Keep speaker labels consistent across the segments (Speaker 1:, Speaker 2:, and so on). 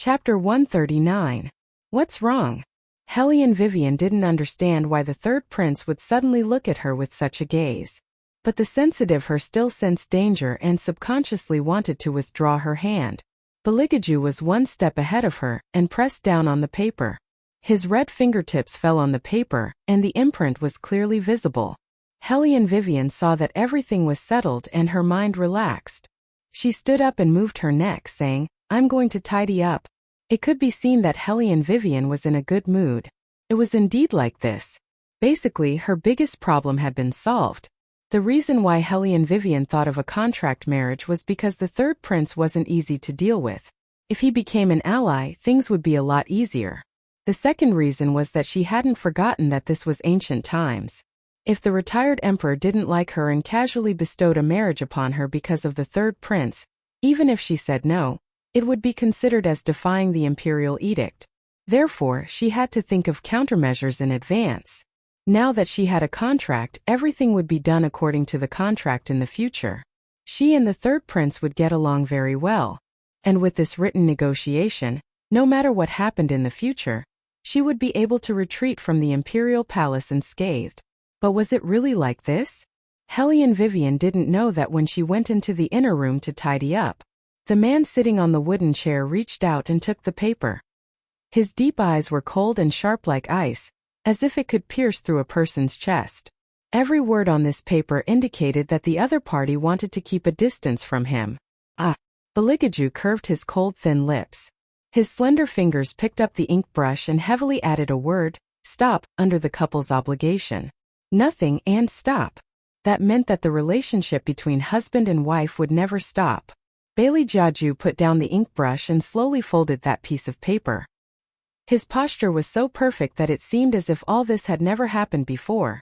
Speaker 1: Chapter 139. What's wrong? Hellion Vivian didn't understand why the third prince would suddenly look at her with such a gaze. But the sensitive her still sensed danger and subconsciously wanted to withdraw her hand. Beligaju was one step ahead of her and pressed down on the paper. His red fingertips fell on the paper, and the imprint was clearly visible. Hellion Vivian saw that everything was settled and her mind relaxed. She stood up and moved her neck, saying, "I'm going to tidy up." It could be seen that Hellion Vivian was in a good mood. It was indeed like this. Basically, her biggest problem had been solved. The reason why Hellion Vivian thought of a contract marriage was because the third prince wasn't easy to deal with. If he became an ally, things would be a lot easier. The second reason was that she hadn't forgotten that this was ancient times. If the retired emperor didn't like her and casually bestowed a marriage upon her because of the third prince, even if she said no, it would be considered as defying the imperial edict. Therefore, she had to think of countermeasures in advance. Now that she had a contract, everything would be done according to the contract in the future. She and the third prince would get along very well. And with this written negotiation, no matter what happened in the future, she would be able to retreat from the imperial palace unscathed. But was it really like this? Hellion Vivian didn't know that when she went into the inner room to tidy up. The man sitting on the wooden chair reached out and took the paper. His deep eyes were cold and sharp like ice, as if it could pierce through a person's chest. Every word on this paper indicated that the other party wanted to keep a distance from him. Beligaju curved his cold thin lips. His slender fingers picked up the ink brush and heavily added a word, "Stop," under the couple's obligation. Nothing and stop. That meant that the relationship between husband and wife would never stop. Bailey Jiaju put down the ink brush and slowly folded that piece of paper. His posture was so perfect that it seemed as if all this had never happened before.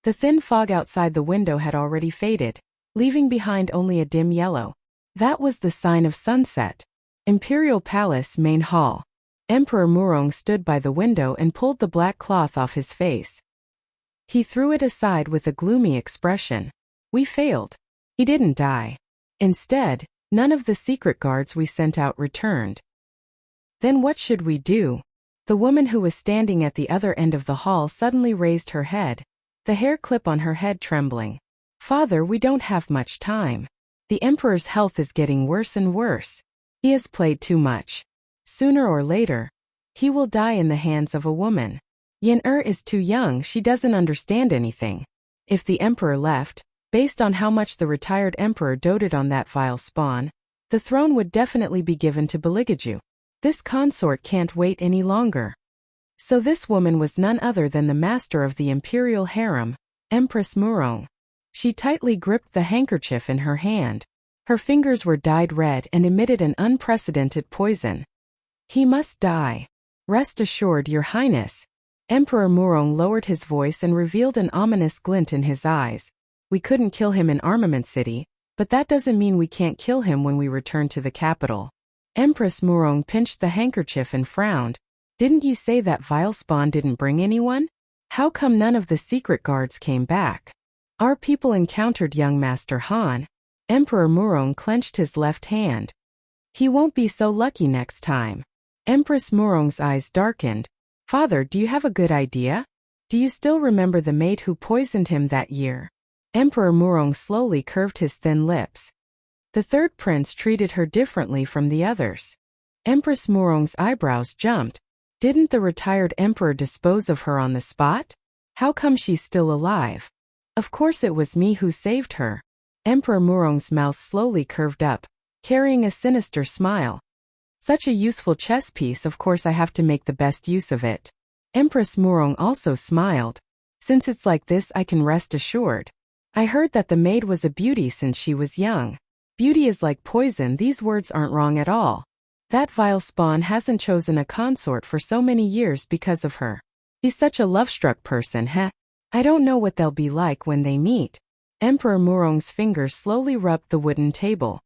Speaker 1: The thin fog outside the window had already faded, leaving behind only a dim yellow. That was the sign of sunset. Imperial Palace, Main Hall. Emperor Murong stood by the window and pulled the black cloth off his face. He threw it aside with a gloomy expression. "We failed. He didn't die. Instead, none of the secret guards we sent out returned." "Then what should we do?" The woman who was standing at the other end of the hall suddenly raised her head, the hair clip on her head trembling. "Father, we don't have much time. The emperor's health is getting worse and worse. He has played too much. Sooner or later, he will die in the hands of a woman. Yen-er is too young, she doesn't understand anything. If the emperor left, based on how much the retired emperor doted on that vile spawn, the throne would definitely be given to Beligaju. This consort can't wait any longer." So this woman was none other than the master of the imperial harem, Empress Murong. She tightly gripped the handkerchief in her hand. Her fingers were dyed red and emitted an unprecedented poison. "He must die. Rest assured, Your Highness." Emperor Murong lowered his voice and revealed an ominous glint in his eyes. "We couldn't kill him in Armament City, but that doesn't mean we can't kill him when we return to the capital." Empress Murong pinched the handkerchief and frowned. "Didn't you say that vile spawn didn't bring anyone? How come none of the secret guards came back?" "Our people encountered young Master Han." Emperor Murong clenched his left hand. "He won't be so lucky next time." Empress Murong's eyes darkened. "Father, do you have a good idea? Do you still remember the maid who poisoned him that year?" Emperor Murong slowly curved his thin lips. The third prince treated her differently from the others. Empress Murong's eyebrows jumped. Didn't the retired emperor dispose of her on the spot? How come she's still alive? "Of course it was me who saved her." Emperor Murong's mouth slowly curved up, carrying a sinister smile. "Such a useful chess piece, of course I have to make the best use of it." Empress Murong also smiled. "Since it's like this, I can rest assured. I heard that the maid was a beauty since she was young. Beauty is like poison, these words aren't wrong at all. That vile spawn hasn't chosen a consort for so many years because of her. He's such a love-struck person, heh? I don't know what they'll be like when they meet." Emperor Murong's fingers slowly rubbed the wooden table.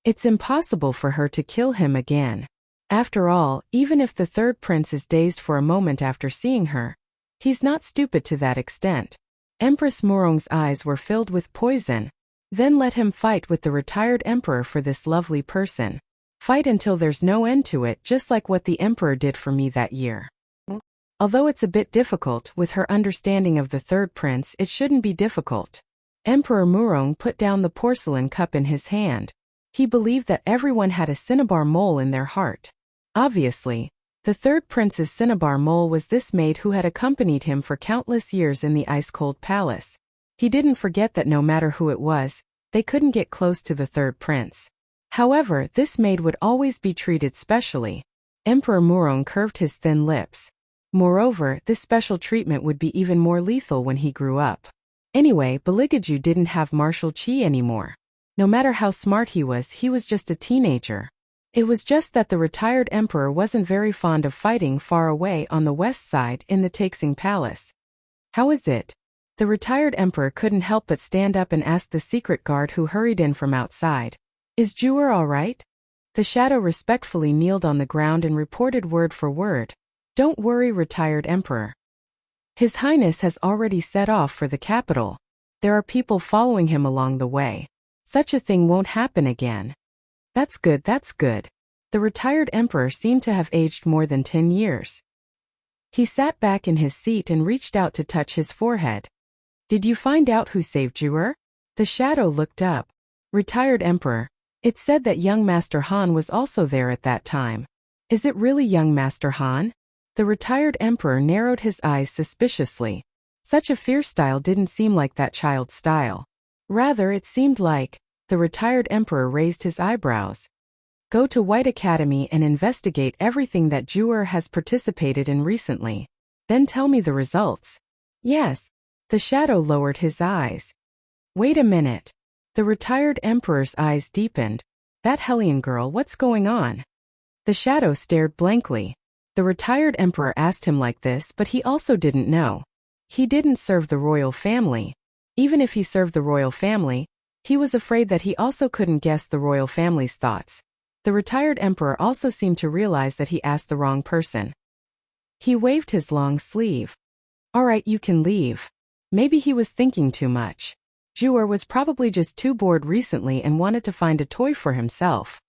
Speaker 1: It's impossible for her to kill him again. After all, even if the third prince is dazed for a moment after seeing her, he's not stupid to that extent. Empress Murong's eyes were filled with poison. Then let him fight with the retired emperor for this lovely person. Fight until there's no end to it, just like what the Emperor did for me that year. Although it's a bit difficult, with her understanding of the third prince, it shouldn't be difficult. Emperor Murong put down the porcelain cup in his hand. He believed that everyone had a cinnabar mole in their heart. Obviously, the third prince's cinnabar mole was this maid who had accompanied him for countless years in the ice-cold palace. He didn't forget that no matter who it was, they couldn't get close to the third prince. However, this maid would always be treated specially. Emperor Murong curved his thin lips. Moreover, this special treatment would be even more lethal when he grew up. Anyway, Beligaju didn't have martial chi anymore. No matter how smart he was just a teenager. It was just that the retired emperor wasn't very fond of fighting far away on the west side in the Taixing Palace. How is it? The retired emperor couldn't help but stand up and ask the secret guard who hurried in from outside. Is Juer all right? The shadow respectfully kneeled on the ground and reported word for word. Don't worry, retired emperor. His Highness has already set off for the capital. There are people following him along the way. Such a thing won't happen again. That's good, that's good. The retired emperor seemed to have aged more than 10 years. He sat back in his seat and reached out to touch his forehead. Did you find out who saved Juer? The shadow looked up. Retired emperor. It said that young Master Han was also there at that time. Is it really young Master Han? The retired emperor narrowed his eyes suspiciously. Such a fierce style didn't seem like that child's style. Rather, it seemed like. The retired emperor raised his eyebrows. Go to White Academy and investigate everything that Juer has participated in recently. Then tell me the results. Yes. The shadow lowered his eyes. Wait a minute. The retired emperor's eyes deepened. That Hellion girl, what's going on? The shadow stared blankly. The retired emperor asked him like this, but he also didn't know. He didn't serve the royal family. Even if he served the royal family, he was afraid that he also couldn't guess the royal family's thoughts. The retired emperor also seemed to realize that he asked the wrong person. He waved his long sleeve. All right, you can leave. Maybe he was thinking too much. Juer was probably just too bored recently and wanted to find a toy for himself.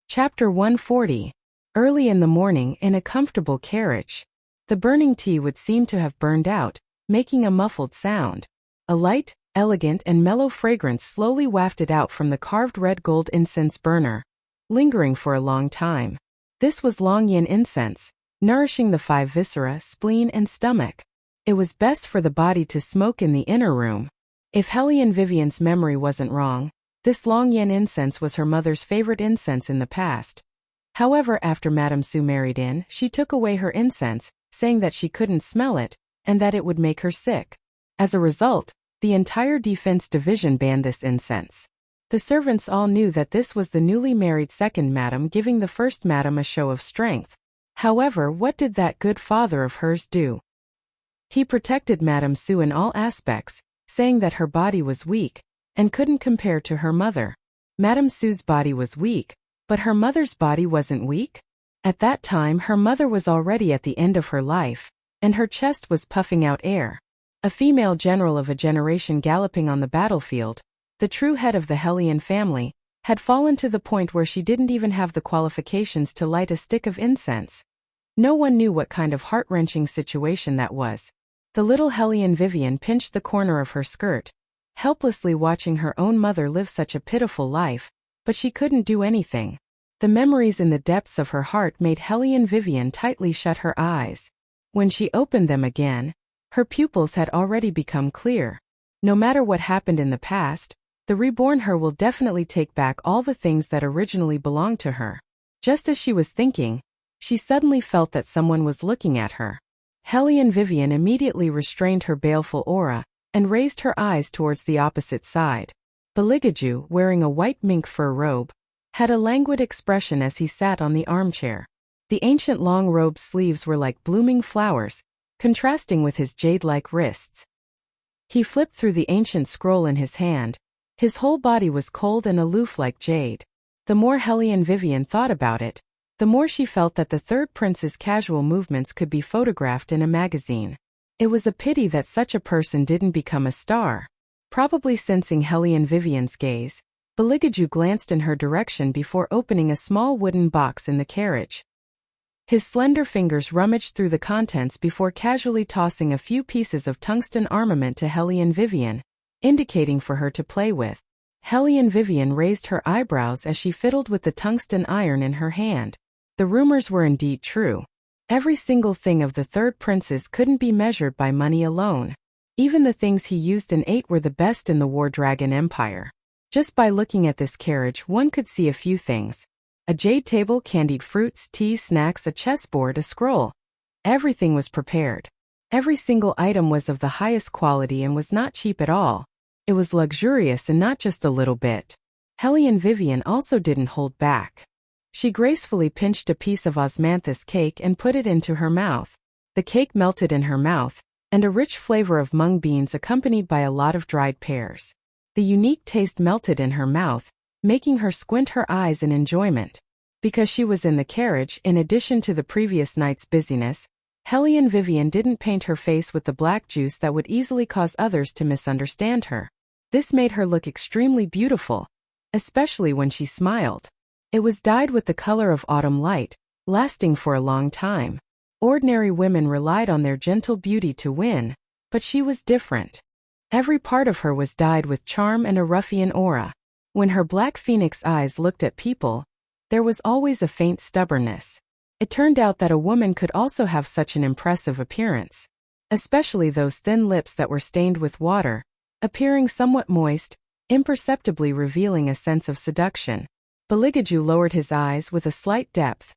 Speaker 1: Chapter 140. Early in the morning, in a comfortable carriage. The burning tea would seem to have burned out, making a muffled sound. A light, elegant and mellow fragrance slowly wafted out from the carved red gold incense burner, lingering for a long time. This was long yin incense, nourishing the 5 viscera, spleen and stomach. It was best for the body to smoke in the inner room. If Hellion Vivian's memory wasn't wrong, this long yin incense was her mother's favorite incense in the past. However, after Madame Su married in, she took away her incense, saying that she couldn't smell it, and that it would make her sick. As a result, the entire defense division banned this incense. The servants all knew that this was the newly married second madam giving the first madam a show of strength. However, what did that good father of hers do? He protected Madame Su in all aspects, saying that her body was weak, and couldn't compare to her mother. Madame Su's body was weak, but her mother's body wasn't weak? At that time her mother was already at the end of her life, and her chest was puffing out air. A female general of a generation galloping on the battlefield, the true head of the Hellion family, had fallen to the point where she didn't even have the qualifications to light a stick of incense. No one knew what kind of heart-wrenching situation that was. The little Hellion Vivian pinched the corner of her skirt, helplessly watching her own mother live such a pitiful life, but she couldn't do anything. The memories in the depths of her heart made Hellion Vivian tightly shut her eyes. When she opened them again, her pupils had already become clear. No matter what happened in the past, the reborn her will definitely take back all the things that originally belonged to her. Just as she was thinking, she suddenly felt that someone was looking at her. Hellion Vivian immediately restrained her baleful aura, and raised her eyes towards the opposite side. Beligaju, wearing a white mink fur robe, had a languid expression as he sat on the armchair. The ancient long robe sleeves were like blooming flowers, contrasting with his jade-like wrists. He flipped through the ancient scroll in his hand. His whole body was cold and aloof like jade. The more Hellion Vivian thought about it, the more she felt that the third prince's casual movements could be photographed in a magazine. It was a pity that such a person didn't become a star. Probably sensing Hellion Vivian's gaze, Beligaju glanced in her direction before opening a small wooden box in the carriage. His slender fingers rummaged through the contents before casually tossing a few pieces of tungsten armament to Hellion Vivian, indicating for her to play with. Hellion Vivian raised her eyebrows as she fiddled with the tungsten iron in her hand. The rumors were indeed true. Every single thing of the third prince's couldn't be measured by money alone. Even the things he used and ate were the best in the War Dragon Empire. Just by looking at this carriage, one could see a few things. A jade table, candied fruits, tea, snacks, a chessboard, a scroll. Everything was prepared. Every single item was of the highest quality and was not cheap at all. It was luxurious and not just a little bit. Hellion Vivian also didn't hold back. She gracefully pinched a piece of osmanthus cake and put it into her mouth. The cake melted in her mouth, and a rich flavor of mung beans accompanied by a lot of dried pears. The unique taste melted in her mouth, making her squint her eyes in enjoyment. Because she was in the carriage, in addition to the previous night's busyness, Hellion Vivian didn't paint her face with the black juice that would easily cause others to misunderstand her. This made her look extremely beautiful, especially when she smiled. It was dyed with the color of autumn light, lasting for a long time. Ordinary women relied on their gentle beauty to win, but she was different. Every part of her was dyed with charm and a ruffian aura. When her black phoenix eyes looked at people, there was always a faint stubbornness. It turned out that a woman could also have such an impressive appearance, especially those thin lips that were stained with water, appearing somewhat moist, imperceptibly revealing a sense of seduction. Beligaju lowered his eyes with a slight depth.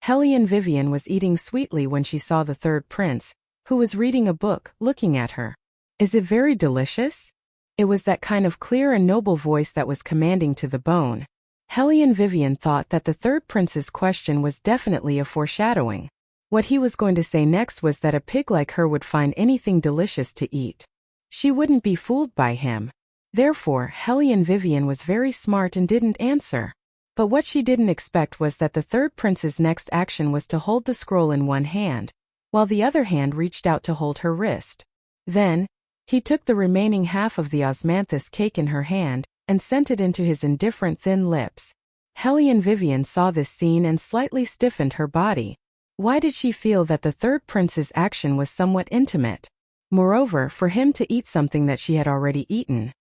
Speaker 1: Hellion Vivian was eating sweetly when she saw the third prince, who was reading a book, looking at her. Is it very delicious? It was that kind of clear and noble voice that was commanding to the bone. Hellion Vivian thought that the third prince's question was definitely a foreshadowing. What he was going to say next was that a pig like her would find anything delicious to eat. She wouldn't be fooled by him. Therefore, Hellion Vivian was very smart and didn't answer. But what she didn't expect was that the third prince's next action was to hold the scroll in one hand, while the other hand reached out to hold her wrist. Then, he took the remaining half of the osmanthus cake in her hand and sent it into his indifferent thin lips. Hellion Vivian saw this scene and slightly stiffened her body. Why did she feel that the third prince's action was somewhat intimate? Moreover, for him to eat something that she had already eaten.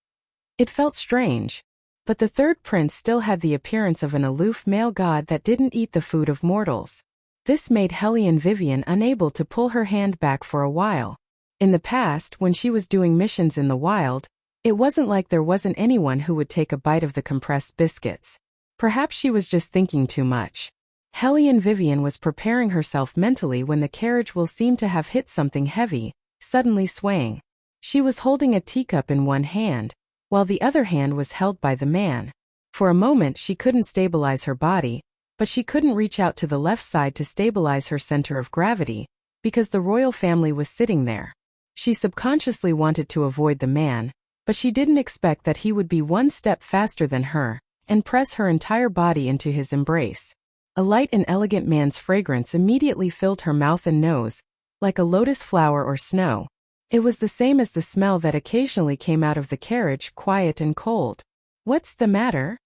Speaker 1: It felt strange. But the third prince still had the appearance of an aloof male god that didn't eat the food of mortals. This made Hellion Vivian unable to pull her hand back for a while. In the past, when she was doing missions in the wild, it wasn't like there wasn't anyone who would take a bite of the compressed biscuits. Perhaps she was just thinking too much. Hellion Vivian was preparing herself mentally when the carriage will seem to have hit something heavy, suddenly swaying. She was holding a teacup in one hand, while the other hand was held by the man. For a moment she couldn't stabilize her body, but she couldn't reach out to the left side to stabilize her center of gravity, because the royal family was sitting there. She subconsciously wanted to avoid the man, but she didn't expect that he would be one step faster than her, and press her entire body into his embrace. A light and elegant man's fragrance immediately filled her mouth and nose, like a lotus flower or snow. It was the same as the smell that occasionally came out of the carriage, quiet and cold. What's the matter?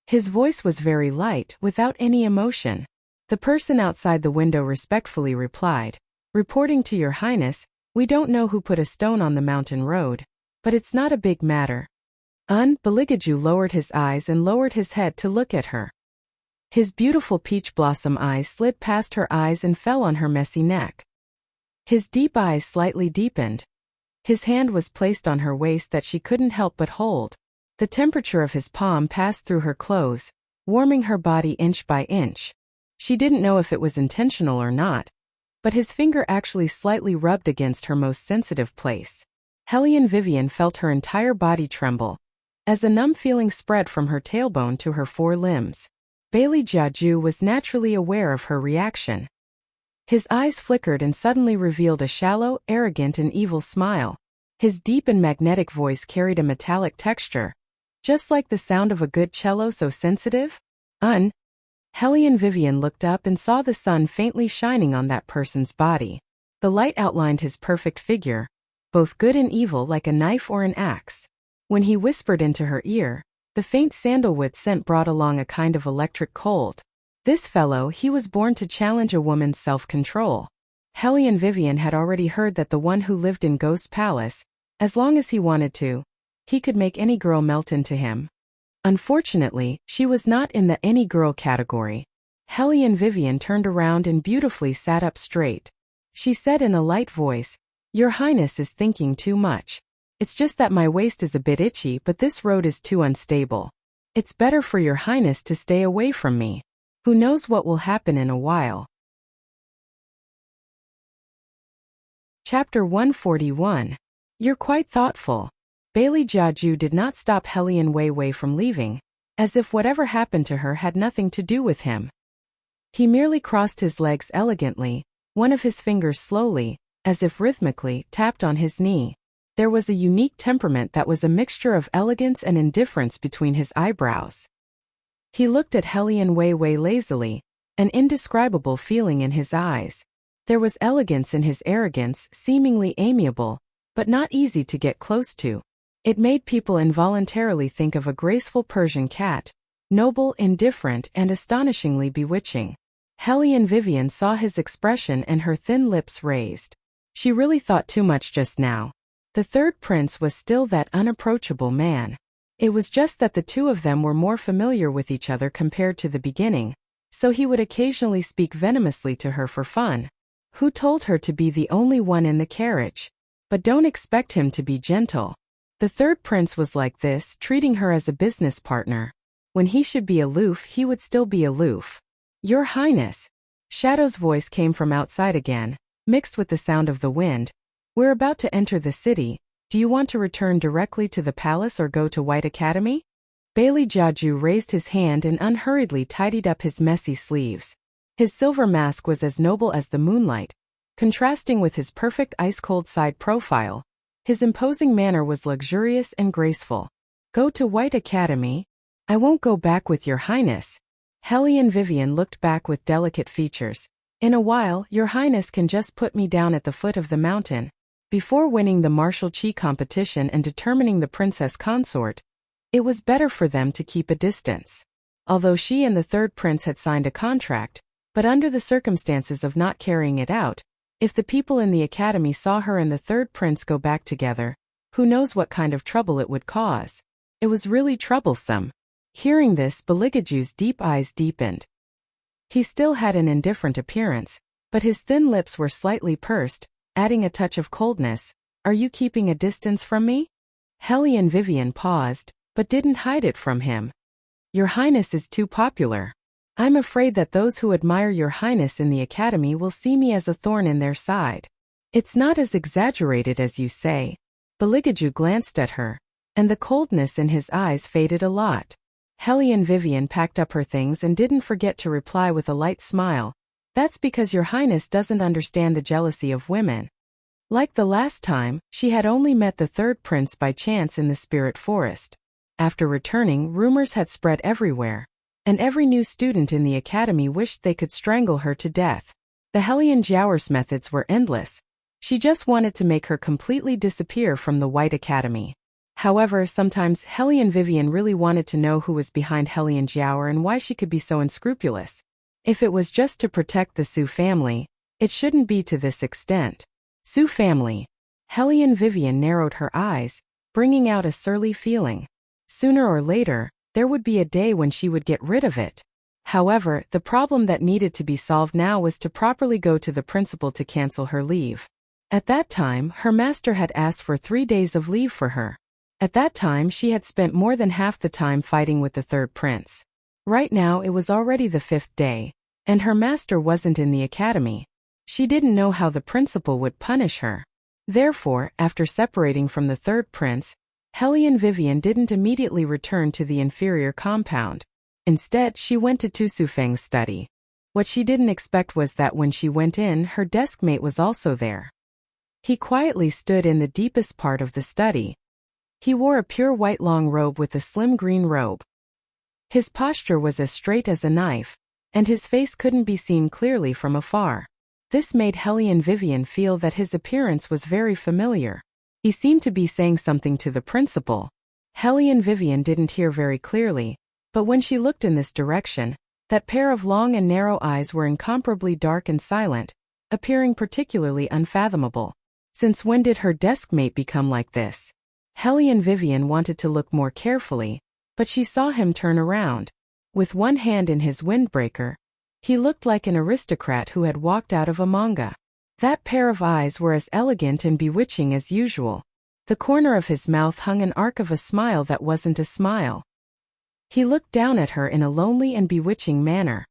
Speaker 1: His voice was very light, without any emotion. The person outside the window respectfully replied, "Reporting to your highness, we don't know who put a stone on the mountain road, but it's not a big matter." Beligaju lowered his eyes and lowered his head to look at her. His beautiful peach blossom eyes slid past her eyes and fell on her messy neck. His deep eyes slightly deepened. His hand was placed on her waist that she couldn't help but hold. The temperature of his palm passed through her clothes, warming her body inch by inch. She didn't know if it was intentional or not, but his finger actually slightly rubbed against her most sensitive place. Hellion Vivian felt her entire body tremble, as a numb feeling spread from her tailbone to her four limbs. Bailey Jiaju was naturally aware of her reaction. His eyes flickered and suddenly revealed a shallow, arrogant and evil smile. His deep and magnetic voice carried a metallic texture, just like the sound of a good cello, so sensitive. Hellion Vivian looked up and saw the sun faintly shining on that person's body. The light outlined his perfect figure, both good and evil like a knife or an axe. When he whispered into her ear, The faint sandalwood scent brought along a kind of electric cold. This fellow, he was born to challenge a woman's self-control. Hellion Vivian had already heard that the one who lived in Ghost Palace, as long as he wanted to, he could make any girl melt into him. Unfortunately, she was not in the any girl category. Hellion Vivian turned around and beautifully sat up straight. She said in a light voice, "Your Highness is thinking too much. It's just that my waist is a bit itchy, but this road is too unstable. It's better for your Highness to stay away from me. Who knows what will happen in a while." Chapter 141. You're quite thoughtful. Bailey Jiaju did not stop Hellion Weiwei from leaving, as if whatever happened to her had nothing to do with him. He merely crossed his legs elegantly, one of his fingers slowly, as if rhythmically, tapped on his knee. There was a unique temperament that was a mixture of elegance and indifference between his eyebrows. He looked at Hellion Weiwei lazily, an indescribable feeling in his eyes. There was elegance in his arrogance, seemingly amiable, but not easy to get close to. It made people involuntarily think of a graceful Persian cat, noble, indifferent, and astonishingly bewitching. Hellion Vivian saw his expression and her thin lips raised. She really thought too much just now. The third prince was still that unapproachable man. It was just that the two of them were more familiar with each other compared to the beginning, so he would occasionally speak venomously to her for fun. Who told her to be the only one in the carriage? But don't expect him to be gentle. The third prince was like this, treating her as a business partner. When he should be aloof, he would still be aloof. Your Highness. Shadow's voice came from outside again, mixed with the sound of the wind. We're about to enter the city. Do you want to return directly to the palace or go to White Academy? Bailey Jiaju raised his hand and unhurriedly tidied up his messy sleeves. His silver mask was as noble as the moonlight, contrasting with his perfect ice-cold side profile. His imposing manner was luxurious and graceful. Go to White Academy? I won't go back with your Highness. Hellion Vivian looked back with delicate features. In a while, your Highness can just put me down at the foot of the mountain. Before winning the martial chi competition and determining the princess consort, it was better for them to keep a distance. Although she and the third prince had signed a contract, but under the circumstances of not carrying it out, if the people in the academy saw her and the third prince go back together, who knows what kind of trouble it would cause. It was really troublesome. Hearing this, Beligaju's deep eyes deepened. He still had an indifferent appearance, but his thin lips were slightly pursed, adding a touch of coldness. Are you keeping a distance from me? Hellion Vivian paused, but didn't hide it from him. Your Highness is too popular. I'm afraid that those who admire your Highness in the academy will see me as a thorn in their side. It's not as exaggerated as you say. Beligaju glanced at her, and the coldness in his eyes faded a lot. Hellion Vivian packed up her things and didn't forget to reply with a light smile. That's because your Highness doesn't understand the jealousy of women. Like the last time, she had only met the third prince by chance in the spirit forest. After returning, rumors had spread everywhere, and every new student in the academy wished they could strangle her to death. The Hellion Jiao's methods were endless. She just wanted to make her completely disappear from the White Academy. However, sometimes Hellion Vivian really wanted to know who was behind Hellion Jiao and why she could be so unscrupulous. If it was just to protect the Su family, it shouldn't be to this extent. Su family. Hellion Vivian narrowed her eyes, bringing out a surly feeling. Sooner or later, there would be a day when she would get rid of it. However, the problem that needed to be solved now was to properly go to the principal to cancel her leave. At that time, her master had asked for 3 days of leave for her. At that time, she had spent more than half the time fighting with the third prince. Right now, it was already the 5th day, and her master wasn't in the academy. She didn't know how the principal would punish her. Therefore, after separating from the third prince, Hellion Vivian didn't immediately return to the inferior compound. Instead, she went to Tu Sufeng's study. What she didn't expect was that when she went in, her deskmate was also there. He quietly stood in the deepest part of the study. He wore a pure white long robe with a slim green robe. His posture was as straight as a knife, and his face couldn't be seen clearly from afar. This made Hellion Vivian feel that his appearance was very familiar. He seemed to be saying something to the principal. Hellion Vivian didn't hear very clearly, but when she looked in this direction, that pair of long and narrow eyes were incomparably dark and silent, appearing particularly unfathomable. Since when did her deskmate become like this? Hellion Vivian wanted to look more carefully, but she saw him turn around. With one hand in his windbreaker, he looked like an aristocrat who had walked out of a manga. That pair of eyes were as elegant and bewitching as usual. The corner of his mouth hung an arc of a smile that wasn't a smile. He looked down at her in a lonely and bewitching manner.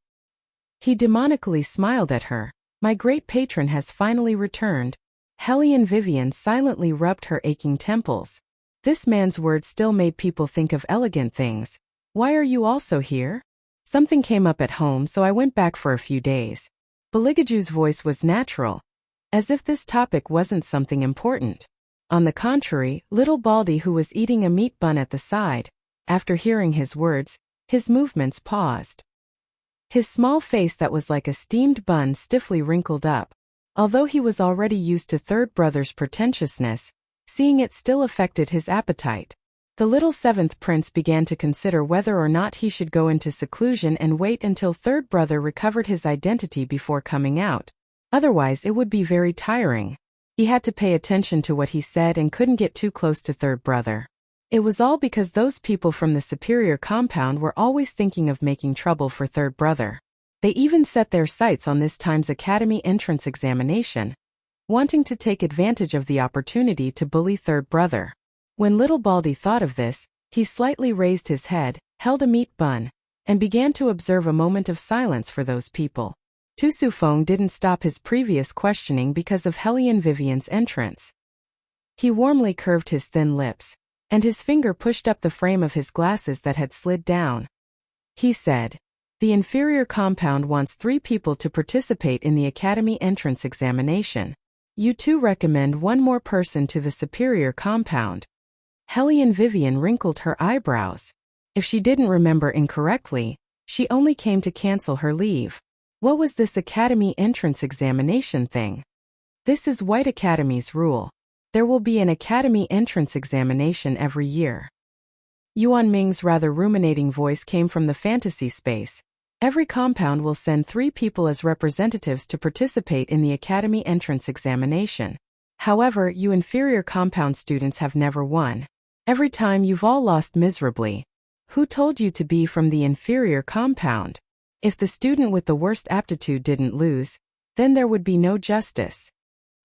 Speaker 1: He demonically smiled at her. My great patron has finally returned. Hellion Vivian silently rubbed her aching temples. This man's words still made people think of elegant things. Why are you also here? Something came up at home, so I went back for a few days. Beligaju's voice was natural, as if this topic wasn't something important. On the contrary, little Baldy, who was eating a meat bun at the side, after hearing his words, his movements paused. His small face that was like a steamed bun stiffly wrinkled up. Although he was already used to third brother's pretentiousness, seeing it still affected his appetite. The little seventh prince began to consider whether or not he should go into seclusion and wait until third brother recovered his identity before coming out. Otherwise it would be very tiring. He had to pay attention to what he said and couldn't get too close to third brother. It was all because those people from the superior compound were always thinking of making trouble for third brother. They even set their sights on this time's academy entrance examination, wanting to take advantage of the opportunity to bully third brother. When little Baldy thought of this, he slightly raised his head, held a meat bun, and began to observe a moment of silence for those people. Tu Sufeng didn't stop his previous questioning because of Hellion Vivian's entrance. He warmly curved his thin lips, and his finger pushed up the frame of his glasses that had slid down. He said, "The inferior compound wants 3 people to participate in the academy entrance examination. You two recommend one more person to the superior compound." Hellion Vivian wrinkled her eyebrows. If she didn't remember incorrectly, she only came to cancel her leave. What was this academy entrance examination thing? This is White Academy's rule. There will be an academy entrance examination every year. Yuan Ming's rather ruminating voice came from the fantasy space. Every compound will send 3 people as representatives to participate in the academy entrance examination. However, you inferior compound students have never won. Every time you've all lost miserably. Who told you to be from the inferior compound? If the student with the worst aptitude didn't lose, then there would be no justice.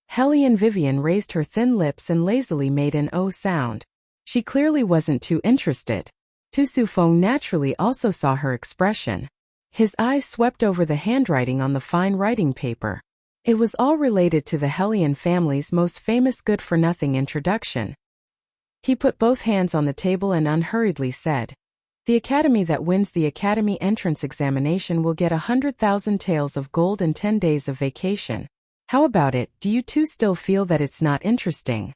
Speaker 1: Hellion Vivian raised her thin lips and lazily made an O sound. She clearly wasn't too interested. Tu Sufeng naturally also saw her expression. His eyes swept over the handwriting on the fine writing paper. It was all related to the Hellion family's most famous good-for-nothing introduction. He put both hands on the table and unhurriedly said, "The academy that wins the academy entrance examination will get 100,000 taels of gold and 10 days of vacation. How about it? Do you two still feel that it's not interesting?"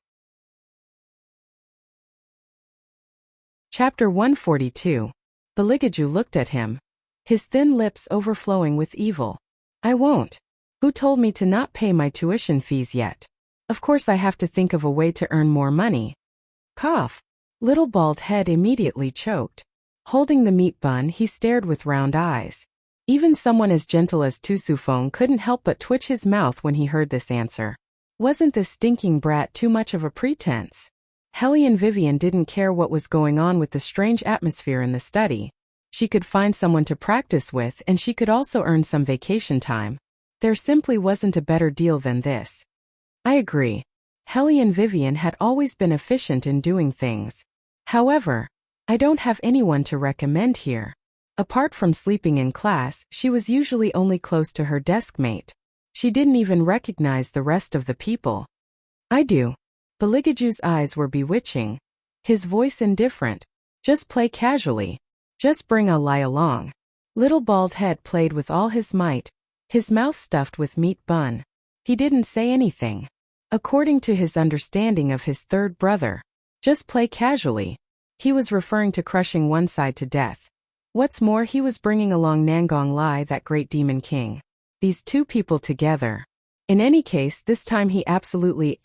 Speaker 1: Chapter 142. Beligaju looked at him, his thin lips overflowing with evil. "I won't. Who told me to not pay my tuition fees yet? Of course I have to think of a way to earn more money." Cough. Little bald head immediately choked. Holding the meat bun, he stared with round eyes. Even someone as gentle as Tu Sufeng couldn't help but twitch his mouth when he heard this answer. Wasn't this stinking brat too much of a pretense? Hellion Vivian didn't care what was going on with the strange atmosphere in the study. She could find someone to practice with, and she could also earn some vacation time. There simply wasn't a better deal than this. I agree. Hellion Vivian had always been efficient in doing things. However, I don't have anyone to recommend here. Apart from sleeping in class, she was usually only close to her deskmate. She didn't even recognize the rest of the people. I do. Beligaju's eyes were bewitching, his voice indifferent. Just play casually. Just bring a lie along. Little bald head played with all his might, his mouth stuffed with meat bun. He didn't say anything. According to his understanding of his third brother, just play casually. He was referring to crushing one side to death. What's more, he was bringing along Nangong Lai, that great demon king. These 2 people together. In any case, this time he absolutely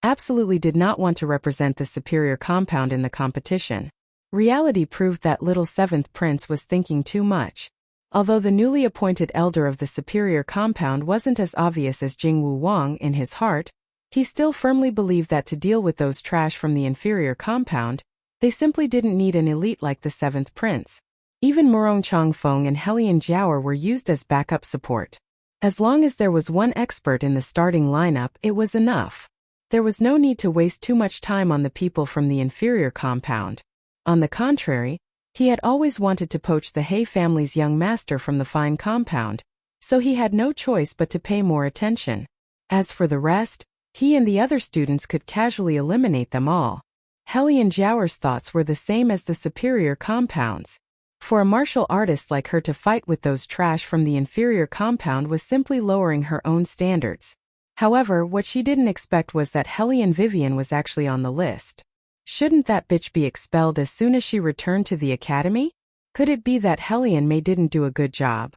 Speaker 1: absolutely did not want to represent the superior compound in the competition. Reality proved that little seventh prince was thinking too much. Although the newly appointed elder of the superior compound wasn't as obvious as Jingwu Wang in his heart, he still firmly believed that to deal with those trash from the inferior compound, they simply didn't need an elite like the seventh prince. Even Murong Changfeng and Helian Jiaoer were used as backup support. As long as there was one expert in the starting lineup, it was enough. There was no need to waste too much time on the people from the inferior compound. On the contrary, he had always wanted to poach the He family's young master from the fine compound, so he had no choice but to pay more attention. As for the rest, he and the other students could casually eliminate them all. Helian Jiaoer's thoughts were the same as the superior compounds. For a martial artist like her to fight with those trash from the inferior compound was simply lowering her own standards. However, what she didn't expect was that Helian Vivian was actually on the list. Shouldn't that bitch be expelled as soon as she returned to the academy? Could it be that Helian Mei didn't do a good job?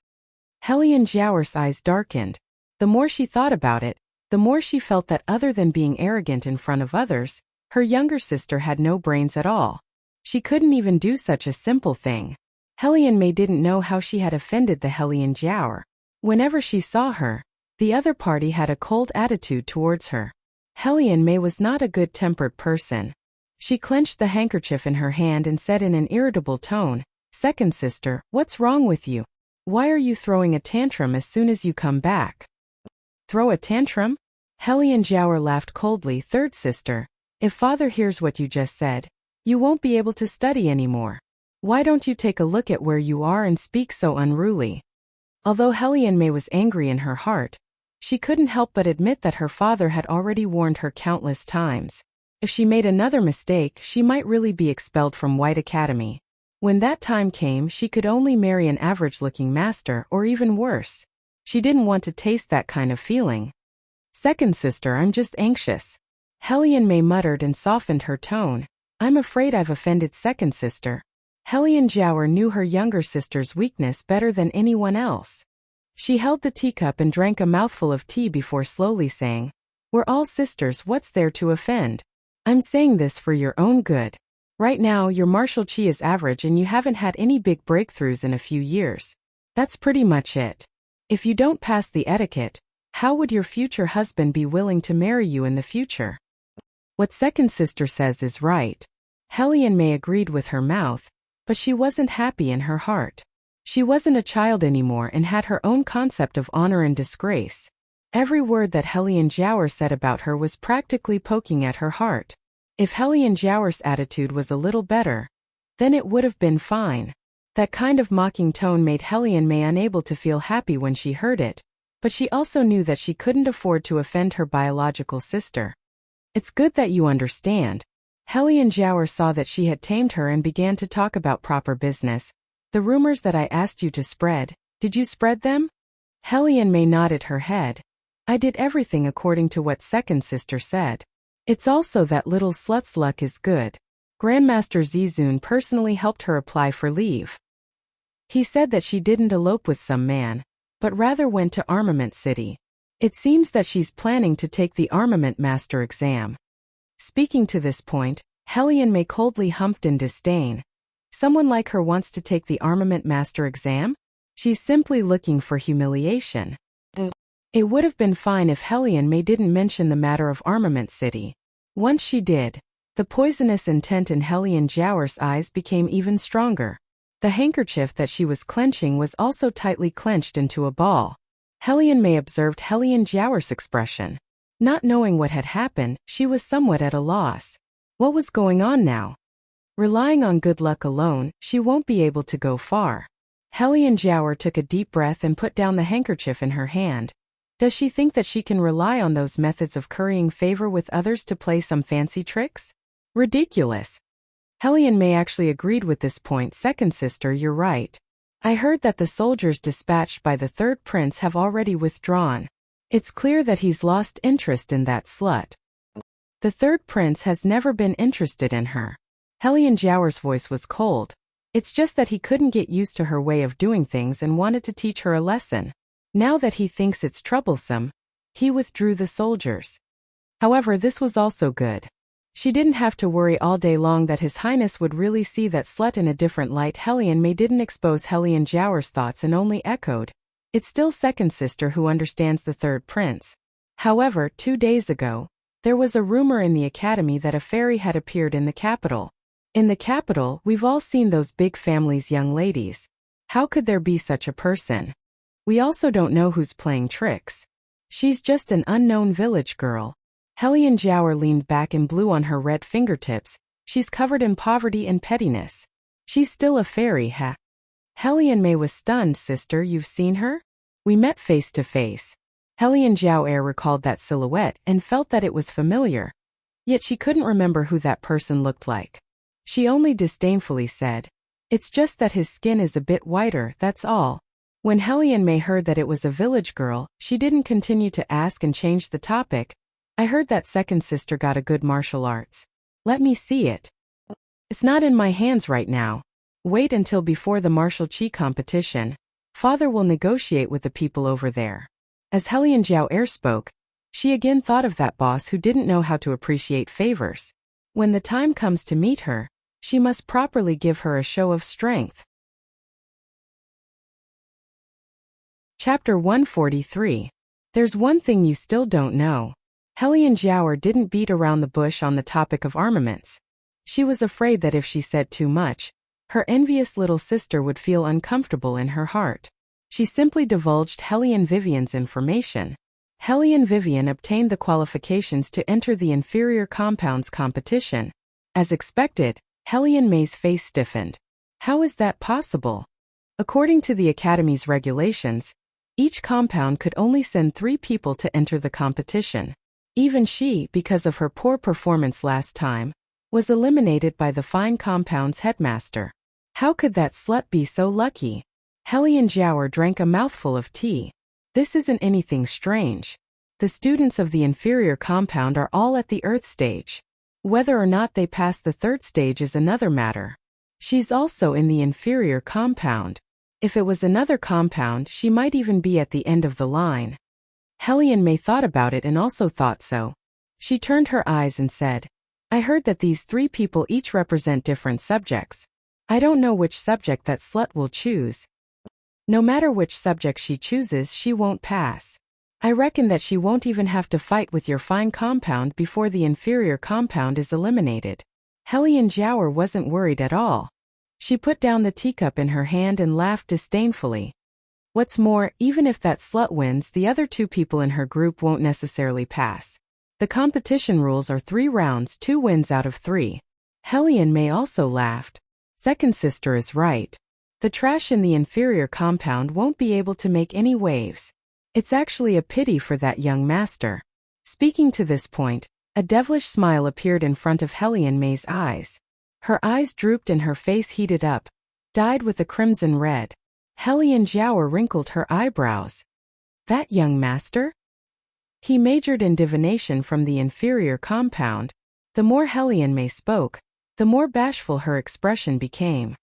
Speaker 1: Helian Jiaoer's eyes darkened. The more she thought about it, the more she felt that other than being arrogant in front of others, her younger sister had no brains at all. She couldn't even do such a simple thing. Helian Mei didn't know how she had offended the Helian Jiaoer. Whenever she saw her, the other party had a cold attitude towards her. Helian Mei was not a good-tempered person. She clenched the handkerchief in her hand and said in an irritable tone, "Second sister, what's wrong with you? Why are you throwing a tantrum as soon as you come back?" "Throw a tantrum?" Helian Jiaoer laughed coldly. "Third sister, if father hears what you just said, you won't be able to study anymore. Why don't you take a look at where you are and speak so unruly?" Although Helian Mei was angry in her heart, she couldn't help but admit that her father had already warned her countless times. If she made another mistake, she might really be expelled from White Academy. When that time came, she could only marry an average-looking master, or even worse. She didn't want to taste that kind of feeling. "Second sister, I'm just anxious." Helian Mei muttered and softened her tone. "I'm afraid I've offended second sister." Helian Jiaoer knew her younger sister's weakness better than anyone else. She held the teacup and drank a mouthful of tea before slowly saying, "We're all sisters, what's there to offend? I'm saying this for your own good. Right now, your martial chi is average and you haven't had any big breakthroughs in a few years. That's pretty much it. If you don't pass the etiquette, how would your future husband be willing to marry you in the future?" What second sister says is right. Helian Mei agreed with her mouth, but she wasn't happy in her heart. She wasn't a child anymore and had her own concept of honor and disgrace. Every word that Helian Jiaoer said about her was practically poking at her heart. If Helian Jiaoer's attitude was a little better, then it would have been fine. That kind of mocking tone made Helian Mei unable to feel happy when she heard it, but she also knew that she couldn't afford to offend her biological sister. "It's good that you understand." Helian Jiaoer saw that she had tamed her and began to talk about proper business. "The rumors that I asked you to spread, did you spread them?" Helian Mei nodded her head. "I did everything according to what second sister said. It's also that little slut's luck is good. Grandmaster Zizun personally helped her apply for leave. He said that she didn't elope with some man, but rather went to Armament City. It seems that she's planning to take the Armament Master exam." Speaking to this point, Helian Mei coldly humped in disdain. Someone like her wants to take the Armament Master exam? She's simply looking for humiliation. It would have been fine if Helian Mei didn't mention the matter of Armament City. Once she did, the poisonous intent in Helian Jiaoer's eyes became even stronger. The handkerchief that she was clenching was also tightly clenched into a ball. Helian Mei observed Helian Jiaoer's expression. Not knowing what had happened, she was somewhat at a loss. What was going on now? Relying on good luck alone, she won't be able to go far. Helian Jiaoer took a deep breath and put down the handkerchief in her hand. Does she think that she can rely on those methods of currying favor with others to play some fancy tricks? Ridiculous. Helian Mei actually agreed with this point. "Second sister, you're right. I heard that the soldiers dispatched by the third prince have already withdrawn. It's clear that he's lost interest in that slut. The third prince has never been interested in her." Helian Jiaoer's voice was cold. It's just that he couldn't get used to her way of doing things and wanted to teach her a lesson. Now that he thinks it's troublesome, he withdrew the soldiers. However, this was also good. She didn't have to worry all day long that His Highness would really see that slut in a different light. Hellion May didn't expose Hellion Jiaoer's thoughts and only echoed, "It's still second sister who understands the third prince." However, 2 days ago, there was a rumor in the academy that a fairy had appeared in the capital. In the capital, we've all seen those big families' young ladies. How could there be such a person? We also don't know who's playing tricks. She's just an unknown village girl. Hellion Jiaoer leaned back and blew on her red fingertips. She's covered in poverty and pettiness. She's still a fairy, huh? Hellion May was stunned. "Sister, you've seen her? We met face to face." Hellion Jiaoer recalled that silhouette and felt that it was familiar. Yet she couldn't remember who that person looked like. She only disdainfully said, "It's just that his skin is a bit whiter, that's all." When Hellion May heard that it was a village girl, she didn't continue to ask and changed the topic. "I heard that second sister got a good martial arts. Let me see it." "It's not in my hands right now. Wait until before the martial chi competition. Father will negotiate with the people over there." As Hellion Jiaoer spoke, she again thought of that boss who didn't know how to appreciate favors. When the time comes to meet her, she must properly give her a show of strength. Chapter 143. There's one thing you still don't know. Hellion Jiaoer didn't beat around the bush on the topic of armaments. She was afraid that if she said too much, her envious little sister would feel uncomfortable in her heart. She simply divulged Hellion Vivian's information. Hellion Vivian obtained the qualifications to enter the inferior compounds competition. As expected, Hellion May's face stiffened. How is that possible? According to the Academy's regulations, each compound could only send 3 people to enter the competition. Even she, because of her poor performance last time, was eliminated by the Fine Compounds headmaster. How could that slut be so lucky? Hellion Jiaoer drank a mouthful of tea. This isn't anything strange. The students of the inferior compound are all at the Earth stage. Whether or not they pass the 3rd stage is another matter. She's also in the inferior compound. If it was another compound, she might even be at the end of the line. Hellion May thought about it and also thought so. She turned her eyes and said, "I heard that these 3 people each represent different subjects. I don't know which subject that slut will choose. No matter which subject she chooses, she won't pass. I reckon that she won't even have to fight with your fine compound before the inferior compound is eliminated." Hellion Jiaoer wasn't worried at all. She put down the teacup in her hand and laughed disdainfully. What's more, even if that slut wins, the other 2 people in her group won't necessarily pass. The competition rules are 3 rounds, 2 wins out of 3. Hellion May also laughed. Second sister is right. The trash in the inferior compound won't be able to make any waves. It's actually a pity for that young master. Speaking to this point, a devilish smile appeared in front of Hellion May's eyes. Her eyes drooped and her face heated up, dyed with a crimson red. Hellion Jiaoer wrinkled her eyebrows. That young master? He majored in divination from the inferior compound. The more Hellion May spoke, the more bashful her expression became.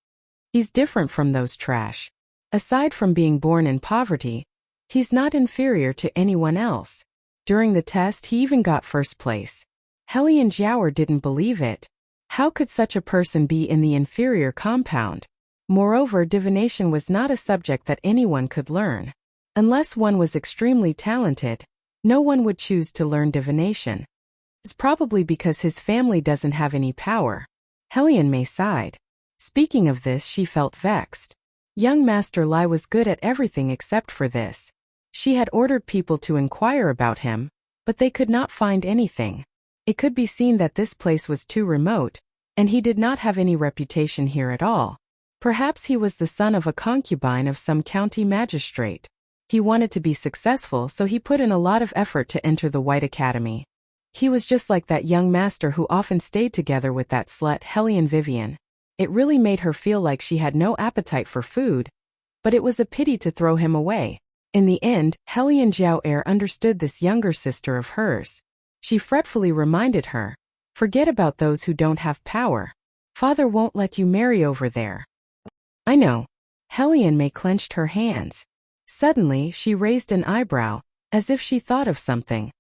Speaker 1: He's different from those trash. Aside from being born in poverty, he's not inferior to anyone else. During the test, he even got 1st place. Hellion Jiaoer didn't believe it. How could such a person be in the inferior compound? Moreover, divination was not a subject that anyone could learn. Unless one was extremely talented, no one would choose to learn divination. It's probably because his family doesn't have any power. Hellion May sighed. Speaking of this, she felt vexed. Young Master Lai was good at everything except for this. She had ordered people to inquire about him, but they could not find anything. It could be seen that this place was too remote, and he did not have any reputation here at all. Perhaps he was the son of a concubine of some county magistrate. He wanted to be successful, so he put in a lot of effort to enter the White Academy. He was just like that young master who often stayed together with that slut Hellion Vivian. It really made her feel like she had no appetite for food, but it was a pity to throw him away. In the end, Hellion Jiaoer understood this younger sister of hers. She fretfully reminded her, "Forget about those who don't have power. Father won't let you marry over there." "I know." Hellion May clenched her hands. Suddenly, she raised an eyebrow, as if she thought of something.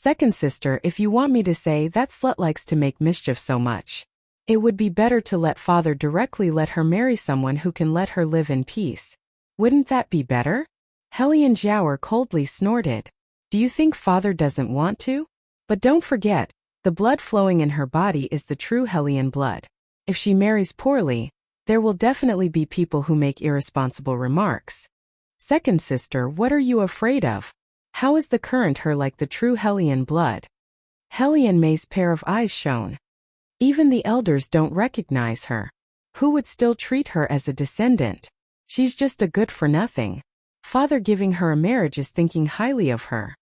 Speaker 1: Second sister, if you want me to say, that slut likes to make mischief so much. It would be better to let father directly let her marry someone who can let her live in peace. Wouldn't that be better? Helian Jiaoer coldly snorted. Do you think father doesn't want to? But don't forget, the blood flowing in her body is the true Helian blood. If she marries poorly, there will definitely be people who make irresponsible remarks. Second sister, what are you afraid of? How is the current her like the true Helian blood? Helian Mei's pair of eyes shone. Even the elders don't recognize her. Who would still treat her as a descendant? She's just a good-for-nothing. Father giving her a marriage is thinking highly of her.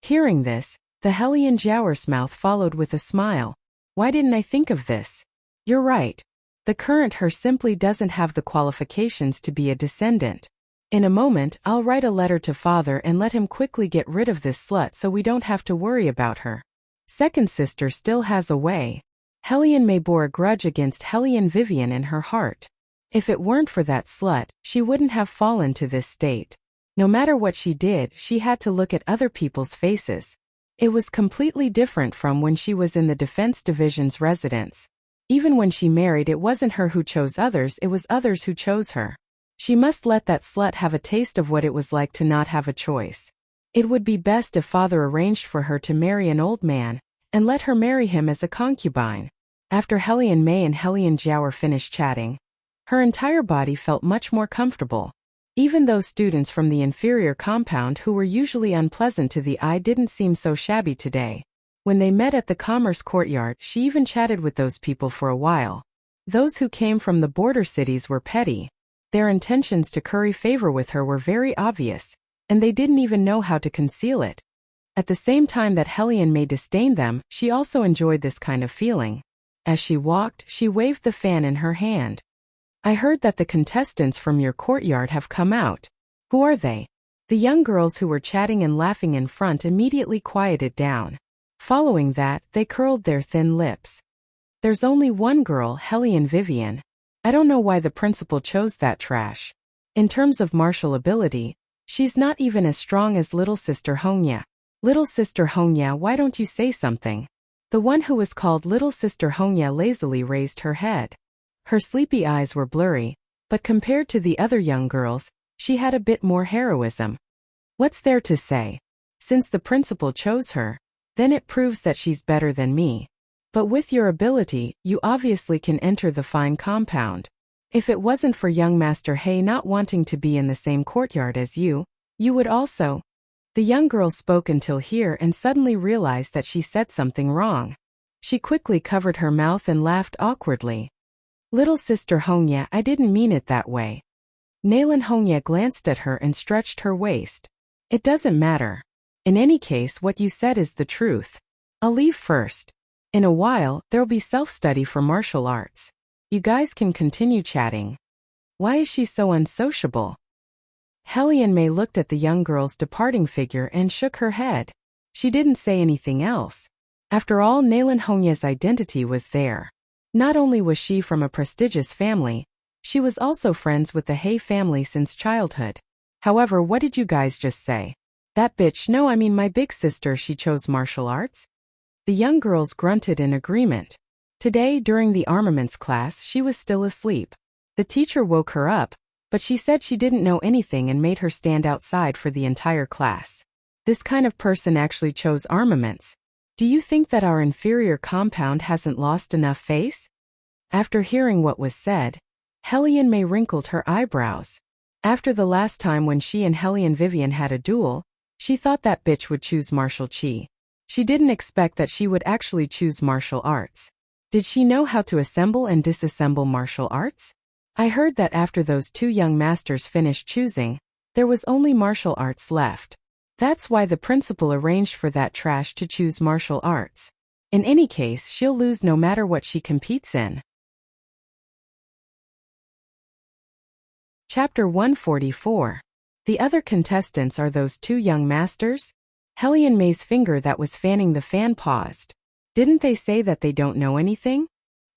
Speaker 1: Hearing this, the Helian Jiaoer's mouth followed with a smile. Why didn't I think of this? You're right. The current her simply doesn't have the qualifications to be a descendant. In a moment, I'll write a letter to father and let him quickly get rid of this slut so we don't have to worry about her. Second sister still has a way. Helian Mei bore a grudge against Helian Vivian in her heart. If it weren't for that slut, she wouldn't have fallen to this state. No matter what she did, she had to look at other people's faces. It was completely different from when she was in the Defense Division's residence. Even when she married, it wasn't her who chose others, it was others who chose her. She must let that slut have a taste of what it was like to not have a choice. It would be best if father arranged for her to marry an old man, and let her marry him as a concubine. After Helian Mei and Helian Jiaoer finished chatting, her entire body felt much more comfortable. Even those students from the inferior compound who were usually unpleasant to the eye didn't seem so shabby today. When they met at the commerce courtyard, she even chatted with those people for a while. Those who came from the border cities were petty. Their intentions to curry favor with her were very obvious, and they didn't even know how to conceal it. At the same time that Helian Mei disdained them, she also enjoyed this kind of feeling. As she walked, she waved the fan in her hand. I heard that the contestants from your courtyard have come out. Who are they? The young girls who were chatting and laughing in front immediately quieted down. Following that, they curled their thin lips. There's only one girl, Helian Vivian. I don't know why the principal chose that trash. In terms of martial ability, she's not even as strong as little sister Hongya. Little sister Hongya, why don't you say something? The one who was called little sister Hongya lazily raised her head. Her sleepy eyes were blurry, but compared to the other young girls, she had a bit more heroism. What's there to say? Since the principal chose her, then it proves that she's better than me. But with your ability, you obviously can enter the fine compound. If it wasn't for young Master He not wanting to be in the same courtyard as you would also. The young girl spoke until here and suddenly realized that she said something wrong. She quickly covered her mouth and laughed awkwardly. Little sister Hongya, I didn't mean it that way. Nalan Hongya glanced at her and stretched her waist. It doesn't matter. In any case, what you said is the truth. I'll leave first. In a while, there'll be self-study for martial arts. You guys can continue chatting. Why is she so unsociable? Helian Mei looked at the young girl's departing figure and shook her head. She didn't say anything else. After all, Nalan Hongya's identity was there. Not only was she from a prestigious family, she was also friends with the He family since childhood. However, what did you guys just say? That bitch, no, I mean my big sister, she chose martial arts? The young girls grunted in agreement. Today, during the armaments class, she was still asleep. The teacher woke her up, but she said she didn't know anything and made her stand outside for the entire class. This kind of person actually chose armaments. Do you think that our inferior compound hasn't lost enough face? After hearing what was said, Helian Mei wrinkled her eyebrows. After the last time when she and Helian Vivian had a duel, she thought that bitch would choose martial chi. She didn't expect that she would actually choose martial arts. Did she know how to assemble and disassemble martial arts? I heard that after those two young masters finished choosing, there was only martial arts left. That's why the principal arranged for that trash to choose martial arts. In any case, she'll lose no matter what she competes in. Chapter 144. The other contestants are those two young masters? Helian Mei's finger that was fanning the fan paused. Didn't they say that they don't know anything?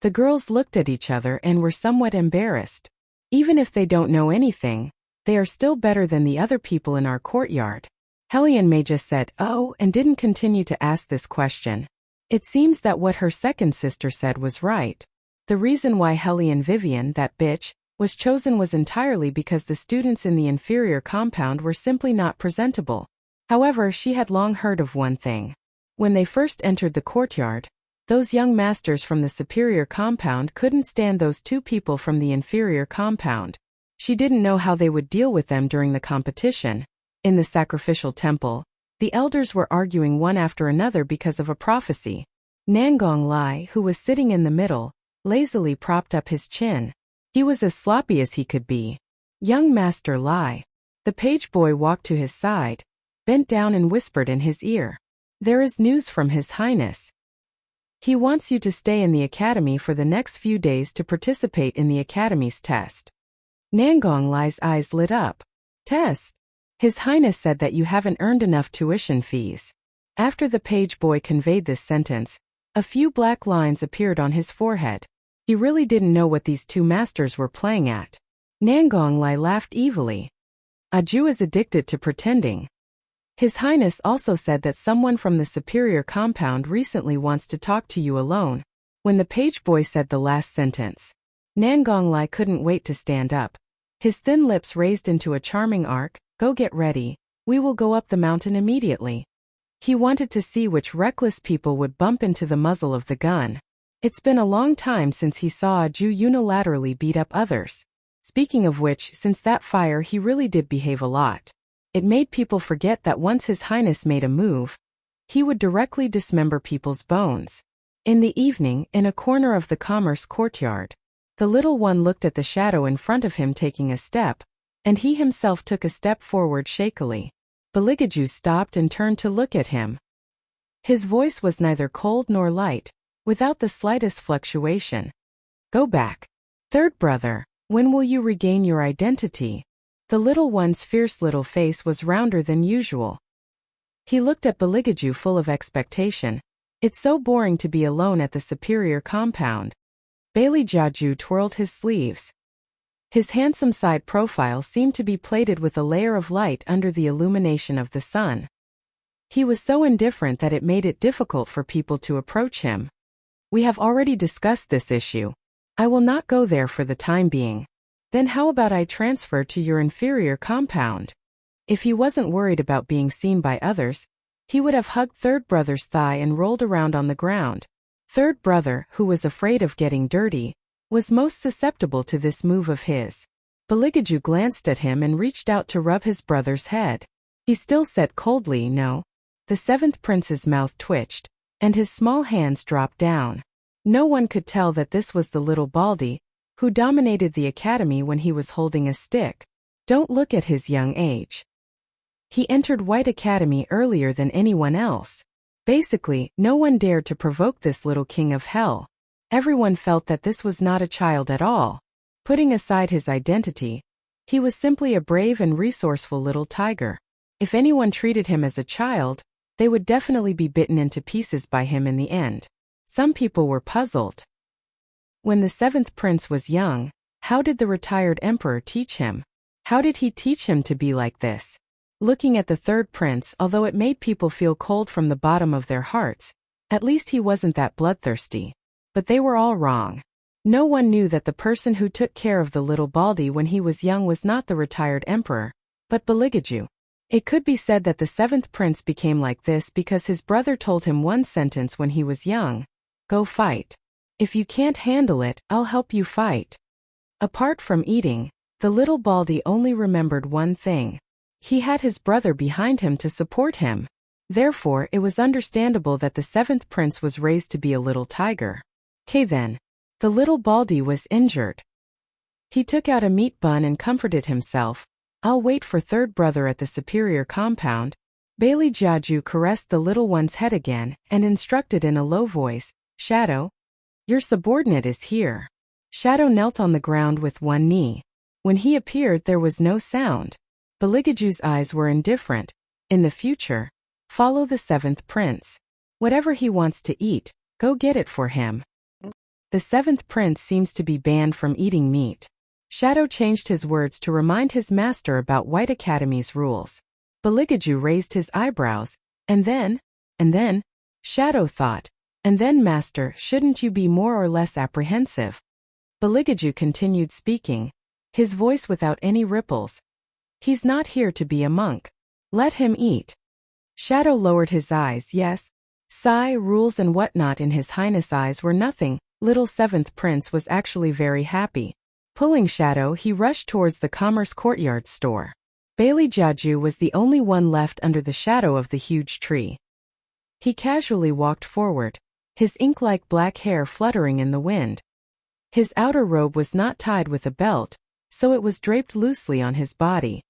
Speaker 1: The girls looked at each other and were somewhat embarrassed. Even if they don't know anything, they are still better than the other people in our courtyard. Hellion may just said, "Oh," and didn't continue to ask this question. It seems that what her second sister said was right. The reason why Hellion Vivian, that bitch, was chosen was entirely because the students in the inferior compound were simply not presentable. However, she had long heard of one thing. When they first entered the courtyard, those young masters from the superior compound couldn't stand those two people from the inferior compound. She didn't know how they would deal with them during the competition. In the sacrificial temple, the elders were arguing one after another because of a prophecy. Nangong Lai, who was sitting in the middle, lazily propped up his chin. He was as sloppy as he could be. Young Master Lai. The page boy walked to his side, bent down and whispered in his ear. "There is news from His Highness. He wants you to stay in the academy for the next few days to participate in the academy's test." Nangong Lai's eyes lit up. "Test? His Highness said that you haven't earned enough tuition fees." After the page boy conveyed this sentence, a few black lines appeared on his forehead. He really didn't know what these two masters were playing at. Nangong Lai laughed evilly. "A Jew is addicted to pretending. His Highness also said that someone from the superior compound recently wants to talk to you alone." When the page boy said the last sentence, Nangong Lai couldn't wait to stand up. His thin lips raised into a charming arc. "Go get ready. We will go up the mountain immediately." He wanted to see which reckless people would bump into the muzzle of the gun. It's been a long time since he saw a Jew unilaterally beat up others. Speaking of which, since that fire he really did behave a lot. It made people forget that once His Highness made a move, he would directly dismember people's bones. In the evening, in a corner of the commerce courtyard, the little one looked at the shadow in front of him taking a step, and he himself took a step forward shakily. Beligaju stopped and turned to look at him. His voice was neither cold nor light, without the slightest fluctuation. "Go back. Third brother, when will you regain your identity?" The little one's fierce little face was rounder than usual. He looked at Beligaju full of expectation. "It's so boring to be alone at the superior compound." Bailey Jiaju twirled his sleeves. His handsome side profile seemed to be plated with a layer of light under the illumination of the sun. He was so indifferent that it made it difficult for people to approach him. "We have already discussed this issue. I will not go there for the time being." "Then how about I transfer to your inferior compound?" If he wasn't worried about being seen by others, he would have hugged third brother's thigh and rolled around on the ground. Third brother, who was afraid of getting dirty, was most susceptible to this move of his. Beligaju glanced at him and reached out to rub his brother's head. He still said coldly, "No." The seventh prince's mouth twitched, and his small hands dropped down. No one could tell that this was the little Baldy, who dominated the academy when he was holding a stick. Don't look at his young age. He entered White Academy earlier than anyone else. Basically, no one dared to provoke this little king of hell. Everyone felt that this was not a child at all. Putting aside his identity, he was simply a brave and resourceful little tiger. If anyone treated him as a child, they would definitely be bitten into pieces by him in the end. Some people were puzzled. When the seventh prince was young, how did the retired emperor teach him? How did he teach him to be like this? Looking at the third prince, although it made people feel cold from the bottom of their hearts, at least he wasn't that bloodthirsty. But they were all wrong. No one knew that the person who took care of the little Baldy when he was young was not the retired emperor, but Beligaju. It could be said that the seventh prince became like this because his brother told him one sentence when he was young: "Go fight. If you can't handle it, I'll help you fight." Apart from eating, the little Baldy only remembered one thing. He had his brother behind him to support him. Therefore, it was understandable that the seventh prince was raised to be a little tiger. Then. The little Baldy was injured. He took out a meat bun and comforted himself. "I'll wait for third brother at the superior compound." Bailey Jiaju caressed the little one's head again and instructed in a low voice, "Shadow, your subordinate is here." Shadow knelt on the ground with one knee. When he appeared, there was no sound. Beligaju's eyes were indifferent. In the future, follow the seventh prince. Whatever he wants to eat, go get it for him. The seventh prince seems to be banned from eating meat. Shadow changed his words to remind his master about White Academy's rules. Beligaju raised his eyebrows. And then? Shadow thought. And then, master, shouldn't you be more or less apprehensive? Beligaju continued speaking, his voice without any ripples. He's not here to be a monk. Let him eat. Shadow lowered his eyes. Yes. Sigh, rules and whatnot in his highness' eyes were nothing. Little seventh prince was actually very happy. Pulling Shadow, he rushed towards the Commerce Courtyard store. Bailey Jiaju was the only one left under the shadow of the huge tree. He casually walked forward, his ink-like black hair fluttering in the wind. His outer robe was not tied with a belt, so it was draped loosely on his body.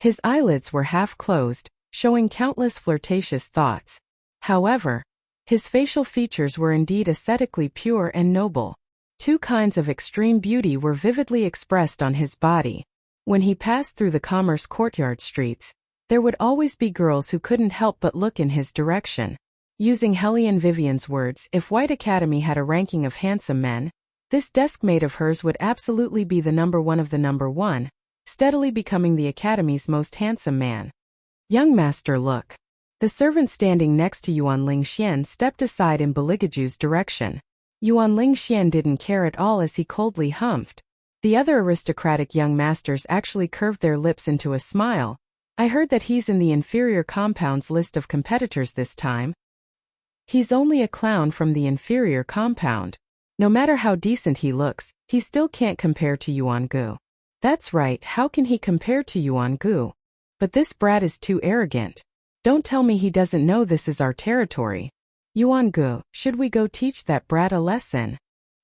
Speaker 1: His eyelids were half closed, showing countless flirtatious thoughts. However, his facial features were indeed aesthetically pure and noble. Two kinds of extreme beauty were vividly expressed on his body. When he passed through the Commerce Courtyard streets, there would always be girls who couldn't help but look in his direction. Using Hellion Vivian's words, if White Academy had a ranking of handsome men, this deskmate of hers would absolutely be the number one of the number one, steadily becoming the Academy's most handsome man. Young master, look. The servant standing next to Yuan Lingxian stepped aside in Beligaju's direction. Yuan Lingxian didn't care at all as he coldly humphed. The other aristocratic young masters actually curved their lips into a smile. I heard that he's in the inferior compound's list of competitors this time. He's only a clown from the inferior compound. No matter how decent he looks, he still can't compare to Yuan Gu. That's right, how can he compare to Yuan Gu? But this brat is too arrogant. Don't tell me he doesn't know this is our territory. Yuan Gu, should we go teach that brat a lesson?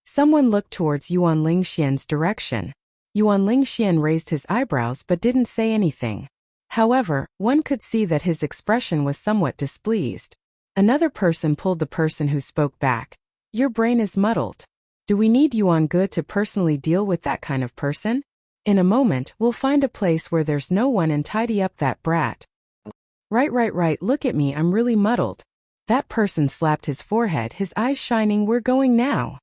Speaker 1: Someone looked towards Yuan Lingxian's direction. Yuan Lingxian raised his eyebrows but didn't say anything. However, one could see that his expression was somewhat displeased. Another person pulled the person who spoke back. Your brain is muddled. Do we need Yuan Gu to personally deal with that kind of person? In a moment, we'll find a place where there's no one and tidy up that brat. Right, look at me, I'm really muddled. That person slapped his forehead, his eyes shining. We're going now.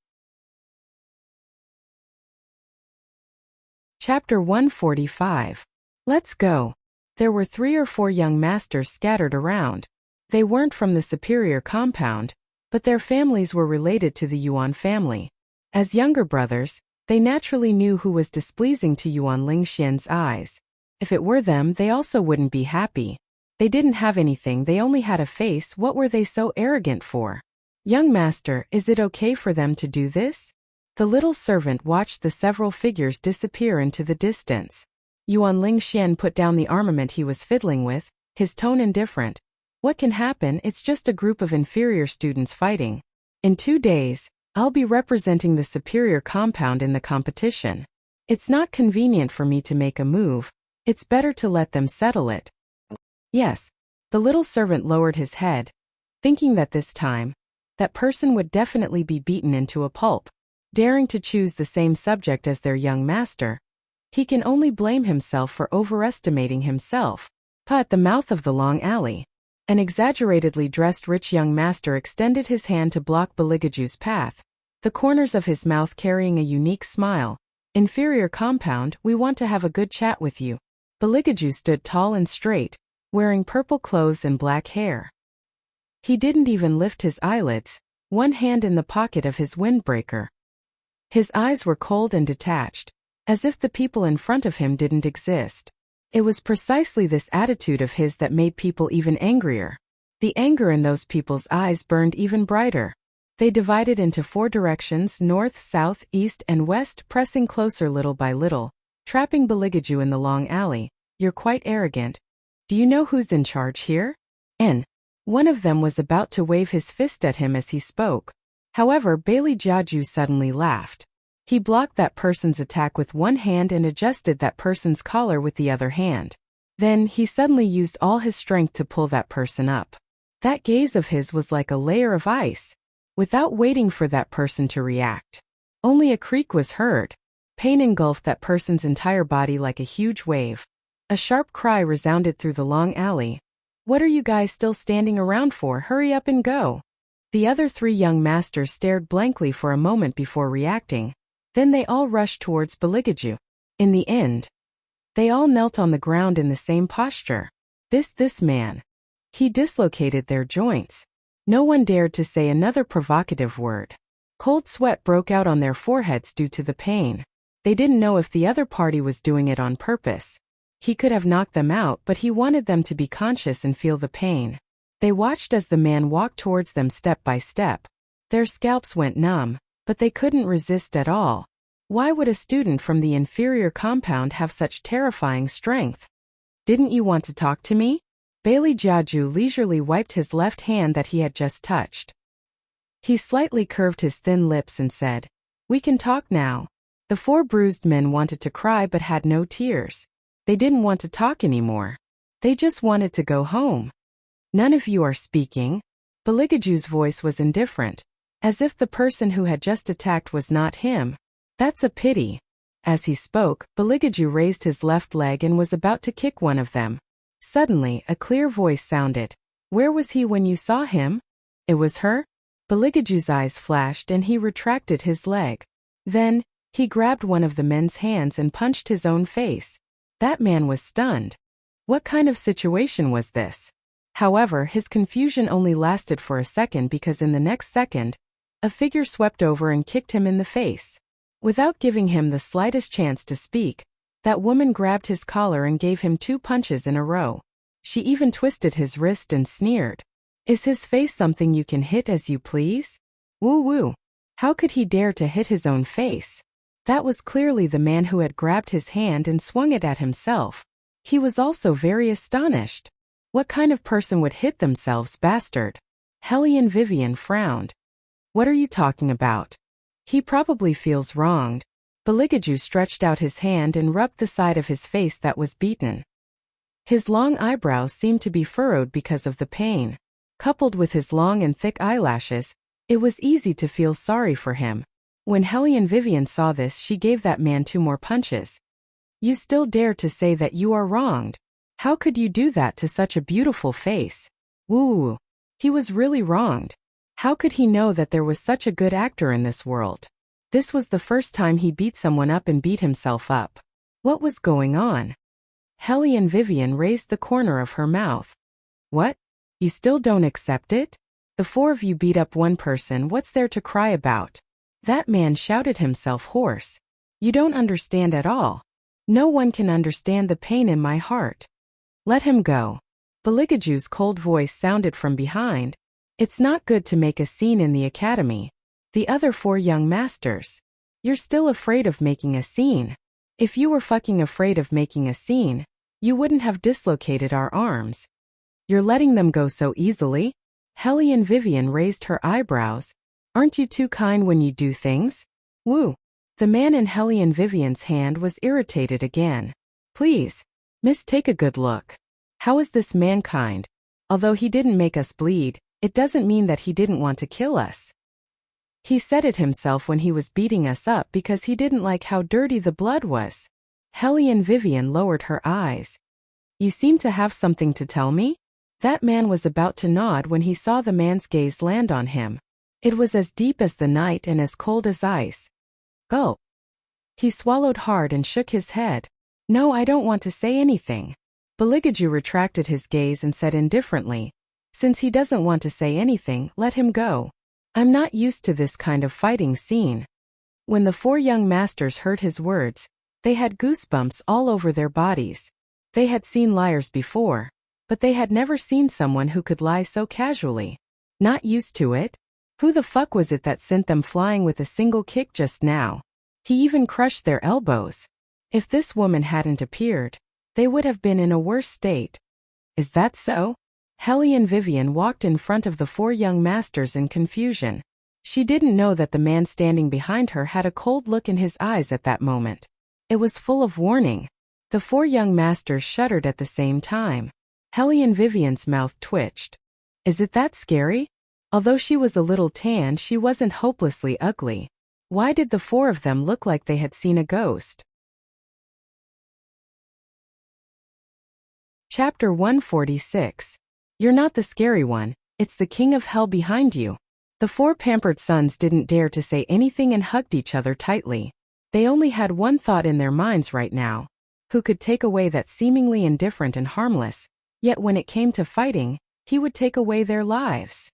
Speaker 1: Chapter 145. Let's go. There were 3 or 4 young masters scattered around. They weren't from the superior compound, but their families were related to the Yuan family. As younger brothers, they naturally knew who was displeasing to Yuan Lingxian's eyes. If it were them, they also wouldn't be happy. They didn't have anything, they only had a face. What were they so arrogant for? Young master, is it okay for them to do this? The little servant watched the several figures disappear into the distance. Yuan Lingxian put down the armament he was fiddling with, his tone indifferent. What can happen? It's just a group of inferior students fighting. In 2 days, I'll be representing the superior compound in the competition. It's not convenient for me to make a move. It's better to let them settle it. Yes. The little servant lowered his head, thinking that this time, that person would definitely be beaten into a pulp. Daring to choose the same subject as their young master, he can only blame himself for overestimating himself. At the mouth of the long alley, an exaggeratedly dressed rich young master extended his hand to block Beligaju's path, the corners of his mouth carrying a unique smile. Inferior compound, we want to have a good chat with you. Beligaju stood tall and straight, wearing purple clothes and black hair. He didn't even lift his eyelids, one hand in the pocket of his windbreaker. His eyes were cold and detached, as if the people in front of him didn't exist. It was precisely this attitude of his that made people even angrier. The anger in those people's eyes burned even brighter. They divided into 4 directions, north, south, east, and west, pressing closer little by little, trapping Beligaju in the long alley. You're quite arrogant. Do you know who's in charge here? One of them was about to wave his fist at him as he spoke. However, Bailey Jiaju suddenly laughed. He blocked that person's attack with one hand and adjusted that person's collar with the other hand. Then, he suddenly used all his strength to pull that person up. That gaze of his was like a layer of ice. Without waiting for that person to react, only a creak was heard. Pain engulfed that person's entire body like a huge wave. A sharp cry resounded through the long alley. What are you guys still standing around for? Hurry up and go. The other 3 young masters stared blankly for a moment before reacting. Then they all rushed towards Beligaju. In the end, they all knelt on the ground in the same posture. This man. He dislocated their joints. No one dared to say another provocative word. Cold sweat broke out on their foreheads due to the pain. They didn't know if the other party was doing it on purpose. He could have knocked them out, but he wanted them to be conscious and feel the pain. They watched as the man walked towards them step by step. Their scalps went numb, but they couldn't resist at all. Why would a student from the inferior compound have such terrifying strength? Didn't you want to talk to me? Bailey Jiaju leisurely wiped his left hand that he had just touched. He slightly curved his thin lips and said, "We can talk now." The four bruised men wanted to cry but had no tears. They didn't want to talk anymore. They just wanted to go home. "None of you are speaking." Baligaju's voice was indifferent, as if the person who had just attacked was not him. "That's a pity." As he spoke, Baligaju raised his left leg and was about to kick one of them. Suddenly, a clear voice sounded. "Where was he when you saw him?" "It was her?" Baligaju's eyes flashed and he retracted his leg. Then, he grabbed one of the men's hands and punched his own face. That man was stunned. What kind of situation was this? However, his confusion only lasted for a second because in the next second, a figure swept over and kicked him in the face. Without giving him the slightest chance to speak, that woman grabbed his collar and gave him 2 punches in a row. She even twisted his wrist and sneered. "Is his face something you can hit as you please? Woo-woo. How could he dare to hit his own face?" That was clearly the man who had grabbed his hand and swung it at himself. He was also very astonished. What kind of person would hit themselves, bastard? Hellion Vivian frowned. "What are you talking about? He probably feels wronged." Baligaju stretched out his hand and rubbed the side of his face that was beaten. His long eyebrows seemed to be furrowed because of the pain. Coupled with his long and thick eyelashes, it was easy to feel sorry for him. When Hellion Vivian saw this, she gave that man 2 more punches. "You still dare to say that you are wronged? How could you do that to such a beautiful face? Woo! He was really wronged. How could he know that there was such a good actor in this world? This was the first time he beat someone up and beat himself up. What was going on?" Hellion Vivian raised the corner of her mouth. "What? You still don't accept it? The 4 of you beat up one person, what's there to cry about?" That man shouted himself hoarse. "You don't understand at all. No one can understand the pain in my heart. Let him go." Baligaju's cold voice sounded from behind. "It's not good to make a scene in the academy." The other 4 young masters. "You're still afraid of making a scene. If you were fucking afraid of making a scene, you wouldn't have dislocated our arms. You're letting them go so easily?" Hellion Vivian raised her eyebrows. "Aren't you too kind when you do things? Woo." The man in Hellion Vivian's hand was irritated again. "Please, miss, take a good look. How is this mankind? Although he didn't make us bleed, it doesn't mean that he didn't want to kill us. He said it himself when he was beating us up because he didn't like how dirty the blood was." Hellion Vivian lowered her eyes. "You seem to have something to tell me?" That man was about to nod when he saw the man's gaze land on him. It was as deep as the night and as cold as ice. "Go." He swallowed hard and shook his head. "No, I don't want to say anything." Baligaju retracted his gaze and said indifferently, "Since he doesn't want to say anything, let him go. I'm not used to this kind of fighting scene." When the 4 young masters heard his words, they had goosebumps all over their bodies. They had seen liars before, but they had never seen someone who could lie so casually. Not used to it? Who the fuck was it that sent them flying with a single kick just now? He even crushed their elbows. If this woman hadn't appeared, they would have been in a worse state. "Is that so?" Hellion Vivian walked in front of the 4 young masters in confusion. She didn't know that the man standing behind her had a cold look in his eyes at that moment. It was full of warning. The 4 young masters shuddered at the same time. Hellion Vivian's mouth twitched. "Is it that scary?" Although she was a little tan, she wasn't hopelessly ugly. Why did the 4 of them look like they had seen a ghost? Chapter 146. You're not the scary one, it's the king of hell behind you. The 4 pampered sons didn't dare to say anything and hugged each other tightly. They only had one thought in their minds right now. Who could take away that seemingly indifferent and harmless, Yet when it came to fighting, he would take away their lives.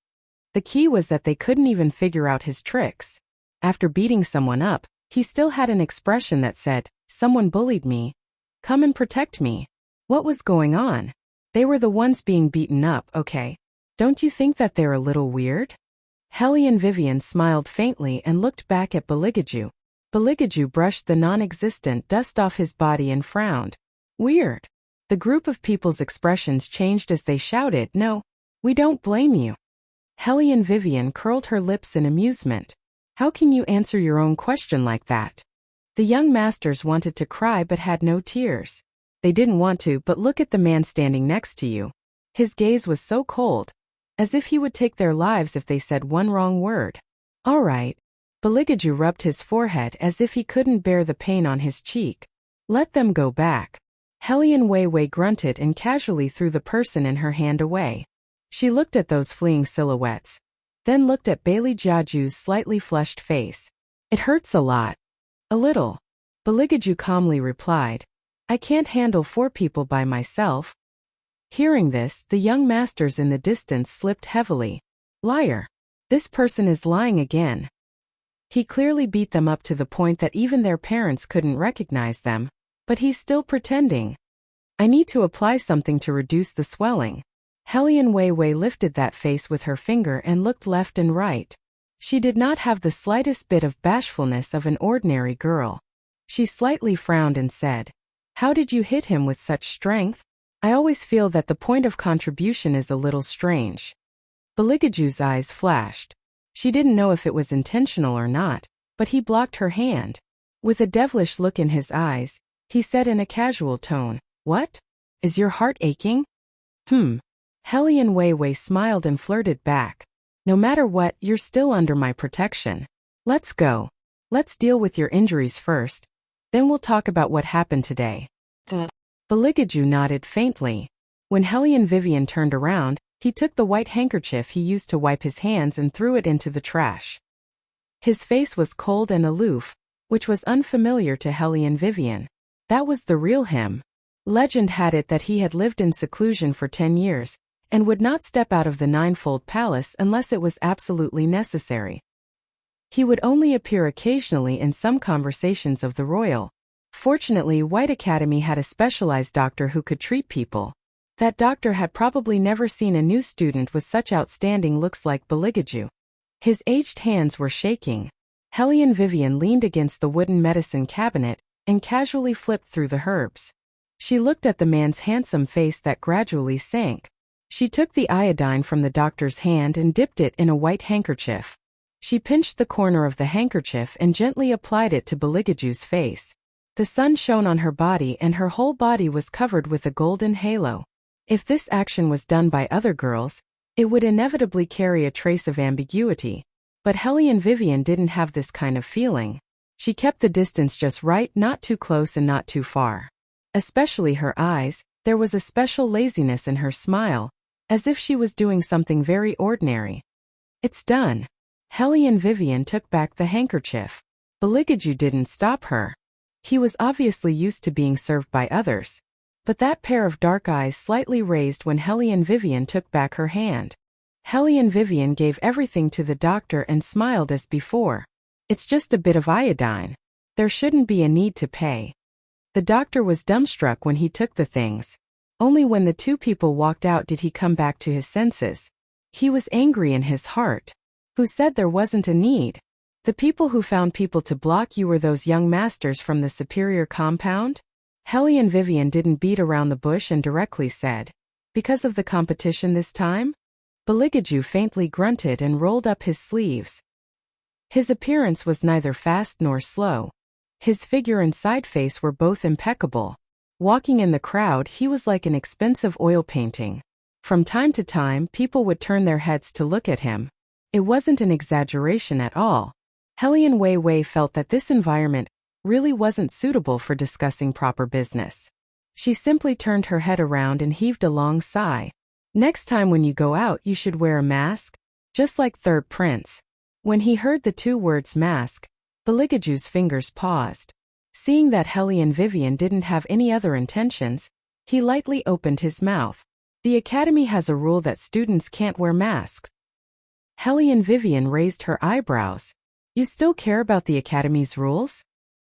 Speaker 1: The key was that they couldn't even figure out his tricks. After beating someone up, he still had an expression that said, "Someone bullied me. Come and protect me." What was going on? They were the ones being beaten up, okay? Don't you think that they're a little weird? Hellion Vivian smiled faintly and looked back at Beligaju. Beligaju brushed the non-existent dust off his body and frowned. Weird. The group of people's expressions changed as they shouted, "No, we don't blame you." Hellion Vivian curled her lips in amusement. How can you answer your own question like that? The young masters wanted to cry but had no tears. They didn't want to, but look at the man standing next to you. His gaze was so cold, as if he would take their lives if they said one wrong word. All right. Beligaju rubbed his forehead as if he couldn't bear the pain on his cheek. Let them go back. Hellion Weiwei grunted and casually threw the person in her hand away. She looked at those fleeing silhouettes, then looked at Bailey Jiaju's slightly flushed face. It hurts a lot. A little. Beligaju calmly replied, I can't handle 4 people by myself. Hearing this, the young masters in the distance slipped heavily. Liar. This person is lying again. He clearly beat them up to the point that even their parents couldn't recognize them, but he's still pretending. I need to apply something to reduce the swelling. Hellion Weiwei lifted that face with her finger and looked left and right. She did not have the slightest bit of bashfulness of an ordinary girl. She slightly frowned and said, How did you hit him with such strength? I always feel that the point of contribution is a little strange. Beligaju's eyes flashed. She didn't know if it was intentional or not, but he blocked her hand. With a devilish look in his eyes, he said in a casual tone, What? Is your heart aching? Hellion Weiwei smiled and flirted back. No matter what, you're still under my protection. Let's go. Let's deal with your injuries first. Then we'll talk about what happened today. Beligaju nodded faintly. When Hellion Vivian turned around, he took the white handkerchief he used to wipe his hands and threw it into the trash. His face was cold and aloof, which was unfamiliar to Hellion Vivian. That was the real him. Legend had it that he had lived in seclusion for 10 years, and would not step out of the Ninefold Palace unless it was absolutely necessary. He would only appear occasionally in some conversations of the royal. Fortunately, White Academy had a specialized doctor who could treat people. That doctor had probably never seen a new student with such outstanding looks like Beligaju. His aged hands were shaking. Hellion Vivian leaned against the wooden medicine cabinet and casually flipped through the herbs. She looked at the man's handsome face that gradually sank. She took the iodine from the doctor's hand and dipped it in a white handkerchief. She pinched the corner of the handkerchief and gently applied it to Beligaju's face. The sun shone on her body and her whole body was covered with a golden halo. If this action was done by other girls, it would inevitably carry a trace of ambiguity. But Hellion Vivian didn't have this kind of feeling. She kept the distance just right, not too close and not too far. Especially her eyes, there was a special laziness in her smile, as if she was doing something very ordinary. It's done. Hellion Vivian took back the handkerchief. Beligaju didn't stop her. He was obviously used to being served by others. But that pair of dark eyes slightly raised when Hellion Vivian took back her hand. Hellion Vivian gave everything to the doctor and smiled as before. It's just a bit of iodine. There shouldn't be a need to pay. The doctor was dumbstruck when he took the things. Only when the 2 people walked out did he come back to his senses. He was angry in his heart. Who said there wasn't a need? The people who found people to block you were those young masters from the superior compound? Hellion Vivian didn't beat around the bush and directly said, Because of the competition this time? Beligaju faintly grunted and rolled up his sleeves. His appearance was neither fast nor slow. His figure and side face were both impeccable. Walking in the crowd, he was like an expensive oil painting. From time to time, people would turn their heads to look at him. It wasn't an exaggeration at all. Hellion Weiwei felt that this environment really wasn't suitable for discussing proper business. She simply turned her head around and heaved a long sigh. Next time when you go out, you should wear a mask, just like Third Prince. When he heard the 2 words mask, Beligaju's fingers paused. Seeing that Hellion Vivian didn't have any other intentions, he lightly opened his mouth. The academy has a rule that students can't wear masks. Hellion Vivian raised her eyebrows. You still care about the academy's rules?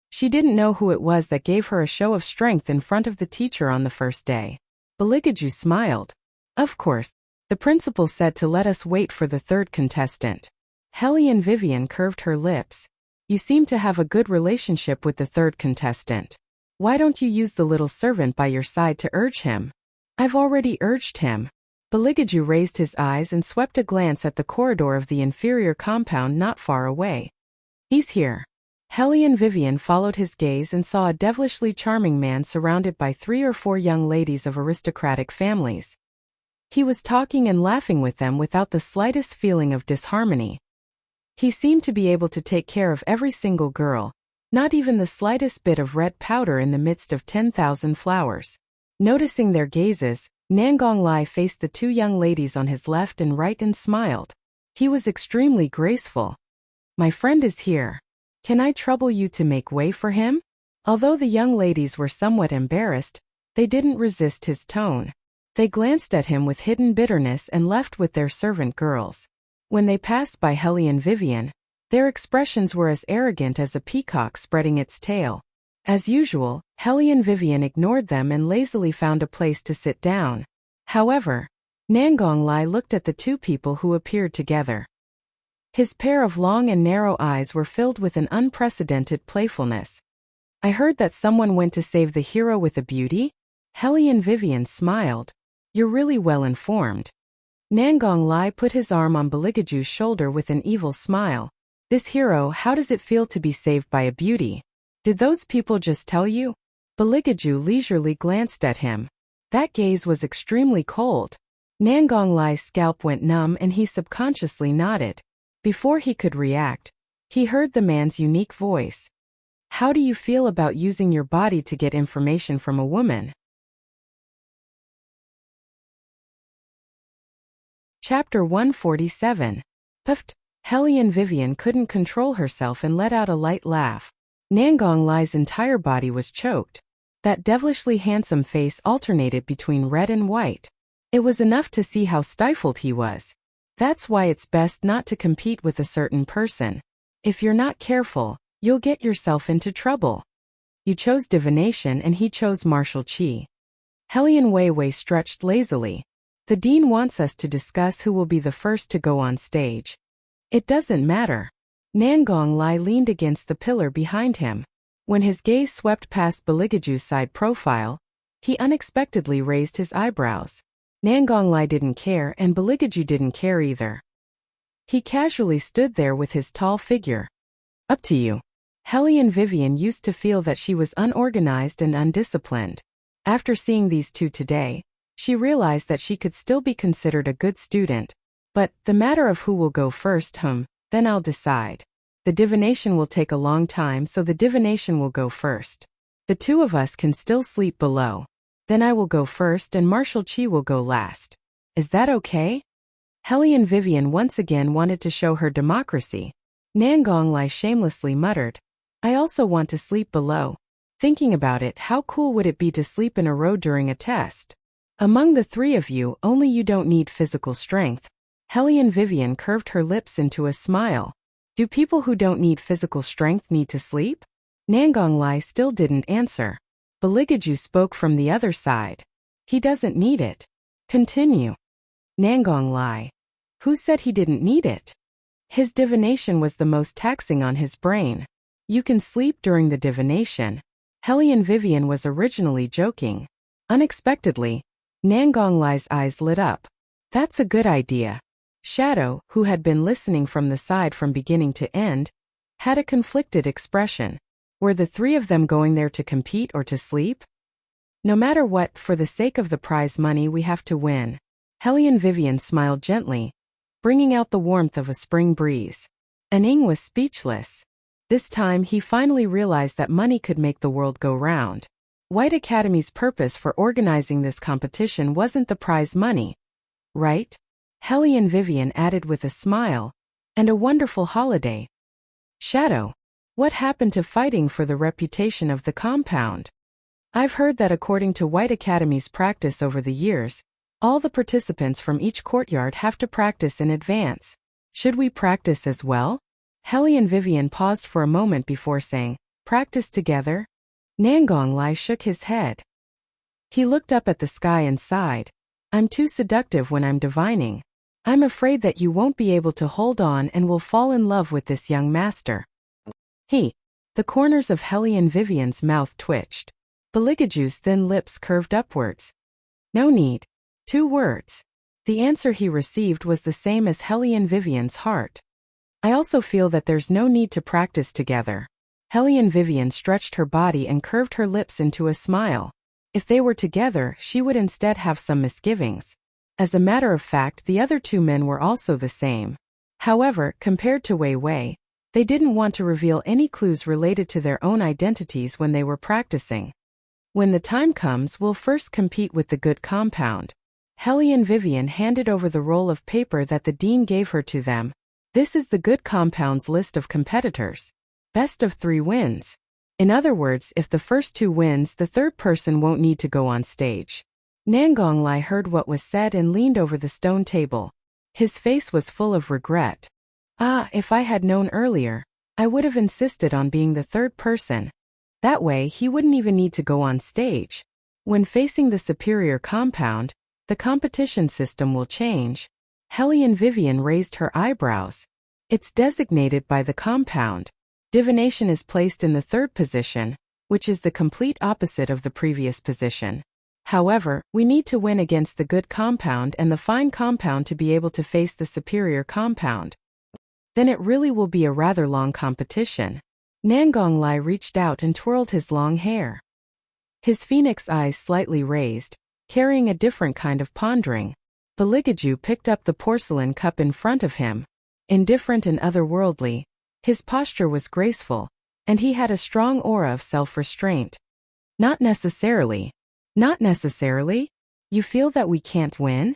Speaker 1: She didn't know who it was that gave her a show of strength in front of the teacher on the first day. Baligaju smiled. Of course. The principal said to let us wait for the third contestant. Hellion Vivian curved her lips. You seem to have a good relationship with the third contestant. Why don't you use the little servant by your side to urge him? I've already urged him. Baligaju raised his eyes and swept a glance at the corridor of the inferior compound not far away. He's here. Hellion Vivian followed his gaze and saw a devilishly charming man surrounded by 3 or 4 young ladies of aristocratic families. He was talking and laughing with them without the slightest feeling of disharmony. He seemed to be able to take care of every single girl, not even the slightest bit of red powder in the midst of 10,000 flowers. Noticing their gazes, Nangong Lai faced the 2 young ladies on his left and right and smiled. He was extremely graceful. My friend is here. Can I trouble you to make way for him? Although the young ladies were somewhat embarrassed, they didn't resist his tone. They glanced at him with hidden bitterness and left with their servant girls. When they passed by Hellion Vivian, their expressions were as arrogant as a peacock spreading its tail. As usual, Hellion Vivian ignored them and lazily found a place to sit down. However, Nangong Lai looked at the 2 people who appeared together. His pair of long and narrow eyes were filled with an unprecedented playfulness. I heard that someone went to save the hero with a beauty? Hellion Vivian smiled. You're really well informed. Nangong Lai put his arm on Baligaju's shoulder with an evil smile. This hero, how does it feel to be saved by a beauty? Did those people just tell you? Baligaju leisurely glanced at him. That gaze was extremely cold. Nangong Lai's scalp went numb and he subconsciously nodded. Before he could react, he heard the man's unique voice. How do you feel about using your body to get information from a woman? Chapter 147. Puffed. Hellion Vivian couldn't control herself and let out a light laugh. Nangong Lai's entire body was choked. That devilishly handsome face alternated between red and white. It was enough to see how stifled he was. That's why it's best not to compete with a certain person. If you're not careful, you'll get yourself into trouble. You chose divination and he chose martial qi. Hellion Weiwei stretched lazily. The dean wants us to discuss who will be the first to go on stage. It doesn't matter. Nangong Lai leaned against the pillar behind him. When his gaze swept past Baligaju's side profile, he unexpectedly raised his eyebrows. Nangong Lai didn't care and Baligaju didn't care either. He casually stood there with his tall figure. Up to you. Hellion Vivian used to feel that she was unorganized and undisciplined. After seeing these 2 today, she realized that she could still be considered a good student. But, the matter of who will go first, then I'll decide. The divination will take a long time, so the divination will go first. The 2 of us can still sleep below. Then I will go first and martial qi will go last. Is that okay? Hellion Vivian once again wanted to show her democracy. Nangong Lai shamelessly muttered. I also want to sleep below. Thinking about it, how cool would it be to sleep in a row during a test? Among the 3 of you, only you don't need physical strength. Hellion Vivian curved her lips into a smile. Do people who don't need physical strength need to sleep? Nangong Lai still didn't answer. Baligaju spoke from the other side. He doesn't need it. Continue. Nangong Lai. Who said he didn't need it? His divination was the most taxing on his brain. You can sleep during the divination. Hellion Vivian was originally joking. Unexpectedly, Nangong Lai's eyes lit up. That's a good idea. Shadow, who had been listening from the side from beginning to end, had a conflicted expression. Were the 3 of them going there to compete or to sleep? No matter what, for the sake of the prize money we have to win. Hellion Vivian smiled gently, bringing out the warmth of a spring breeze. Aning was speechless. This time he finally realized that money could make the world go round. White Academy's purpose for organizing this competition wasn't the prize money. Right? Hellion Vivian added with a smile. And a wonderful holiday. Shadow. What happened to fighting for the reputation of the compound? I've heard that according to White Academy's practice over the years, All the participants from each courtyard have to practice in advance. Should we practice as well? Hellion Vivian paused for a moment before saying, practice together? Nangong Lai shook his head. He looked up at the sky and sighed. I'm too seductive when I'm divining. I'm afraid that you won't be able to hold on and will fall in love with this young master. The corners of Hellion Vivian's mouth twitched. Beligaju's thin lips curved upwards. No need. 2 words. The answer he received was the same as Hellion Vivian's heart. I also feel that there's no need to practice together. Hellion Vivian stretched her body and curved her lips into a smile. If they were together, she would instead have some misgivings. As a matter of fact, the other 2 men were also the same. However, compared to Wei Wei, they didn't want to reveal any clues related to their own identities when they were practicing. When the time comes, we'll first compete with the good compound. Hellion Vivian handed over the roll of paper that the dean gave her to them. This is the good compound's list of competitors. Best of 3 wins. In other words, if the first 2 wins, the third person won't need to go on stage. Nangong Lai heard what was said and leaned over the stone table. His face was full of regret. If I had known earlier, I would have insisted on being the third person. That way, he wouldn't even need to go on stage. When facing the superior compound, the competition system will change. Hellion Vivian raised her eyebrows. It's designated by the compound. Divination is placed in the 3rd position, which is the complete opposite of the previous position. However, we need to win against the good compound and the fine compound to be able to face the superior compound. Then it really will be a rather long competition. Nangong Lai reached out and twirled his long hair. His phoenix eyes slightly raised, carrying a different kind of pondering. Beligaju picked up the porcelain cup in front of him. Indifferent and otherworldly, his posture was graceful, and he had a strong aura of self-restraint. Not necessarily. Not necessarily? You feel that we can't win?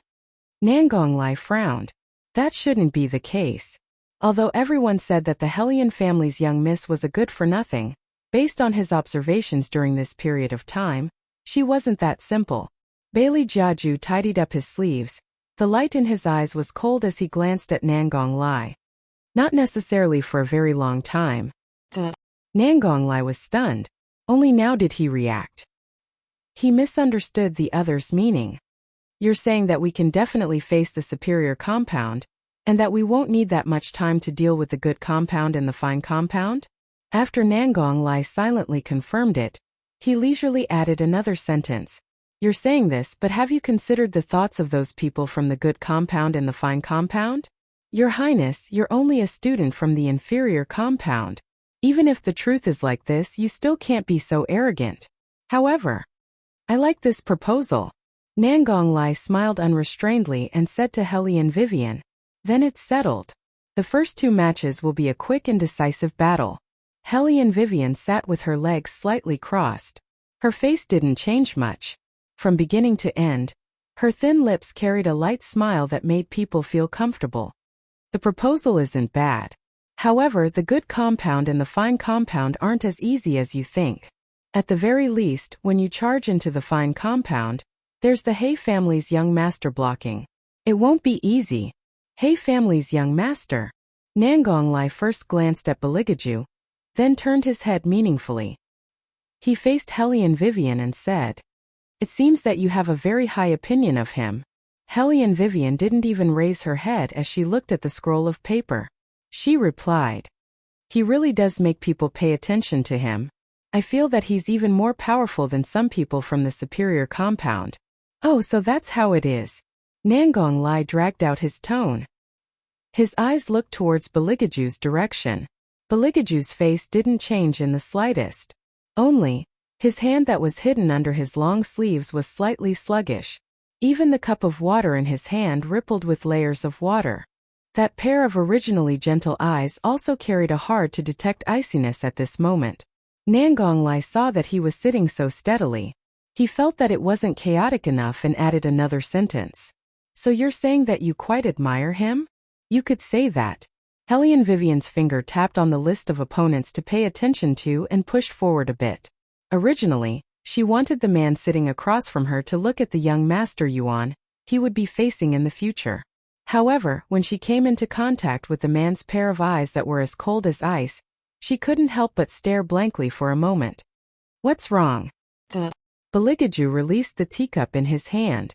Speaker 1: Nangong Lai frowned. That shouldn't be the case. Although everyone said that the Hellion family's young miss was a good-for-nothing, based on his observations during this period of time, she wasn't that simple. Bailey Jiaju tidied up his sleeves. The light in his eyes was cold as he glanced at Nangong Lai. Not necessarily for a very long time. Nangong Lai was stunned. Only now did he react. He misunderstood the other's meaning. You're saying that we can definitely face the superior compound, and that we won't need that much time to deal with the good compound and the fine compound? After Nangong Lai silently confirmed it, he leisurely added another sentence. You're saying this, but have you considered the thoughts of those people from the good compound and the fine compound? Your Highness, you're only a student from the inferior compound. Even if the truth is like this, you still can't be so arrogant. However, I like this proposal. Nangong Lai smiled unrestrainedly and said to Hellion Vivian, then it's settled. The first 2 matches will be a quick and decisive battle. Hellion Vivian sat with her legs slightly crossed. Her face didn't change much. From beginning to end, her thin lips carried a light smile that made people feel comfortable. The proposal isn't bad. However, the good compound and the fine compound aren't as easy as you think. At the very least, when you charge into the fine compound, there's the He family's young master blocking. It won't be easy. He family's young master. Nangong Lai first glanced at Beligaju, then turned his head meaningfully. He faced Hellion Vivian and said, it seems that you have a very high opinion of him. Hellion Vivian didn't even raise her head as she looked at the scroll of paper. She replied, he really does make people pay attention to him. I feel that he's even more powerful than some people from the superior compound. Oh, so that's how it is. Nangong Lai dragged out his tone. His eyes looked towards Beligaju's direction. Beligaju's face didn't change in the slightest. Only, his hand that was hidden under his long sleeves was slightly sluggish. Even the cup of water in his hand rippled with layers of water. That pair of originally gentle eyes also carried a hard-to-detect iciness at this moment. Nangong Lai saw that he was sitting so steadily. He felt that it wasn't chaotic enough and added another sentence. So you're saying that you quite admire him? You could say that. Hellion Vivian's finger tapped on the list of opponents to pay attention to and pushed forward a bit. Originally, she wanted the man sitting across from her to look at the young Master Yuan, he would be facing in the future. However, when she came into contact with the man's pair of eyes that were as cold as ice, she couldn't help but stare blankly for a moment. "What's wrong?" Beligaju released the teacup in his hand.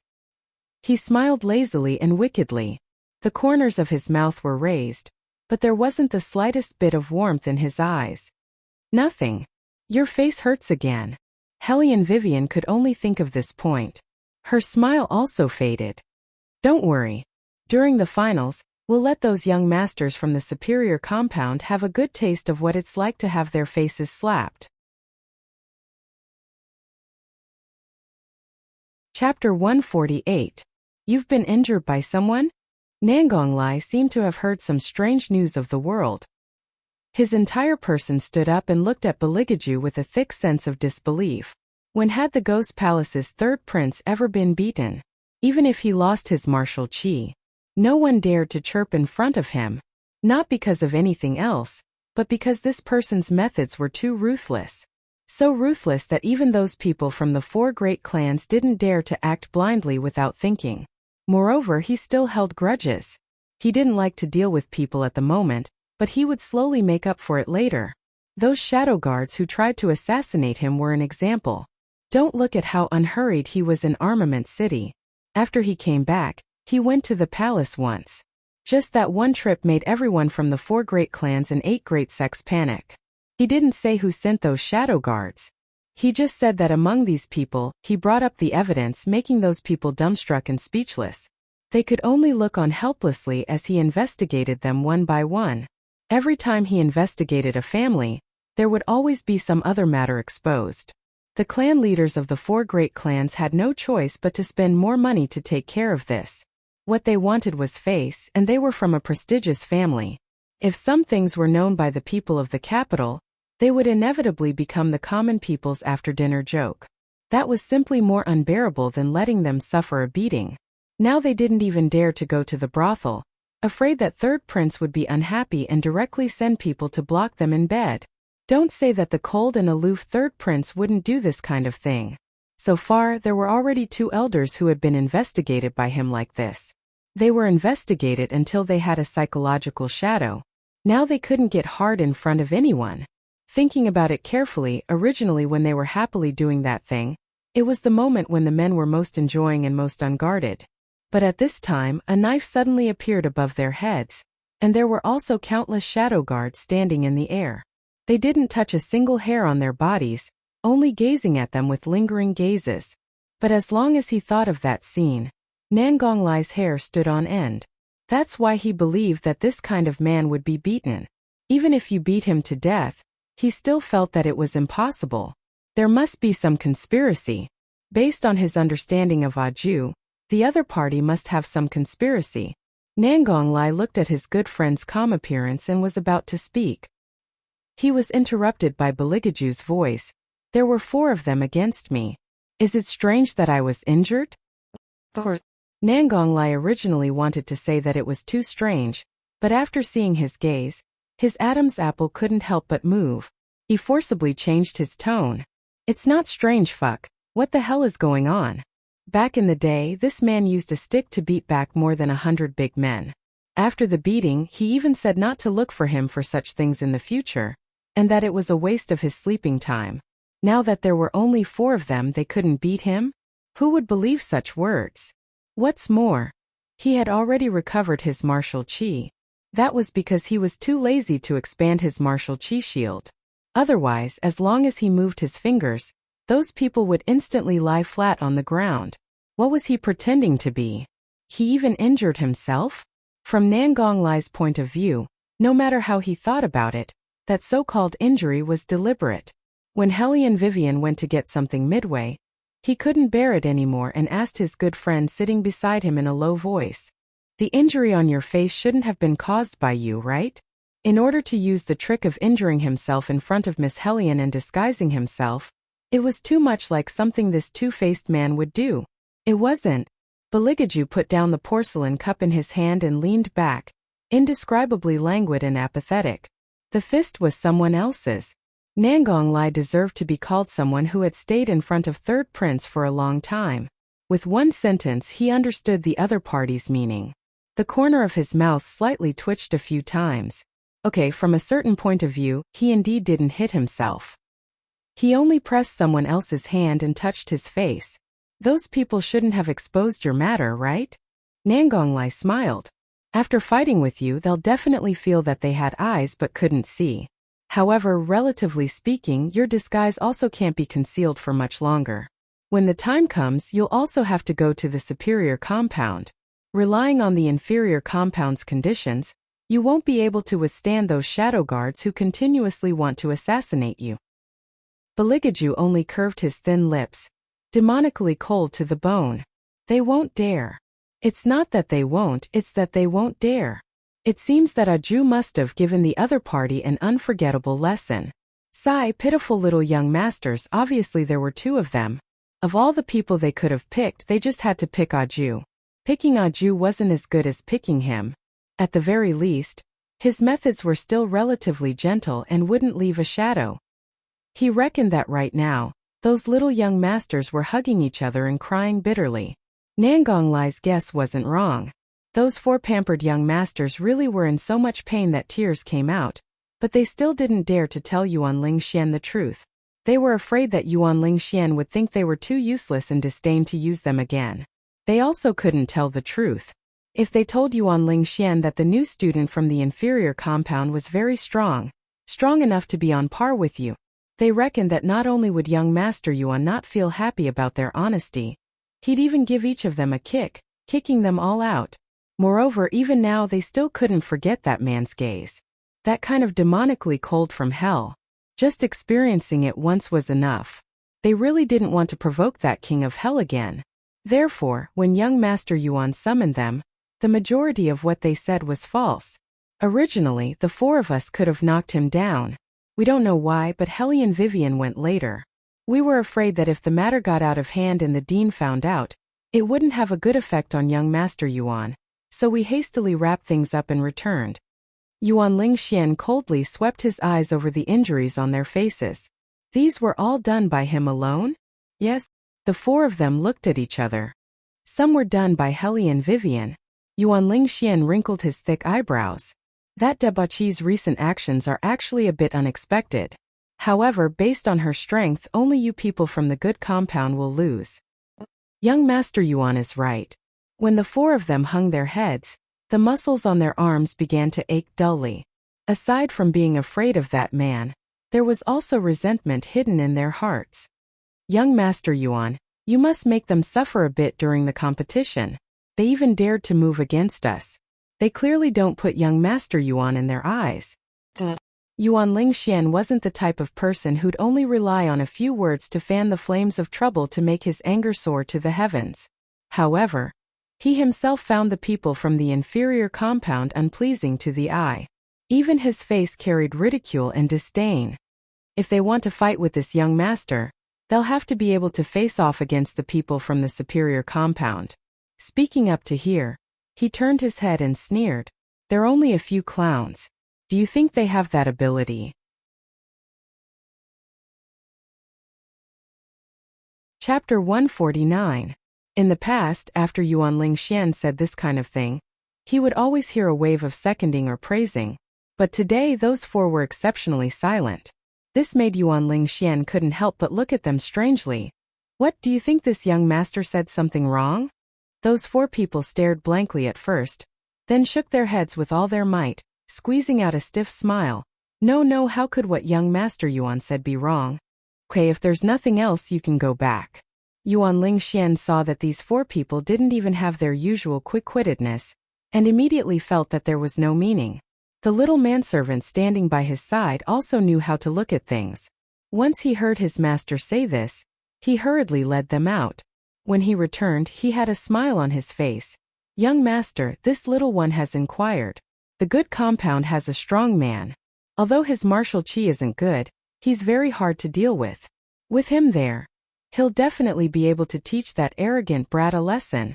Speaker 1: He smiled lazily and wickedly. The corners of his mouth were raised, but there wasn't the slightest bit of warmth in his eyes. "Nothing. Your face hurts again." Hellion Vivian could only think of this point. Her smile also faded. "Don't worry. During the finals, we'll let those young masters from the superior compound have a good taste of what it's like to have their faces slapped." Chapter 148. You've been injured by someone? Nangonglai seemed to have heard some strange news of the world. His entire person stood up and looked at Beligaju with a thick sense of disbelief. When had the Ghost Palace's third prince ever been beaten? Even if he lost his martial chi, no one dared to chirp in front of him. Not because of anything else, but because this person's methods were too ruthless. So ruthless that even those people from the 4 great clans didn't dare to act blindly without thinking. Moreover, he still held grudges. He didn't like to deal with people at the moment, but he would slowly make up for it later. Those shadow guards who tried to assassinate him were an example. Don't look at how unhurried he was in Armament City. After he came back, he went to the palace once. Just that one trip made everyone from the 4 great clans and 8 great sects panic. He didn't say who sent those shadow guards. He just said that among these people, he brought up the evidence, making those people dumbstruck and speechless. They could only look on helplessly as he investigated them one by one. Every time he investigated a family, there would always be some other matter exposed. The clan leaders of the 4 great clans had no choice but to spend more money to take care of this. What they wanted was face, and they were from a prestigious family. If some things were known by the people of the capital, they would inevitably become the common people's after-dinner joke. That was simply more unbearable than letting them suffer a beating. Now they didn't even dare to go to the brothel, afraid that third prince would be unhappy and directly send people to block them in bed. Don't say that the cold and aloof third prince wouldn't do this kind of thing. So far, there were already 2 elders who had been investigated by him like this. They were investigated until they had a psychological shadow. Now they couldn't get hard in front of anyone. Thinking about it carefully, originally when they were happily doing that thing, it was the moment when the men were most enjoying and most unguarded. But at this time, a knife suddenly appeared above their heads, and there were also countless shadow guards standing in the air. They didn't touch a single hair on their bodies, only gazing at them with lingering gazes. But as long as he thought of that scene, Nangonglai's hair stood on end. That's why he believed that this kind of man would be beaten. Even if you beat him to death, he still felt that it was impossible. There must be some conspiracy. Based on his understanding of Aju, the other party must have some conspiracy. Nangonglai looked at his good friend's calm appearance and was about to speak. He was interrupted by Beligaju's voice. "There were 4 of them against me. Is it strange that I was injured?" Nangonglai originally wanted to say that it was too strange, but after seeing his gaze, his Adam's apple couldn't help but move. He forcibly changed his tone. "It's not strange, fuck. What the hell is going on?" Back in the day, this man used a stick to beat back more than 100 big men. After the beating, he even said not to look for him for such things in the future, and that it was a waste of his sleeping time. Now that there were only 4 of them, they couldn't beat him? Who would believe such words? What's more, he had already recovered his martial chi. That was because he was too lazy to expand his martial chi shield. Otherwise, as long as he moved his fingers, those people would instantly lie flat on the ground. What was he pretending to be? He even injured himself? From Nangonglai's point of view, no matter how he thought about it, that so-called injury was deliberate. When Hellion Vivian went to get something midway, he couldn't bear it anymore and asked his good friend sitting beside him in a low voice. "The injury on your face shouldn't have been caused by you, right?" In order to use the trick of injuring himself in front of Miss Hellion and disguising himself, it was too much like something this two-faced man would do. It wasn't. Beligaju put down the porcelain cup in his hand and leaned back, indescribably languid and apathetic. The fist was someone else's. Nangonglai deserved to be called someone who had stayed in front of third prince for a long time. With one sentence he understood the other party's meaning. The corner of his mouth slightly twitched a few times. Okay, from a certain point of view, he indeed didn't hit himself. He only pressed someone else's hand and touched his face. Those people shouldn't have exposed your matter, right? Nangonglai smiled. After fighting with you, they'll definitely feel that they had eyes but couldn't see. However, relatively speaking, your disguise also can't be concealed for much longer. When the time comes, you'll also have to go to the superior compound. Relying on the inferior compound's conditions, you won't be able to withstand those shadow guards who continuously want to assassinate you. Baligaju only curved his thin lips, demonically cold to the bone. They won't dare. It's not that they won't, it's that they won't dare. It seems that Aju must have given the other party an unforgettable lesson. Sigh, pitiful little young masters, obviously there were two of them. Of all the people they could have picked, they just had to pick Aju. Picking Aju wasn't as good as picking him. At the very least, his methods were still relatively gentle and wouldn't leave a shadow. He reckoned that right now, those little young masters were hugging each other and crying bitterly. Nangonglai's guess wasn't wrong. Those four pampered young masters really were in so much pain that tears came out, but they still didn't dare to tell Yuan Lingxian the truth. They were afraid that Yuan Lingxian would think they were too useless and disdain to use them again. They also couldn't tell the truth. If they told Yuan Lingxian that the new student from the inferior compound was very strong enough to be on par with you, they reckoned that not only would young Master Yuan not feel happy about their honesty, he'd even give each of them a kick, kicking them all out. Moreover, even now they still couldn't forget that man's gaze. That kind of demonically cold from hell. Just experiencing it once was enough. They really didn't want to provoke that king of hell again. Therefore, when young Master Yuan summoned them, the majority of what they said was false. Originally, the four of us could have knocked him down. We don't know why, but Hellion Vivian went later. We were afraid that if the matter got out of hand and the dean found out, it wouldn't have a good effect on young Master Yuan, so we hastily wrapped things up and returned. Yuan Lingxian coldly swept his eyes over the injuries on their faces. These were all done by him alone? Yes. The four of them looked at each other. Some were done by Hellion Vivian. Yuan Lingxian wrinkled his thick eyebrows. That debauchee's recent actions are actually a bit unexpected. However, based on her strength, only you people from the good compound will lose. Young Master Yuan is right. When the four of them hung their heads, the muscles on their arms began to ache dully. Aside from being afraid of that man, there was also resentment hidden in their hearts. Young Master Yuan, you must make them suffer a bit during the competition. They even dared to move against us. They clearly don't put young Master Yuan in their eyes. Yuan Lingxian wasn't the type of person who'd only rely on a few words to fan the flames of trouble to make his anger soar to the heavens. However, he himself found the people from the inferior compound unpleasing to the eye. Even his face carried ridicule and disdain. If they want to fight with this young master, they'll have to be able to face off against the people from the superior compound. Speaking up to here, he turned his head and sneered. They're only a few clowns. Do you think they have that ability? Chapter 149. In the past, after Yuan Lingxian said this kind of thing, he would always hear a wave of seconding or praising. But today those four were exceptionally silent. This made Yuan Lingxian couldn't help but look at them strangely. What, do you think this young master said something wrong? Those four people stared blankly at first, then shook their heads with all their might, squeezing out a stiff smile. No, how could what young Master Yuan said be wrong? Okay, if there's nothing else you can go back. Yuan Lingxian saw that these four people didn't even have their usual quick-wittedness, and immediately felt that there was no meaning. The little manservant standing by his side also knew how to look at things. Once he heard his master say this, he hurriedly led them out. When he returned, he had a smile on his face. Young master, this little one has inquired. The good compound has a strong man. Although his martial chi isn't good, he's very hard to deal with. With him there, he'll definitely be able to teach that arrogant brat a lesson.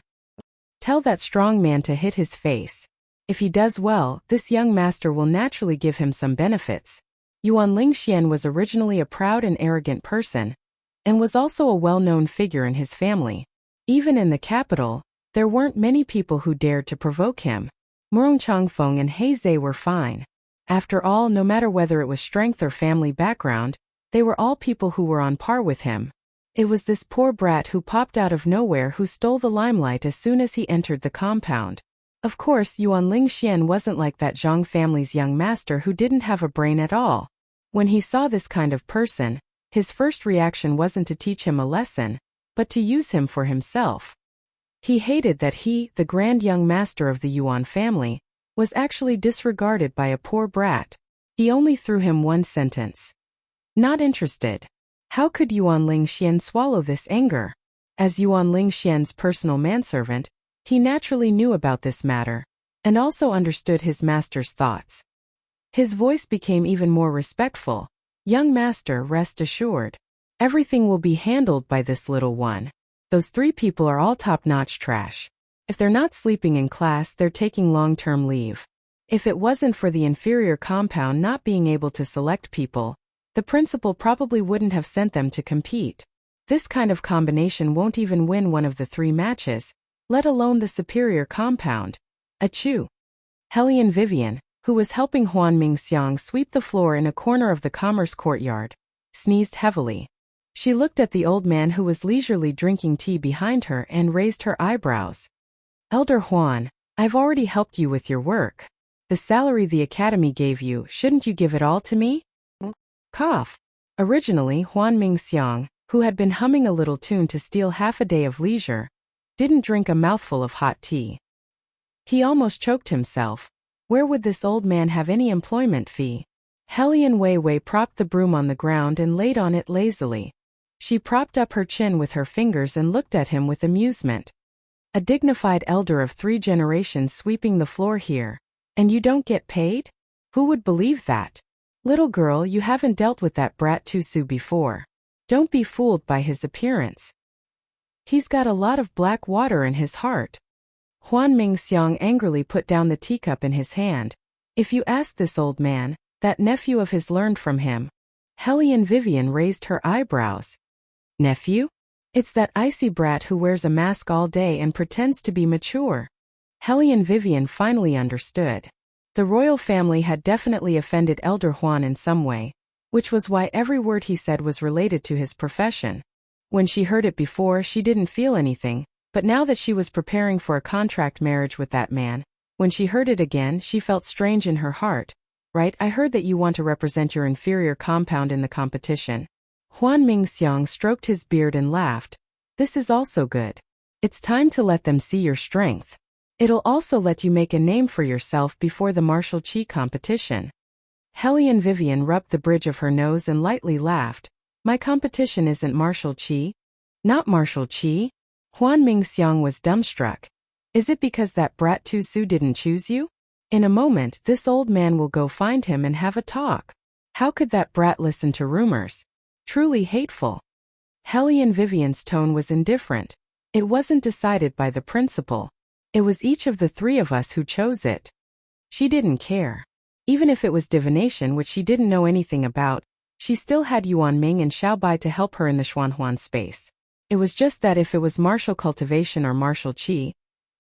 Speaker 1: Tell that strong man to hit his face. If he does well, this young master will naturally give him some benefits. Yuan Lingxian was originally a proud and arrogant person, and was also a well-known figure in his family. Even in the capital, there weren't many people who dared to provoke him. Murong Changfeng and Heizei were fine. After all, no matter whether it was strength or family background, they were all people who were on par with him. It was this poor brat who popped out of nowhere who stole the limelight as soon as he entered the compound. Of course, Yuan Lingxian wasn't like that Zhang family's young master who didn't have a brain at all. When he saw this kind of person, his first reaction wasn't to teach him a lesson, but to use him for himself. He hated that he, the grand young master of the Yuan family, was actually disregarded by a poor brat. He only threw him one sentence. Not interested. How could Yuan Lingxian swallow this anger? As Yuan Lingxian's personal manservant, he naturally knew about this matter, and also understood his master's thoughts. His voice became even more respectful. Young master, rest assured. Everything will be handled by this little one. Those 3 people are all top-notch trash. If they're not sleeping in class, they're taking long-term leave. If it wasn't for the inferior compound not being able to select people, the principal probably wouldn't have sent them to compete. This kind of combination won't even win one of the 3 matches, let alone the superior compound. Achoo! Hellion Vivian, who was helping Huan Mingxiang sweep the floor in a corner of the commerce courtyard, sneezed heavily. She looked at the old man who was leisurely drinking tea behind her and raised her eyebrows. Elder Huan, I've already helped you with your work. The salary the academy gave you, shouldn't you give it all to me? Cough. Originally, Huan Mingxiang, who had been humming a little tune to steal half a day of leisure, didn't drink a mouthful of hot tea. He almost choked himself. Where would this old man have any employment fee? Hellion Weiwei propped the broom on the ground and laid on it lazily. She propped up her chin with her fingers and looked at him with amusement. A dignified elder of 3 generations sweeping the floor here. And you don't get paid? Who would believe that? Little girl, you haven't dealt with that brat Tusu before. Don't be fooled by his appearance. He's got a lot of black water in his heart. Huan Mingxiang angrily put down the teacup in his hand. If you ask this old man, that nephew of his learned from him. Hellion Vivian raised her eyebrows. Nephew? It's that icy brat who wears a mask all day and pretends to be mature. Hellion Vivian finally understood. The royal family had definitely offended Elder Huan in some way, which was why every word he said was related to his profession. When she heard it before, she didn't feel anything, but now that she was preparing for a contract marriage with that man, when she heard it again, she felt strange in her heart. Right, I heard that you want to represent your inferior compound in the competition. Huan Mingxiang stroked his beard and laughed. This is also good. It's time to let them see your strength. It'll also let you make a name for yourself before the martial qi competition. Hellion Vivian rubbed the bridge of her nose and lightly laughed. My competition isn't martial qi? Not martial qi? Huan Mingxiang was dumbstruck. Is it because that brat Tusu didn't choose you? In a moment, this old man will go find him and have a talk. How could that brat listen to rumors? Truly hateful. Hellion Vivian's tone was indifferent. It wasn't decided by the principal. It was each of the 3 of us who chose it. She didn't care. Even if it was divination, which she didn't know anything about, she still had Yuan Ming and Xiao Bai to help her in the Xuanhuan space. It was just that if it was martial cultivation or martial qi,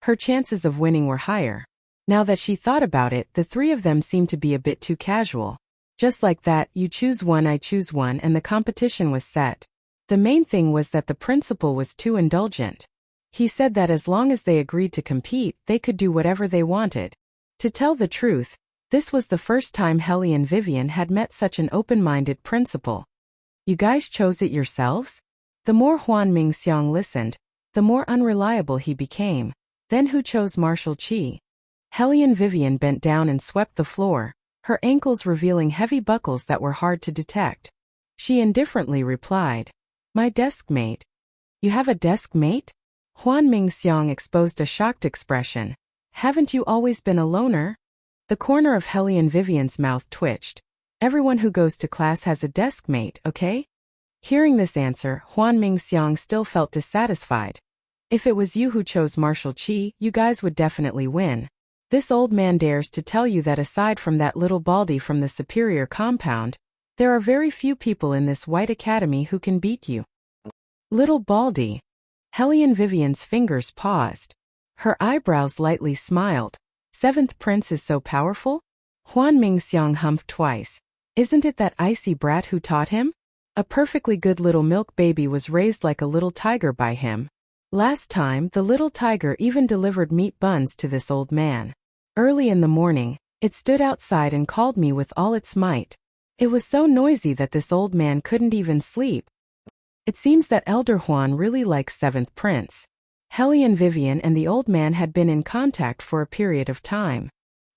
Speaker 1: her chances of winning were higher. Now that she thought about it, the 3 of them seemed to be a bit too casual. Just like that, you choose one, I choose one, and the competition was set. The main thing was that the principal was too indulgent. He said that as long as they agreed to compete, they could do whatever they wanted. To tell the truth, this was the first time Hellion Vivian had met such an open-minded principal. You guys chose it yourselves? The more Huan Mingxiang listened, the more unreliable he became. Then who chose martial qi? Hellion Vivian bent down and swept the floor, her ankles revealing heavy buckles that were hard to detect. She indifferently replied, My desk mate. You have a desk mate? Huan Mingxiang exposed a shocked expression. Haven't you always been a loner? The corner of Hellion Vivian's mouth twitched. Everyone who goes to class has a desk mate, okay? Hearing this answer, Huan Mingxiang still felt dissatisfied. If it was you who chose martial qi, you guys would definitely win. This old man dares to tell you that aside from that little baldy from the superior compound, there are very few people in this white academy who can beat you. Little baldy. Hellion Vivian's fingers paused. Her eyebrows lightly smiled. Seventh prince is so powerful? Huan Mingxiang humphed twice. Isn't it that icy brat who taught him? A perfectly good little milk baby was raised like a little tiger by him. Last time, the little tiger even delivered meat buns to this old man. Early in the morning, it stood outside and called me with all its might. It was so noisy that this old man couldn't even sleep. It seems that Elder Huan really likes Seventh Prince. Hellion Vivian and the old man had been in contact for a period of time.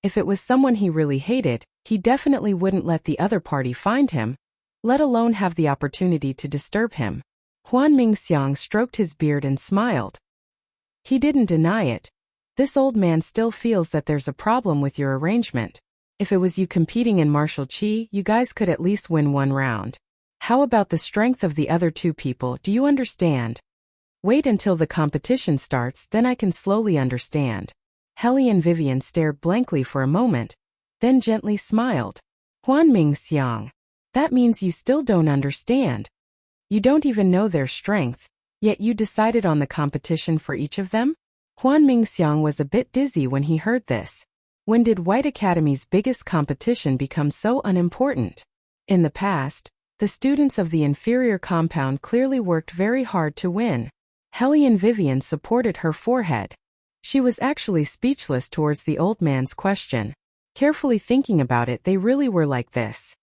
Speaker 1: If it was someone he really hated, he definitely wouldn't let the other party find him, let alone have the opportunity to disturb him. Huan Mingxiang stroked his beard and smiled. He didn't deny it. This old man still feels that there's a problem with your arrangement. If it was you competing in martial chi, you guys could at least win one round. How about the strength of the other two people, do you understand? Wait until the competition starts, then I can slowly understand. Hellion Vivian stared blankly for a moment, then gently smiled. Huan Mingxiang. That means you still don't understand. You don't even know their strength, yet you decided on the competition for each of them? Huan Mingxiang was a bit dizzy when he heard this. When did White Academy's biggest competition become so unimportant? In the past, the students of the inferior compound clearly worked very hard to win. Hellion Vivian supported her forehead. She was actually speechless towards the old man's question. Carefully thinking about it, they really were like this.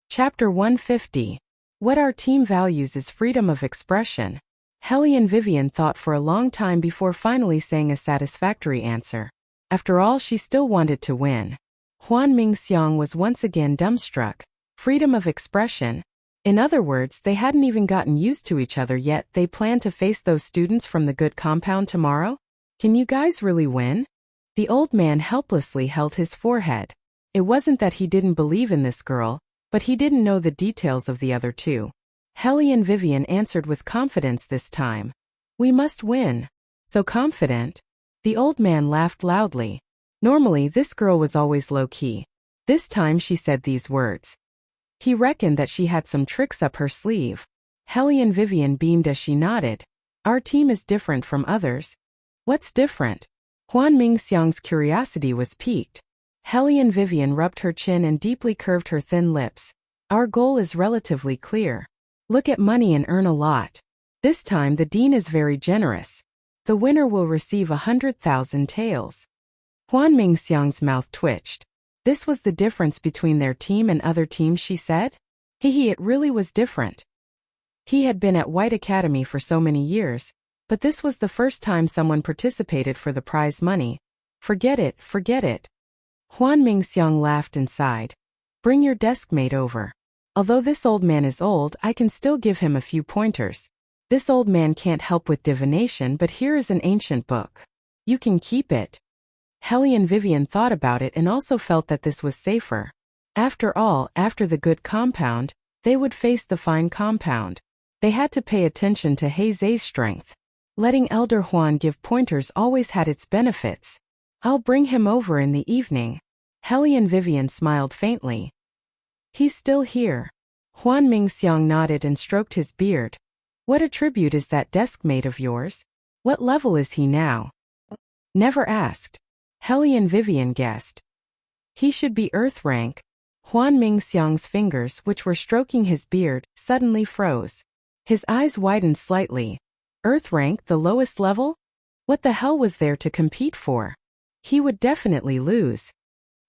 Speaker 1: Chapter 150. What our team values is freedom of expression. Hellion Vivian thought for a long time before finally saying a satisfactory answer. After all, she still wanted to win. Huan Mingxiang was once again dumbstruck. Freedom of expression. In other words, they hadn't even gotten used to each other yet. They planned to face those students from the good compound tomorrow? Can you guys really win? The old man helplessly held his forehead. It wasn't that he didn't believe in this girl, but he didn't know the details of the other two. Hellion Vivian answered with confidence this time. We must win. So confident? The old man laughed loudly. Normally, this girl was always low-key. This time she said these words. He reckoned that she had some tricks up her sleeve. Hellion Vivian beamed as she nodded. Our team is different from others. What's different? Huan Mingxiang's curiosity was piqued. Hellion Vivian rubbed her chin and deeply curved her thin lips. Our goal is relatively clear. Look at money and earn a lot. This time the dean is very generous. The winner will receive 100,000 taels. Huan Mingxiang's mouth twitched. This was the difference between their team and other teams, she said? It really was different. He had been at White Academy for so many years, but this was the first time someone participated for the prize money. Forget it, forget it. Huan Mingxiang laughed and sighed. Bring your deskmate over. Although this old man is old, I can still give him a few pointers. This old man can't help with divination, but here is an ancient book. You can keep it. Hellion Vivian thought about it and also felt that this was safer. After all, after the good compound, they would face the fine compound. They had to pay attention to Heize's strength. Letting Elder Huan give pointers always had its benefits. I'll bring him over in the evening. Hellion Vivian smiled faintly. He's still here. Huan Mingxiang nodded and stroked his beard. What attribute is that deskmate of yours? What level is he now? Never asked. Hellion Vivian guessed. He should be Earth rank. Huan Mingxiang's fingers, which were stroking his beard, suddenly froze. His eyes widened slightly. Earth rank, the lowest level? What the hell was there to compete for? He would definitely lose.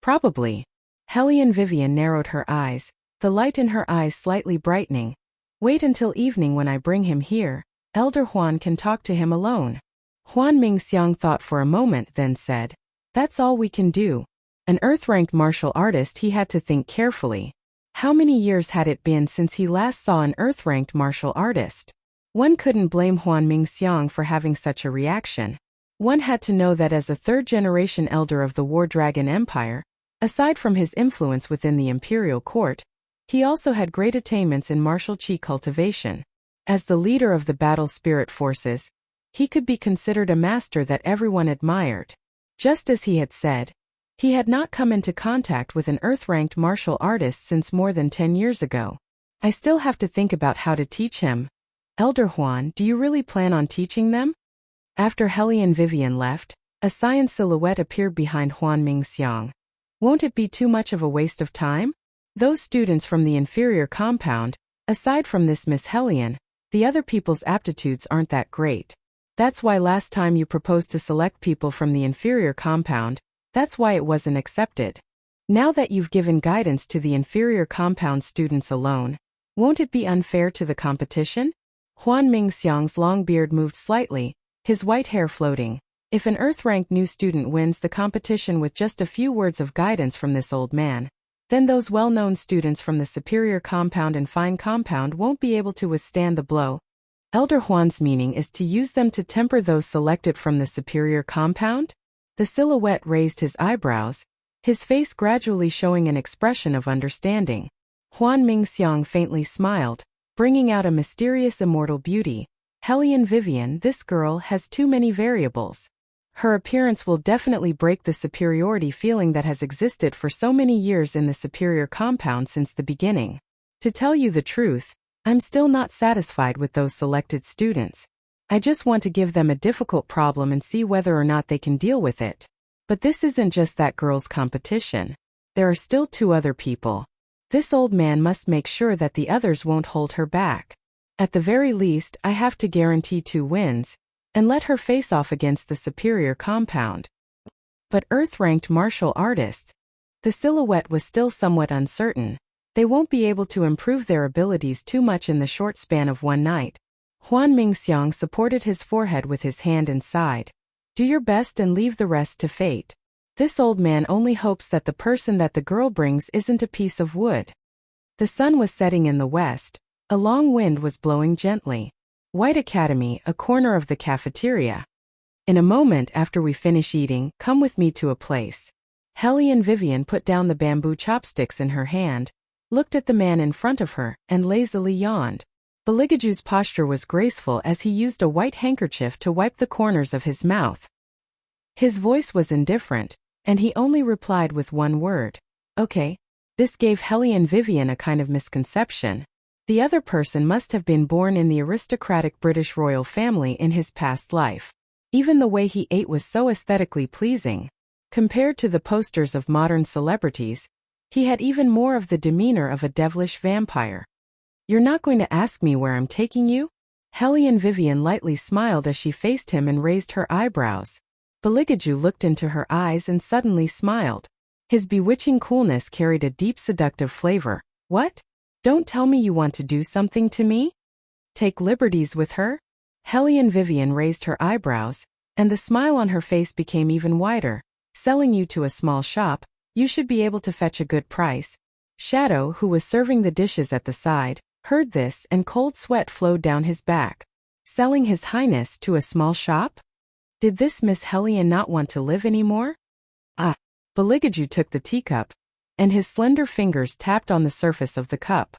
Speaker 1: Probably. Hellion Vivian narrowed her eyes, the light in her eyes slightly brightening. Wait until evening when I bring him here. Elder Huan can talk to him alone. Huan Mingxiang thought for a moment, then said, that's all we can do. An Earth-ranked martial artist, he had to think carefully. How many years had it been since he last saw an Earth-ranked martial artist? One couldn't blame Huan Mingxiang for having such a reaction. One had to know that as a third-generation elder of the War Dragon Empire, aside from his influence within the imperial court, he also had great attainments in martial chi cultivation. As the leader of the battle spirit forces, he could be considered a master that everyone admired. Just as he had said, he had not come into contact with an Earth-ranked martial artist since more than 10 years ago. I still have to think about how to teach him. Elder Huan, do you really plan on teaching them? After Hellion Vivian left, a cyan silhouette appeared behind Huan Mingxiang. Won't it be too much of a waste of time? Those students from the inferior compound, aside from this Miss Hellion, the other people's aptitudes aren't that great. That's why last time you proposed to select people from the inferior compound, that's why it wasn't accepted. Now that you've given guidance to the inferior compound students alone, won't it be unfair to the competition? Huan Mingxiang's long beard moved slightly, his white hair floating. If an Earth-ranked new student wins the competition with just a few words of guidance from this old man, then those well-known students from the superior compound and fine compound won't be able to withstand the blow. Elder Huan's meaning is to use them to temper those selected from the superior compound? The silhouette raised his eyebrows, his face gradually showing an expression of understanding. Huan Mingxiang faintly smiled, bringing out a mysterious immortal beauty. Hellion Vivian, this girl has too many variables. Her appearance will definitely break the superiority feeling that has existed for so many years in the superior compound since the beginning. To tell you the truth, I'm still not satisfied with those selected students. I just want to give them a difficult problem and see whether or not they can deal with it. But this isn't just that girl's competition. There are still 2 other people. This old man must make sure that the others won't hold her back. At the very least, I have to guarantee 2 wins, and let her face off against the superior compound. But Earth-ranked martial artists, the silhouette was still somewhat uncertain. They won't be able to improve their abilities too much in the short span of one night. Huan Mingxiang supported his forehead with his hand and sighed. Do your best and leave the rest to fate. This old man only hopes that the person that the girl brings isn't a piece of wood. The sun was setting in the west. A long wind was blowing gently. White Academy, a corner of the cafeteria. In a moment after we finish eating, come with me to a place. Hellion Vivian put down the bamboo chopsticks in her hand, looked at the man in front of her, and lazily yawned. Beligaju's posture was graceful as he used a white handkerchief to wipe the corners of his mouth. His voice was indifferent, and he only replied with one word. Okay. This gave Hellion Vivian a kind of misconception. The other person must have been born in the aristocratic British royal family in his past life. Even the way he ate was so aesthetically pleasing. Compared to the posters of modern celebrities, he had even more of the demeanor of a devilish vampire. You're not going to ask me where I'm taking you? Hellion Vivian lightly smiled as she faced him and raised her eyebrows. Beligaju looked into her eyes and suddenly smiled. His bewitching coolness carried a deep seductive flavor. What? Don't tell me you want to do something to me? Take liberties with her? Hellion Vivian raised her eyebrows, and the smile on her face became even wider. Selling you to a small shop, you should be able to fetch a good price. Shadow, who was serving the dishes at the side, heard this and cold sweat flowed down his back. Selling His Highness to a small shop? Did this Miss Hellion not want to live anymore? Beligaju took the teacup, and his slender fingers tapped on the surface of the cup.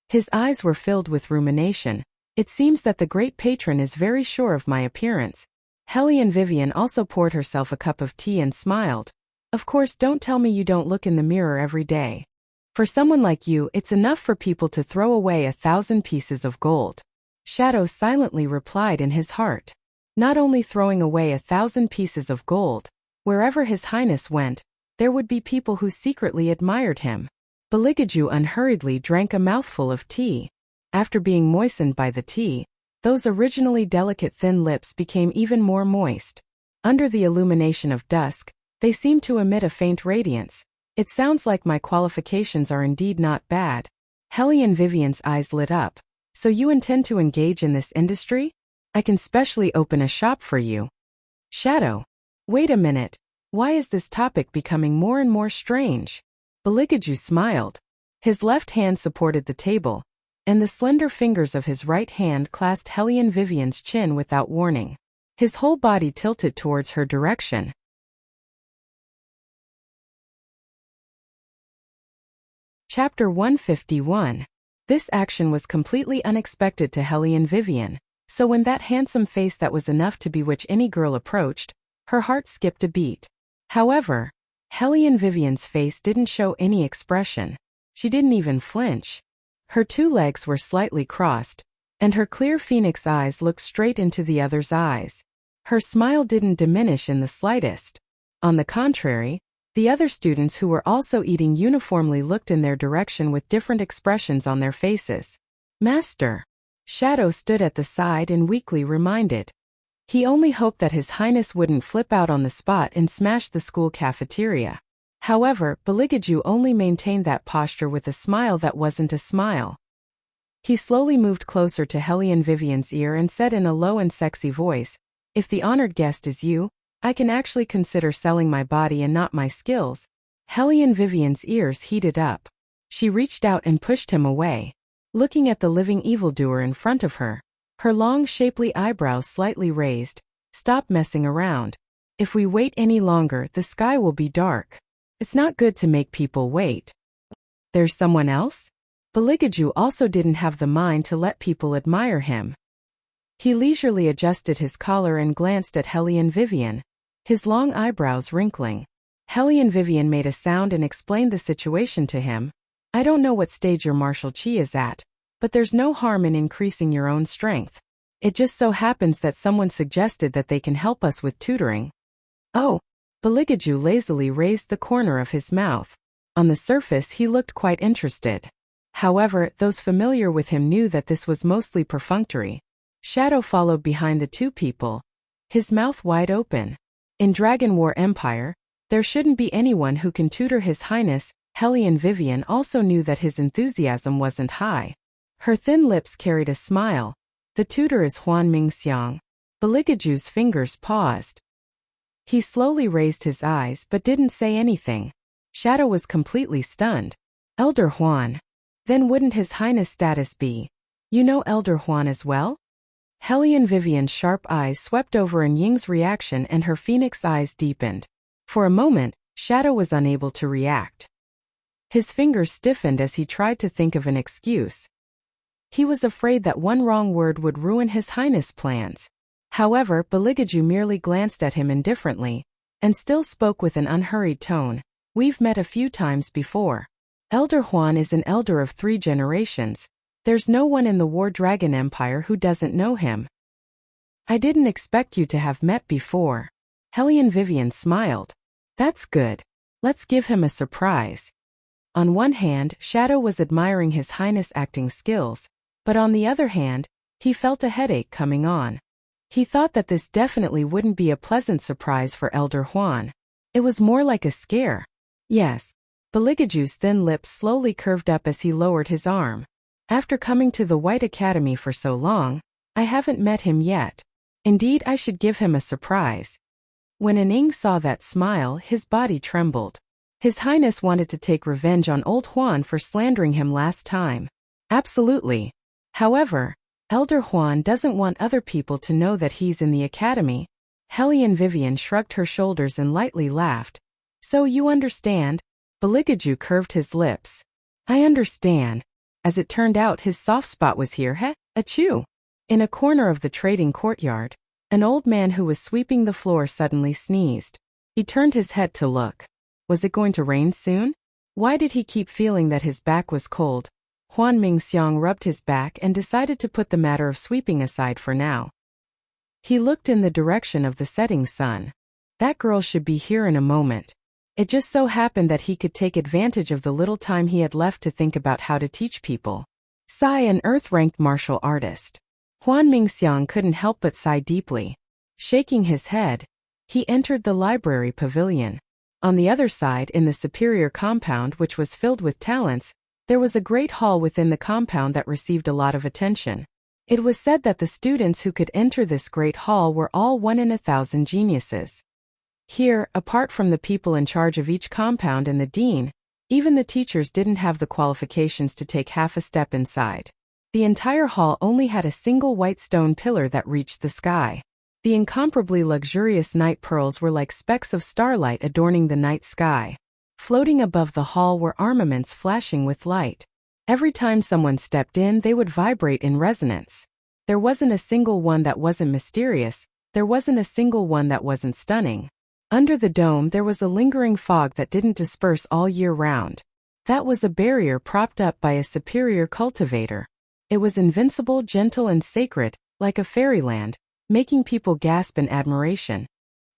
Speaker 1: His eyes were filled with rumination. It seems that the great patron is very sure of my appearance. Hellion Vivian also poured herself a cup of tea and smiled. Of course, don't tell me you don't look in the mirror every day. For someone like you, it's enough for people to throw away 1,000 pieces of gold. Shadow silently replied in his heart. Not only throwing away 1,000 pieces of gold, wherever His Highness went, there would be people who secretly admired him. Beligaju unhurriedly drank a mouthful of tea. After being moistened by the tea, those originally delicate thin lips became even more moist. Under the illumination of dusk, they seemed to emit a faint radiance. It sounds like my qualifications are indeed not bad. Hellion Vivian's eyes lit up. So you intend to engage in this industry? I can specially open a shop for you. Shadow. Wait a minute. Why is this topic becoming more and more strange? Beligaju smiled. His left hand supported the table, and the slender fingers of his right hand clasped Hellion Vivian's chin without warning. His whole body tilted towards her direction. Chapter 151. This action was completely unexpected to Hellion Vivian, so when that handsome face that was enough to bewitch any girl approached, her heart skipped a beat. However, Hellion Vivian's face didn't show any expression. She didn't even flinch. Her two legs were slightly crossed, and her clear phoenix eyes looked straight into the other's eyes. Her smile didn't diminish in the slightest. On the contrary, the other students who were also eating uniformly looked in their direction with different expressions on their faces. Master. Shadow stood at the side and weakly reminded. He only hoped that His Highness wouldn't flip out on the spot and smash the school cafeteria. However, Beligaju only maintained that posture with a smile that wasn't a smile. He slowly moved closer to Hellion Vivian's ear and said in a low and sexy voice, "If the honored guest is you, I can actually consider selling my body and not my skills." Hellion Vivian's ears heated up. She reached out and pushed him away. Looking at the living evildoer in front of her, her long shapely eyebrows slightly raised. "Stop messing around. If we wait any longer, the sky will be dark. It's not good to make people wait." "There's someone else?" Beligaju also didn't have the mind to let people admire him. He leisurely adjusted his collar and glanced at Hellion Vivian, his long eyebrows wrinkling. Hellion Vivian made a sound and explained the situation to him. "I don't know what stage your martial chi is at, but there's no harm in increasing your own strength. It just so happens that someone suggested that they can help us with tutoring." "Oh." Beligaju lazily raised the corner of his mouth. On the surface he looked quite interested. However, those familiar with him knew that this was mostly perfunctory. Shadow followed behind the two people, his mouth wide open. In Dragon War Empire, there shouldn't be anyone who can tutor His Highness. Hellion Vivian also knew that his enthusiasm wasn't high. Her thin lips carried a smile. "The tutor is Huan Mingxiang." Beligaju's fingers paused. He slowly raised his eyes but didn't say anything. Shadow was completely stunned. "Elder Huan. Then wouldn't His Highness' status be? You know Elder Huan as well?" Hellion Vivian's sharp eyes swept over in Ying's reaction and her phoenix eyes deepened. For a moment, Shadow was unable to react. His fingers stiffened as he tried to think of an excuse. He was afraid that one wrong word would ruin His Highness' plans. However, Beligaju merely glanced at him indifferently, and still spoke with an unhurried tone. "We've met a few times before. Elder Huan is an elder of 3 generations. There's no one in the War Dragon Empire who doesn't know him." "I didn't expect you to have met before." Hellion Vivian smiled. "That's good. Let's give him a surprise." On one hand, Shadow was admiring His Highness' acting skills, but on the other hand, he felt a headache coming on. He thought that this definitely wouldn't be a pleasant surprise for Elder Huan. It was more like a scare. "Yes." Beligaju's thin lips slowly curved up as he lowered his arm. "After coming to the White Academy for so long, I haven't met him yet. Indeed, I should give him a surprise." When Aning saw that smile, his body trembled. His Highness wanted to take revenge on old Huan for slandering him last time. Absolutely. However, Elder Huan doesn't want other people to know that he's in the academy. Hellion Vivian shrugged her shoulders and lightly laughed. "So you understand?" Beligaju curved his lips. "I understand. As it turned out, his soft spot was here, heh? Achoo!" In a corner of the trading courtyard, an old man who was sweeping the floor suddenly sneezed. He turned his head to look. Was it going to rain soon? Why did he keep feeling that his back was cold? Huan Mingxiang rubbed his back and decided to put the matter of sweeping aside for now. He looked in the direction of the setting sun. That girl should be here in a moment. It just so happened that he could take advantage of the little time he had left to think about how to teach people. Sigh, an earth-ranked martial artist. Huan Mingxiang couldn't help but sigh deeply. Shaking his head, he entered the library pavilion. On the other side, in the superior compound which was filled with talents, there was a great hall within the compound that received a lot of attention. It was said that the students who could enter this great hall were all 1 in 1,000 geniuses. Here, apart from the people in charge of each compound and the dean, even the teachers didn't have the qualifications to take half a step inside. The entire hall only had a single white stone pillar that reached the sky. The incomparably luxurious night pearls were like specks of starlight adorning the night sky. Floating above the hall were armaments flashing with light. Every time someone stepped in, they would vibrate in resonance. There wasn't a single one that wasn't mysterious. There wasn't a single one that wasn't stunning. Under the dome, there was a lingering fog that didn't disperse all year round. That was a barrier propped up by a superior cultivator. It was invincible, gentle, and sacred, like a fairyland, making people gasp in admiration.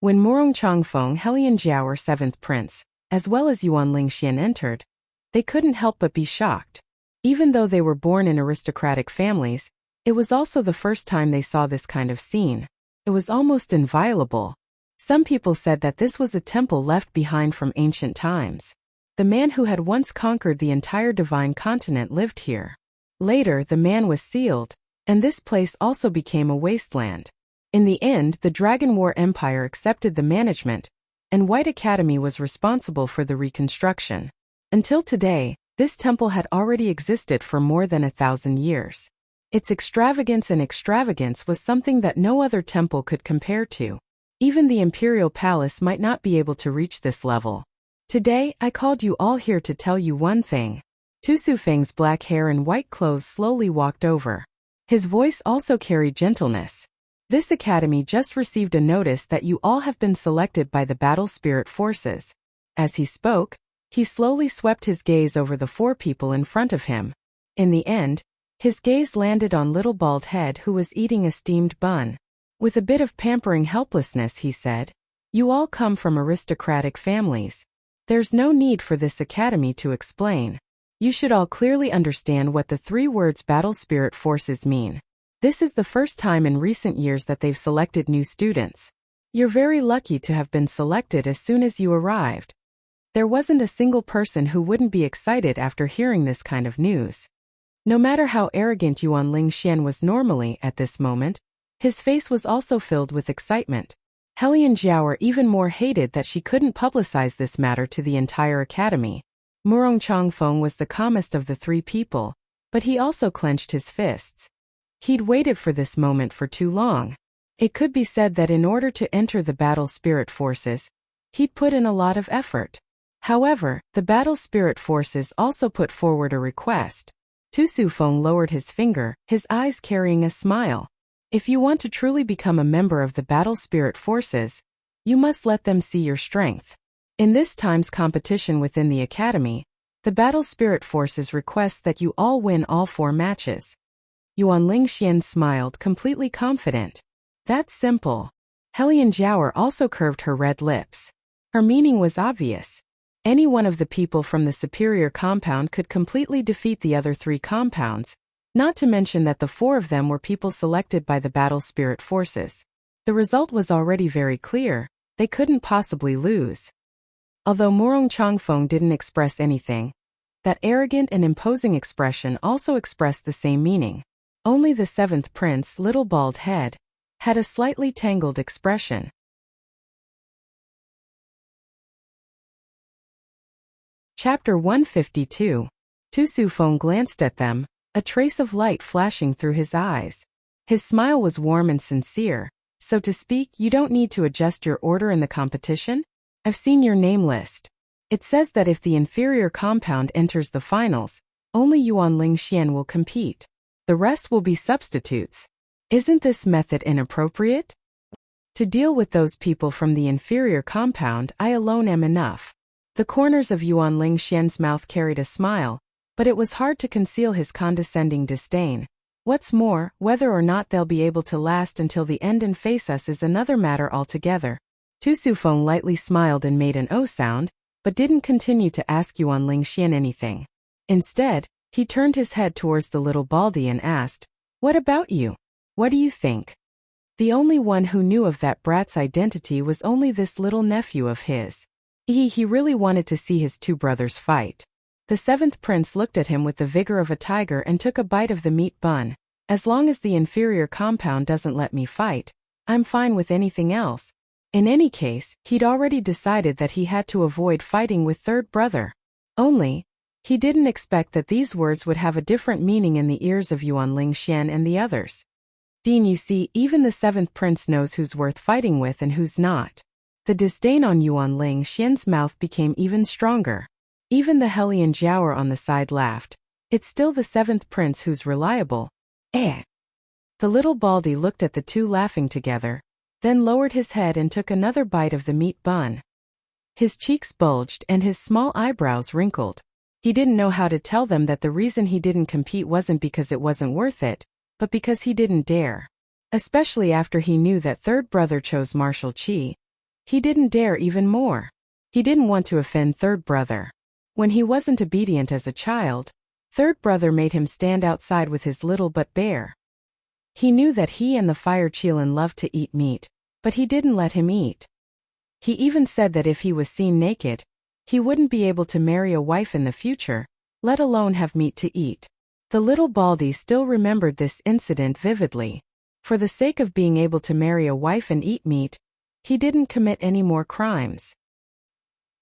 Speaker 1: When Murong Changfeng, Helian Jiao, 7th Prince, as well as Yuan Lingxian entered, they couldn't help but be shocked. Even though they were born in aristocratic families, it was also the first time they saw this kind of scene. It was almost inviolable. Some people said that this was a temple left behind from ancient times. The man who had once conquered the entire divine continent lived here. Later, the man was sealed, and this place also became a wasteland. In the end, the Dragon War Empire accepted the management, and White Academy was responsible for the reconstruction. Until today, this temple had already existed for more than 1,000 years. Its extravagance was something that no other temple could compare to. Even the imperial palace might not be able to reach this level. Today, I called you all here to tell you one thing. Tu Sufeng's black hair and white clothes slowly walked over. His voice also carried gentleness. This academy just received a notice that you all have been selected by the battle spirit forces. As he spoke, he slowly swept his gaze over the 4 people in front of him. In the end, his gaze landed on Little Bald Head, who was eating a steamed bun. With a bit of pampering helplessness, he said, "You all come from aristocratic families. There's no need for this academy to explain. You should all clearly understand what the 3 words battle spirit forces mean. This is the first time in recent years that they've selected new students. You're very lucky to have been selected as soon as you arrived." There wasn't a single person who wouldn't be excited after hearing this kind of news. No matter how arrogant Yuan Lingxian was normally at this moment, his face was also filled with excitement. Helian Jiao even more hated that she couldn't publicize this matter to the entire academy. Murong Changfeng was the calmest of the 3 people, but he also clenched his fists. He'd waited for this moment for too long. It could be said that in order to enter the battle spirit forces, he'd put in a lot of effort. However, the battle spirit forces also put forward a request. Tu Sufeng lowered his finger, his eyes carrying a smile. If you want to truly become a member of the battle spirit forces, you must let them see your strength. In this time's competition within the academy, the battle spirit forces requests that you all win all 4 matches. Yuan Lingxian smiled, completely confident. That's simple. Helian Jiao also curved her red lips. Her meaning was obvious. Any one of the people from the superior compound could completely defeat the other 3 compounds, not to mention that the 4 of them were people selected by the battle spirit forces. The result was already very clear. They couldn't possibly lose. Although Murong Changfeng didn't express anything, that arrogant and imposing expression also expressed the same meaning. Only the 7th Prince, Little Bald Head, had a slightly tangled expression. Chapter 152. Tu Sufeng glanced at them, a trace of light flashing through his eyes. His smile was warm and sincere. "So to speak, you don't need to adjust your order in the competition? I've seen your name list. It says that if the inferior compound enters the finals, only Yuan Lingxian will compete. The rest will be substitutes. Isn't this method inappropriate? To deal with those people from the inferior compound, I alone am enough." The corners of Yuan Lingxian's mouth carried a smile, but it was hard to conceal his condescending disdain. What's more, whether or not they'll be able to last until the end and face us is another matter altogether. Tu Sufeng lightly smiled and made an O sound, but didn't continue to ask Yuan Lingxian anything. Instead, he turned his head towards the little baldy and asked, "What about you? What do you think?" The only one who knew of that brat's identity was only this little nephew of his. He really wanted to see his 2 brothers fight. The 7th Prince looked at him with the vigor of a tiger and took a bite of the meat bun. "As long as the inferior compound doesn't let me fight, I'm fine with anything else." In any case, he'd already decided that he had to avoid fighting with 3rd brother. Only, he didn't expect that these words would have a different meaning in the ears of Yuan Lingxian and the others. "Dean, you see, even the 7th Prince knows who's worth fighting with and who's not." The disdain on Yuan Lingxian's mouth became even stronger. Even the Helian Jiao on the side laughed. "It's still the 7th Prince who's reliable. Eh?" The little baldy looked at the 2 laughing together, then lowered his head and took another bite of the meat bun. His cheeks bulged and his small eyebrows wrinkled. He didn't know how to tell them that the reason he didn't compete wasn't because it wasn't worth it, but because he didn't dare. Especially after he knew that third brother chose martial chi. He didn't dare even more. He didn't want to offend third brother. When he wasn't obedient as a child, third brother made him stand outside with his little butt bare. He knew that he and the fire Qilin loved to eat meat, but he didn't let him eat. He even said that if he was seen naked, he wouldn't be able to marry a wife in the future, let alone have meat to eat. The little Baldy still remembered this incident vividly. For the sake of being able to marry a wife and eat meat, he didn't commit any more crimes.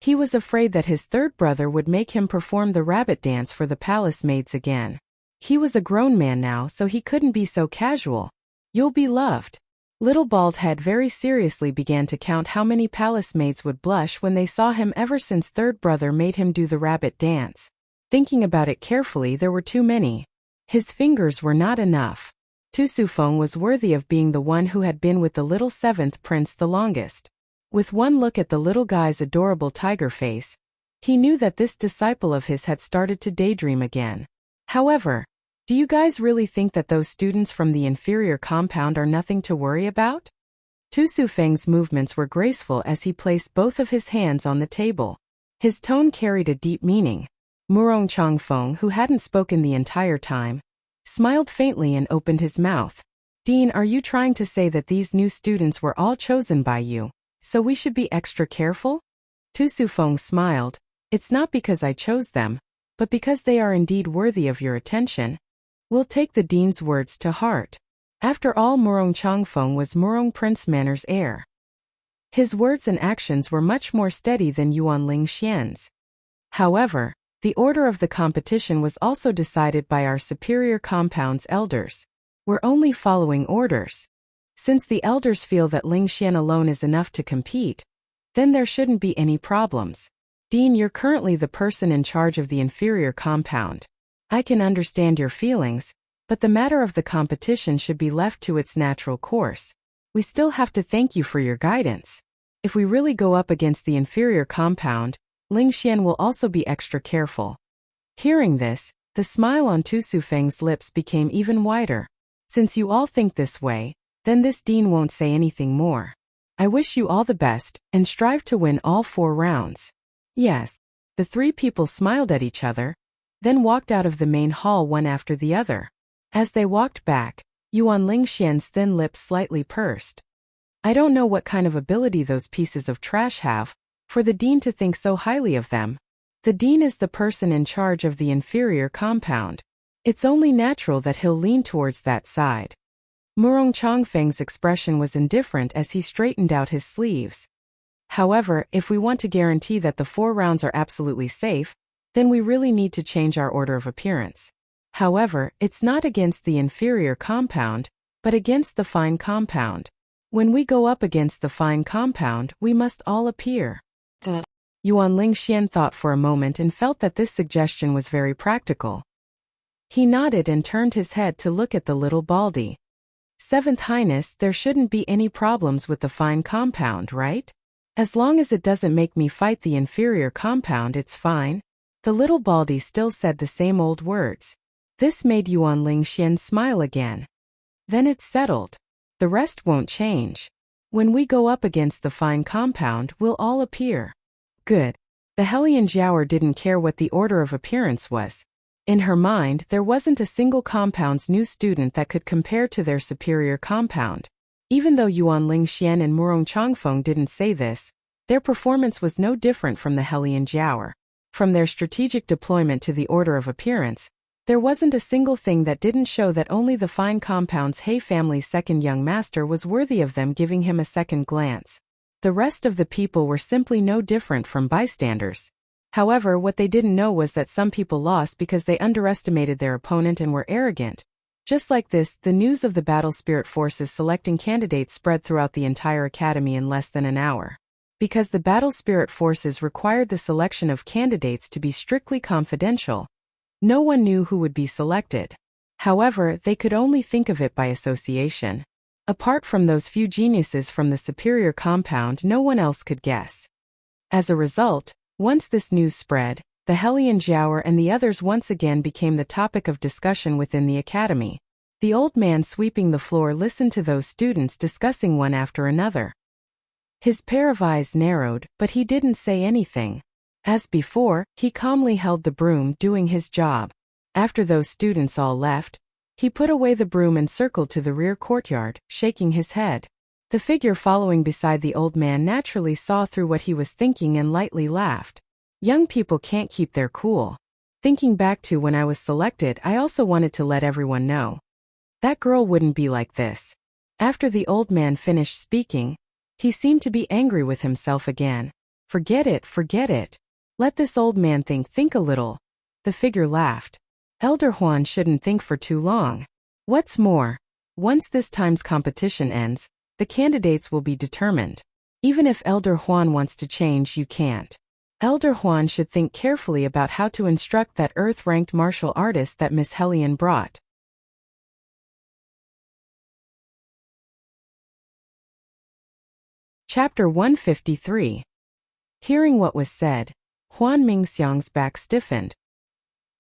Speaker 1: He was afraid that his third brother would make him perform the rabbit dance for the palace maids again. He was a grown man now, so he couldn't be so casual. You'll be loved. Little Baldhead very seriously began to count how many palace maids would blush when they saw him ever since third brother made him do the rabbit dance. Thinking about it carefully, there were too many. His fingers were not enough. Tu Sufeng was worthy of being the one who had been with the little seventh prince the longest. With one look at the little guy's adorable tiger face, he knew that this disciple of his had started to daydream again. However, do you guys really think that those students from the inferior compound are nothing to worry about? Tu Sufeng's movements were graceful as he placed both of his hands on the table. His tone carried a deep meaning. Murong Changfeng, who hadn't spoken the entire time, smiled faintly and opened his mouth. Dean, are you trying to say that these new students were all chosen by you, so we should be extra careful? Tu Sufeng smiled. It's not because I chose them, but because they are indeed worthy of your attention. We'll take the dean's words to heart. After all, Murong Changfeng was Murong Prince Manor's heir. His words and actions were much more steady than Yuan Lingxian's. However, the order of the competition was also decided by our superior compound's elders. We're only following orders. Since the elders feel that Lingxian alone is enough to compete, then there shouldn't be any problems. Dean, you're currently the person in charge of the inferior compound. I can understand your feelings, but the matter of the competition should be left to its natural course. We still have to thank you for your guidance. If we really go up against the inferior compound, Lingxian will also be extra careful. Hearing this, the smile on Tu Sufeng's lips became even wider. Since you all think this way, then this dean won't say anything more. I wish you all the best, and strive to win all 4 rounds. Yes. The 3 people smiled at each other, then walked out of the main hall one after the other. As they walked back, Yuan Lingxian's thin lips slightly pursed. I don't know what kind of ability those pieces of trash have, for the dean to think so highly of them. The dean is the person in charge of the inferior compound. It's only natural that he'll lean towards that side. Murong Changfeng's expression was indifferent as he straightened out his sleeves. However, if we want to guarantee that the 4 rounds are absolutely safe, then we really need to change our order of appearance. However, it's not against the inferior compound, but against the fine compound. When we go up against the fine compound, we must all appear. Yuan Lingxian thought for a moment and felt that this suggestion was very practical. He nodded and turned his head to look at the little Baldy. Seventh Highness, there shouldn't be any problems with the fine compound, right? As long as it doesn't make me fight the inferior compound, it's fine. The little Baldy still said the same old words. This made Yuan Lingxian smile again. Then it's settled. The rest won't change. When we go up against the fine compound, we'll all appear. Good. The Hellion Jiaoer didn't care what the order of appearance was. In her mind, there wasn't a single compound's new student that could compare to their superior compound. Even though Yuan Lingxian and Murong Changfeng didn't say this, their performance was no different from the Hellion Jiaoer. From their strategic deployment to the order of appearance, there wasn't a single thing that didn't show that only the fine compound's He family's second young master was worthy of them giving him a second glance. The rest of the people were simply no different from bystanders. However, what they didn't know was that some people lost because they underestimated their opponent and were arrogant. Just like this, the news of the Battle Spirit Forces selecting candidates spread throughout the entire academy in less than an hour. Because the Battle Spirit Forces required the selection of candidates to be strictly confidential, no one knew who would be selected. However, they could only think of it by association. Apart from those few geniuses from the superior compound, no one else could guess. As a result, once this news spread, the Hellion Jiaoer and the others once again became the topic of discussion within the academy. The old man sweeping the floor listened to those students discussing one after another. His pair of eyes narrowed, but he didn't say anything. As before, he calmly held the broom doing his job. After those students all left, he put away the broom and circled to the rear courtyard, shaking his head. The figure following beside the old man naturally saw through what he was thinking and lightly laughed. Young people can't keep their cool. Thinking back to when I was selected, I also wanted to let everyone know. That girl wouldn't be like this. After the old man finished speaking, he seemed to be angry with himself again. Forget it, forget it. Let this old man think a little. The figure laughed. Elder Huan shouldn't think for too long. What's more, once this time's competition ends, the candidates will be determined. Even if Elder Huan wants to change, you can't. Elder Huan should think carefully about how to instruct that Earth-ranked martial artist that Miss Hellion brought. Chapter 153. Hearing what was said, Huan Mingxiang's back stiffened.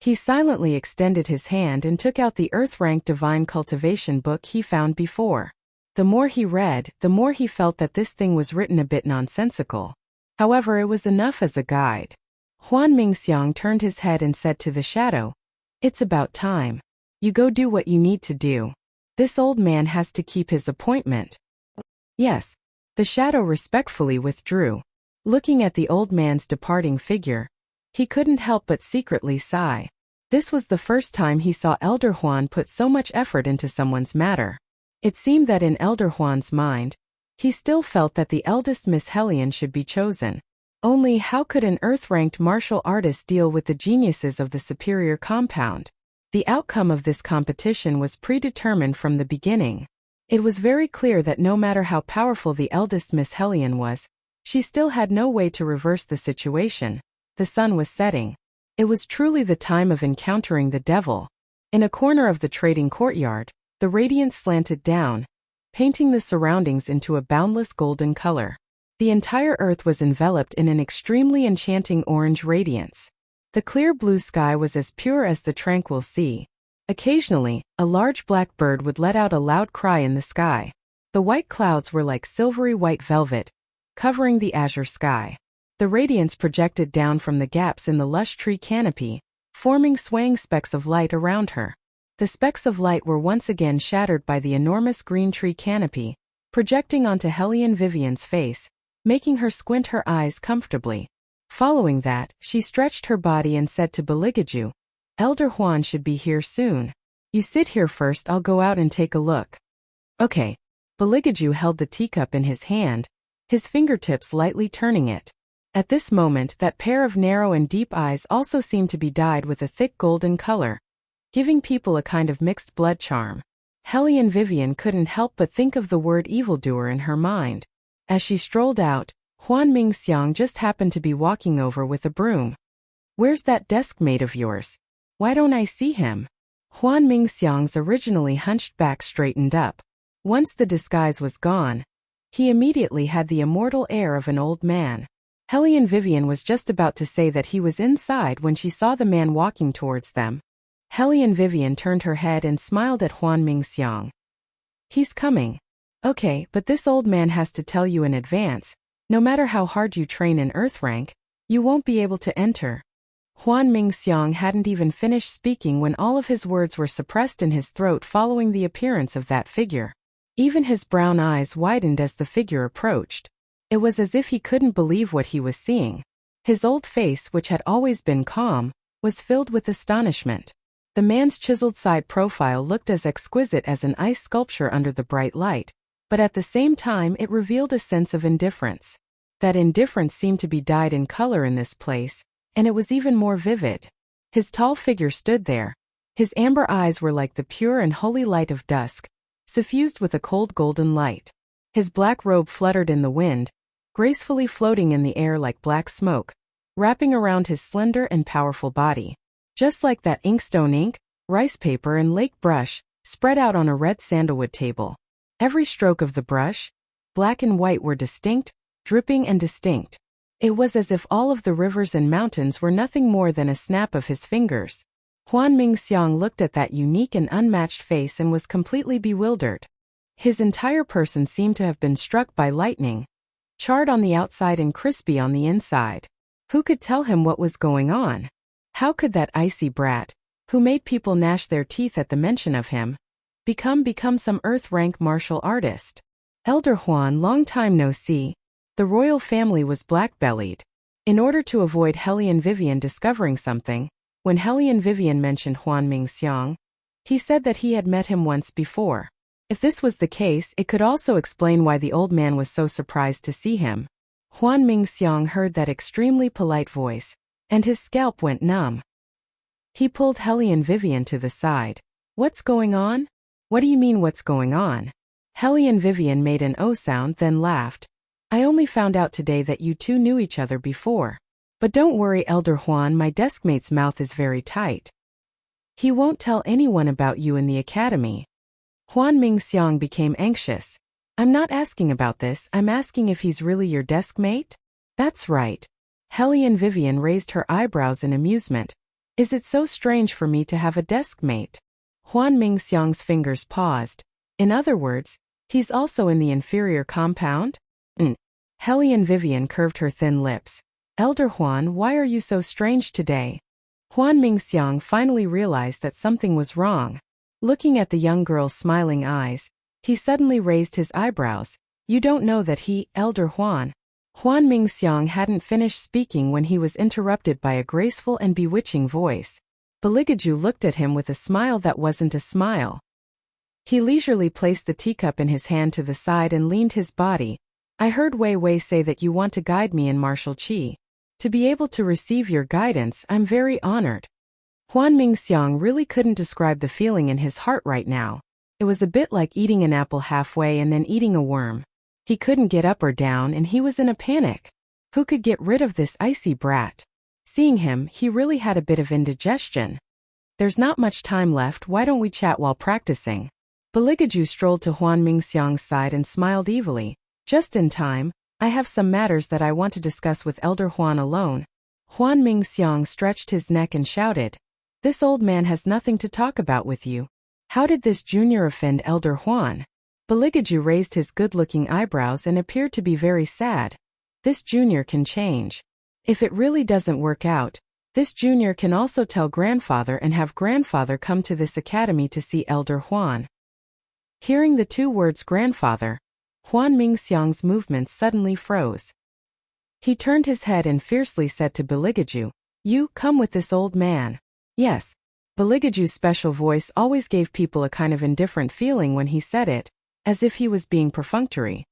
Speaker 1: He silently extended his hand and took out the Earth-ranked Divine Cultivation book he found before. The more he read, the more he felt that this thing was written a bit nonsensical. However, it was enough as a guide. Huan Mingxiang turned his head and said to the shadow, "It's about time. You go do what you need to do. This old man has to keep his appointment." Yes. The shadow respectfully withdrew. Looking at the old man's departing figure, he couldn't help but secretly sigh. This was the first time he saw Elder Huan put so much effort into someone's matter. It seemed that in Elder Huan's mind, he still felt that the eldest Miss Hellion should be chosen. Only how could an Earth-ranked martial artist deal with the geniuses of the superior compound? The outcome of this competition was predetermined from the beginning. It was very clear that no matter how powerful the eldest Miss Hellion was, she still had no way to reverse the situation. The sun was setting. It was truly the time of encountering the devil. In a corner of the trading courtyard, the radiance slanted down, painting the surroundings into a boundless golden color. The entire earth was enveloped in an extremely enchanting orange radiance. The clear blue sky was as pure as the tranquil sea. Occasionally, a large black bird would let out a loud cry in the sky. The white clouds were like silvery white velvet, covering the azure sky. The radiance projected down from the gaps in the lush tree canopy, forming swaying specks of light around her. The specks of light were once again shattered by the enormous green tree canopy, projecting onto Hellion Vivian's face, making her squint her eyes comfortably. Following that, she stretched her body and said to Beligaju, "Elder Huan should be here soon. You sit here first, I'll go out and take a look." Okay. Beligaju held the teacup in his hand, his fingertips lightly turning it. At this moment, that pair of narrow and deep eyes also seemed to be dyed with a thick golden color, giving people a kind of mixed blood charm. Hellion Vivian couldn't help but think of the word evildoer in her mind. As she strolled out, Huan Mingxiang just happened to be walking over with a broom. "Where's that desk mate of yours? Why don't I see him?" Huan Mingxiang's originally hunched back straightened up. Once the disguise was gone, he immediately had the immortal air of an old man. Hellion Vivian was just about to say that he was inside when she saw the man walking towards them. Hellion Vivian turned her head and smiled at Huan Mingxiang. "He's coming." "Okay, but this old man has to tell you in advance. No matter how hard you train in Earth rank, you won't be able to enter." Huan Mingxiang hadn't even finished speaking when all of his words were suppressed in his throat following the appearance of that figure. Even his brown eyes widened as the figure approached. It was as if he couldn't believe what he was seeing. His old face, which had always been calm, was filled with astonishment. The man's chiseled side profile looked as exquisite as an ice sculpture under the bright light, but at the same time it revealed a sense of indifference. That indifference seemed to be dyed in color in this place, and it was even more vivid. His tall figure stood there. His amber eyes were like the pure and holy light of dusk, suffused with a cold golden light. His black robe fluttered in the wind, gracefully floating in the air like black smoke, wrapping around his slender and powerful body. Just like that inkstone ink, rice paper and lake brush, spread out on a red sandalwood table. Every stroke of the brush, black and white, were distinct, dripping and distinct. It was as if all of the rivers and mountains were nothing more than a snap of his fingers. Huan Mingxiang looked at that unique and unmatched face and was completely bewildered. His entire person seemed to have been struck by lightning, charred on the outside and crispy on the inside. Who could tell him what was going on? How could that icy brat, who made people gnash their teeth at the mention of him, become some earth-rank martial artist? Elder Huan, long time no see. The royal family was black-bellied. In order to avoid Hellion Vivian discovering something, when Hellion Vivian mentioned Huan Mingxiang, he said that he had met him once before. If this was the case, it could also explain why the old man was so surprised to see him. Huan Mingxiang heard that extremely polite voice, and his scalp went numb. He pulled Hellion Vivian to the side. What's going on? What do you mean what's going on? Hellion Vivian made an "oh" sound, then laughed. I only found out today that you two knew each other before. But don't worry, Elder Huan, my deskmate's mouth is very tight. He won't tell anyone about you in the academy. Huan Mingxiang became anxious. I'm not asking about this, I'm asking if he's really your deskmate? That's right. Hellion Vivian raised her eyebrows in amusement. Is it so strange for me to have a deskmate? Huan Mingxiang's fingers paused. In other words, he's also in the inferior compound? Hellion Vivian curved her thin lips. Elder Huan, why are you so strange today? Huan Mingxiang finally realized that something was wrong. Looking at the young girl's smiling eyes, he suddenly raised his eyebrows. You don't know that he, Elder Huan. Huan Mingxiang hadn't finished speaking when he was interrupted by a graceful and bewitching voice. Beligaju looked at him with a smile that wasn't a smile. He leisurely placed the teacup in his hand to the side and leaned his body. I heard Wei Wei say that you want to guide me in martial qi. To be able to receive your guidance, I'm very honored. Huan Mingxiang really couldn't describe the feeling in his heart right now. It was a bit like eating an apple halfway and then eating a worm. He couldn't get up or down and he was in a panic. Who could get rid of this icy brat? Seeing him, he really had a bit of indigestion. There's not much time left, why don't we chat while practicing? Beligaju strolled to Huan Mingxiang's side and smiled evilly. Just in time. I have some matters that I want to discuss with Elder Huan alone. Huan Mingxiang stretched his neck and shouted. This old man has nothing to talk about with you. How did this junior offend Elder Huan? Beligaju raised his good-looking eyebrows and appeared to be very sad. This junior can change. If it really doesn't work out, this junior can also tell grandfather and have grandfather come to this academy to see Elder Huan. Hearing the two words grandfather, Huan Mingxiang's movements suddenly froze. He turned his head and fiercely said to Beligaju, You, come with this old man. Yes. Beligaju's special voice always gave people a kind of indifferent feeling when he said it, as if he was being perfunctory.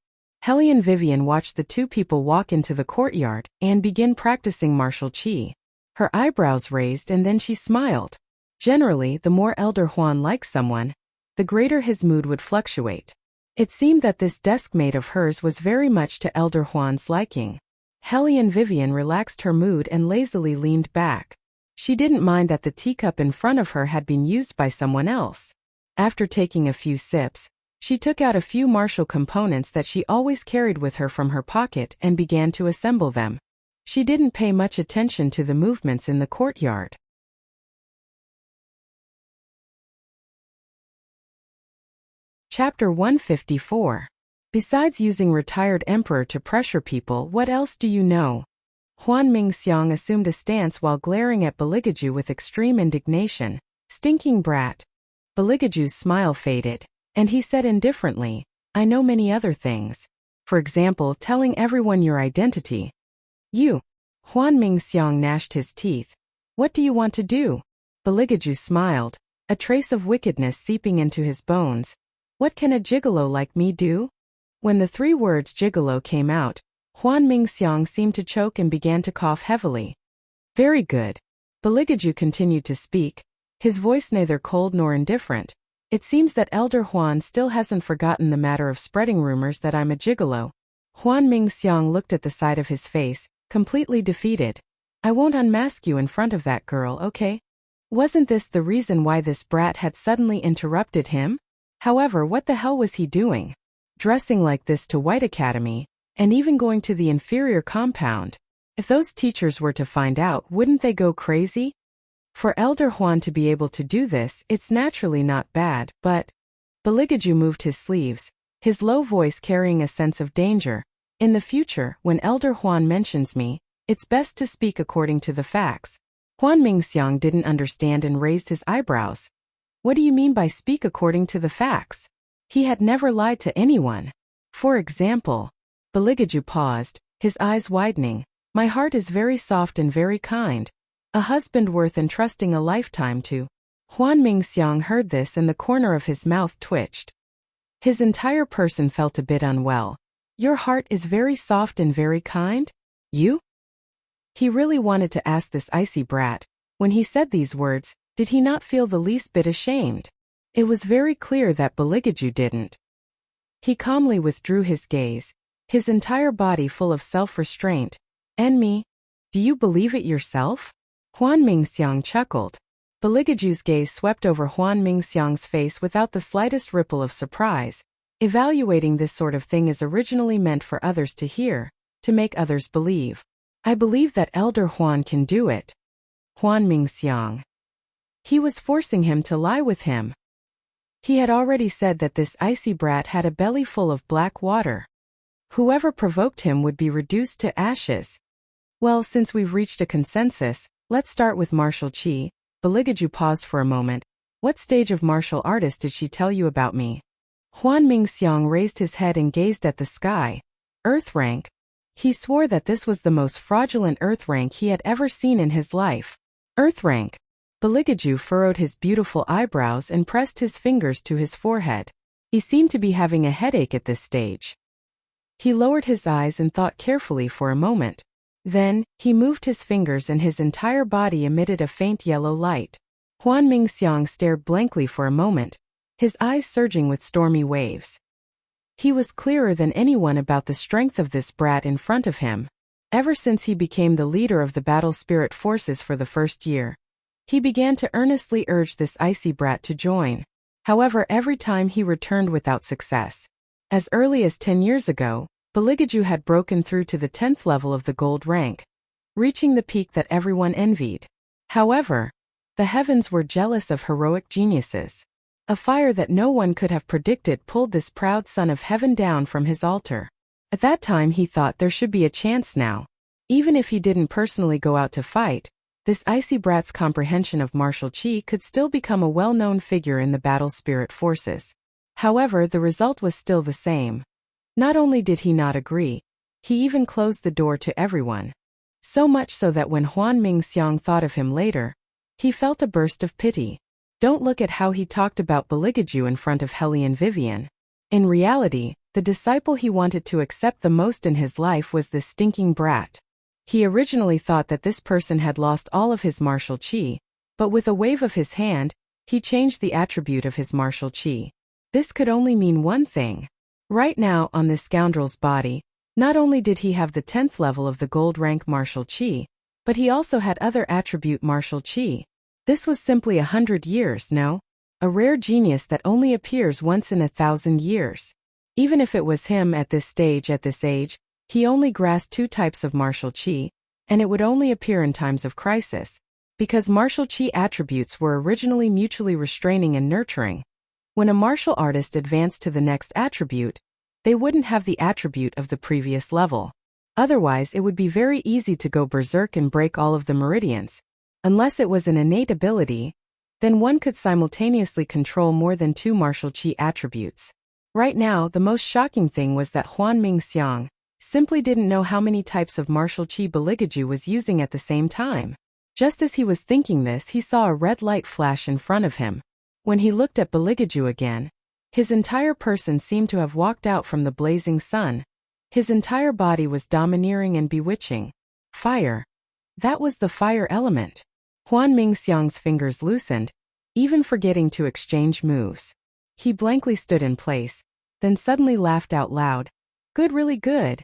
Speaker 1: Hellion Vivian watched the two people walk into the courtyard and begin practicing martial qi. Her eyebrows raised and then she smiled. Generally, the more Elder Huan liked someone, the greater his mood would fluctuate. It seemed that this deskmate of hers was very much to Elder Huan's liking. Hellion Vivian relaxed her mood and lazily leaned back. She didn't mind that the teacup in front of her had been used by someone else. After taking a few sips, she took out a few martial components that she always carried with her from her pocket and began to assemble them. She didn't pay much attention to the movements in the courtyard. Chapter 154. Besides using retired emperor to pressure people, what else do you know? Huan Mingxiang assumed a stance while glaring at Beligaju with extreme indignation. Stinking brat. Beligaju's smile faded, and he said indifferently, I know many other things. For example, telling everyone your identity. You. Huan Mingxiang gnashed his teeth. What do you want to do? Beligaju smiled, a trace of wickedness seeping into his bones. What can a gigolo like me do? When the three words gigolo came out, Huan Mingxiang seemed to choke and began to cough heavily. Very good. Beligaju continued to speak, his voice neither cold nor indifferent. It seems that Elder Huan still hasn't forgotten the matter of spreading rumors that I'm a gigolo. Huan Mingxiang looked at the side of his face, completely defeated. I won't unmask you in front of that girl, okay? Wasn't this the reason why this brat had suddenly interrupted him? However, what the hell was he doing? Dressing like this to White Academy, and even going to the inferior compound. If those teachers were to find out, wouldn't they go crazy? For Elder Huan to be able to do this, it's naturally not bad, but… Beligaju moved his sleeves, his low voice carrying a sense of danger. In the future, when Elder Huan mentions me, it's best to speak according to the facts. Huan Mingxiang didn't understand and raised his eyebrows. What do you mean by speak according to the facts? He had never lied to anyone. For example, Beligaju paused, his eyes widening. My heart is very soft and very kind. A husband worth entrusting a lifetime to. Huan Mingxiang heard this and the corner of his mouth twitched. His entire person felt a bit unwell. Your heart is very soft and very kind? You? He really wanted to ask this icy brat. When he said these words, did he not feel the least bit ashamed? It was very clear that Beligaju didn't. He calmly withdrew his gaze, his entire body full of self-restraint. And me? Do you believe it yourself? Huan Mingxiang chuckled. Beligaju's gaze swept over Huan Mingxiang's face without the slightest ripple of surprise. Evaluating this sort of thing is originally meant for others to hear, to make others believe. I believe that Elder Huan can do it. Huan Mingxiang. He was forcing him to lie with him. He had already said that this icy brat had a belly full of black water. Whoever provoked him would be reduced to ashes. Well, since we've reached a consensus, let's start with martial qi. Beligaju paused for a moment. What stage of martial artist did she tell you about me? Huan Mingxiang raised his head and gazed at the sky. Earth rank? He swore that this was the most fraudulent earth rank he had ever seen in his life. Earth rank? Beligaju furrowed his beautiful eyebrows and pressed his fingers to his forehead. He seemed to be having a headache at this stage. He lowered his eyes and thought carefully for a moment. Then, he moved his fingers and his entire body emitted a faint yellow light. Huan Mingxiang stared blankly for a moment, his eyes surging with stormy waves. He was clearer than anyone about the strength of this brat in front of him. Ever since he became the leader of the battle spirit forces for the first year, he began to earnestly urge this icy brat to join. However, every time he returned without success. As early as 10 years ago, Beligaju had broken through to the 10th level of the gold rank, reaching the peak that everyone envied. However, the heavens were jealous of heroic geniuses. A fire that no one could have predicted pulled this proud son of heaven down from his altar. At that time he thought there should be a chance now. Even if he didn't personally go out to fight, this icy brat's comprehension of martial qi could still become a well-known figure in the battle spirit forces. However, the result was still the same. Not only did he not agree, he even closed the door to everyone. So much so that when Huan Mingxiang thought of him later, he felt a burst of pity. Don't look at how he talked about Beligaju in front of Hellion Vivian. In reality, the disciple he wanted to accept the most in his life was this stinking brat. He originally thought that this person had lost all of his martial qi, but with a wave of his hand, he changed the attribute of his martial qi. This could only mean one thing. Right now, on this scoundrel's body, not only did he have the 10th level of the gold rank martial qi, but he also had other attribute martial qi. This was simply 100 years, no? A rare genius that only appears once in 1,000 years. Even if it was him at this stage, at this age, he only grasped 2 types of martial qi, and it would only appear in times of crisis, because martial qi attributes were originally mutually restraining and nurturing. When a martial artist advanced to the next attribute, they wouldn't have the attribute of the previous level. Otherwise, it would be very easy to go berserk and break all of the meridians. Unless it was an innate ability, then one could simultaneously control more than 2 martial qi attributes. Right now, the most shocking thing was that Huan Mingxiang simply didn't know how many types of martial qi Beligaju was using at the same time. Just as he was thinking this, he saw a red light flash in front of him. When he looked at Beligaju again, his entire person seemed to have walked out from the blazing sun. His entire body was domineering and bewitching. Fire. That was the fire element. Huan Mingxiang's fingers loosened, even forgetting to exchange moves. He blankly stood in place, then suddenly laughed out loud. Good, really good.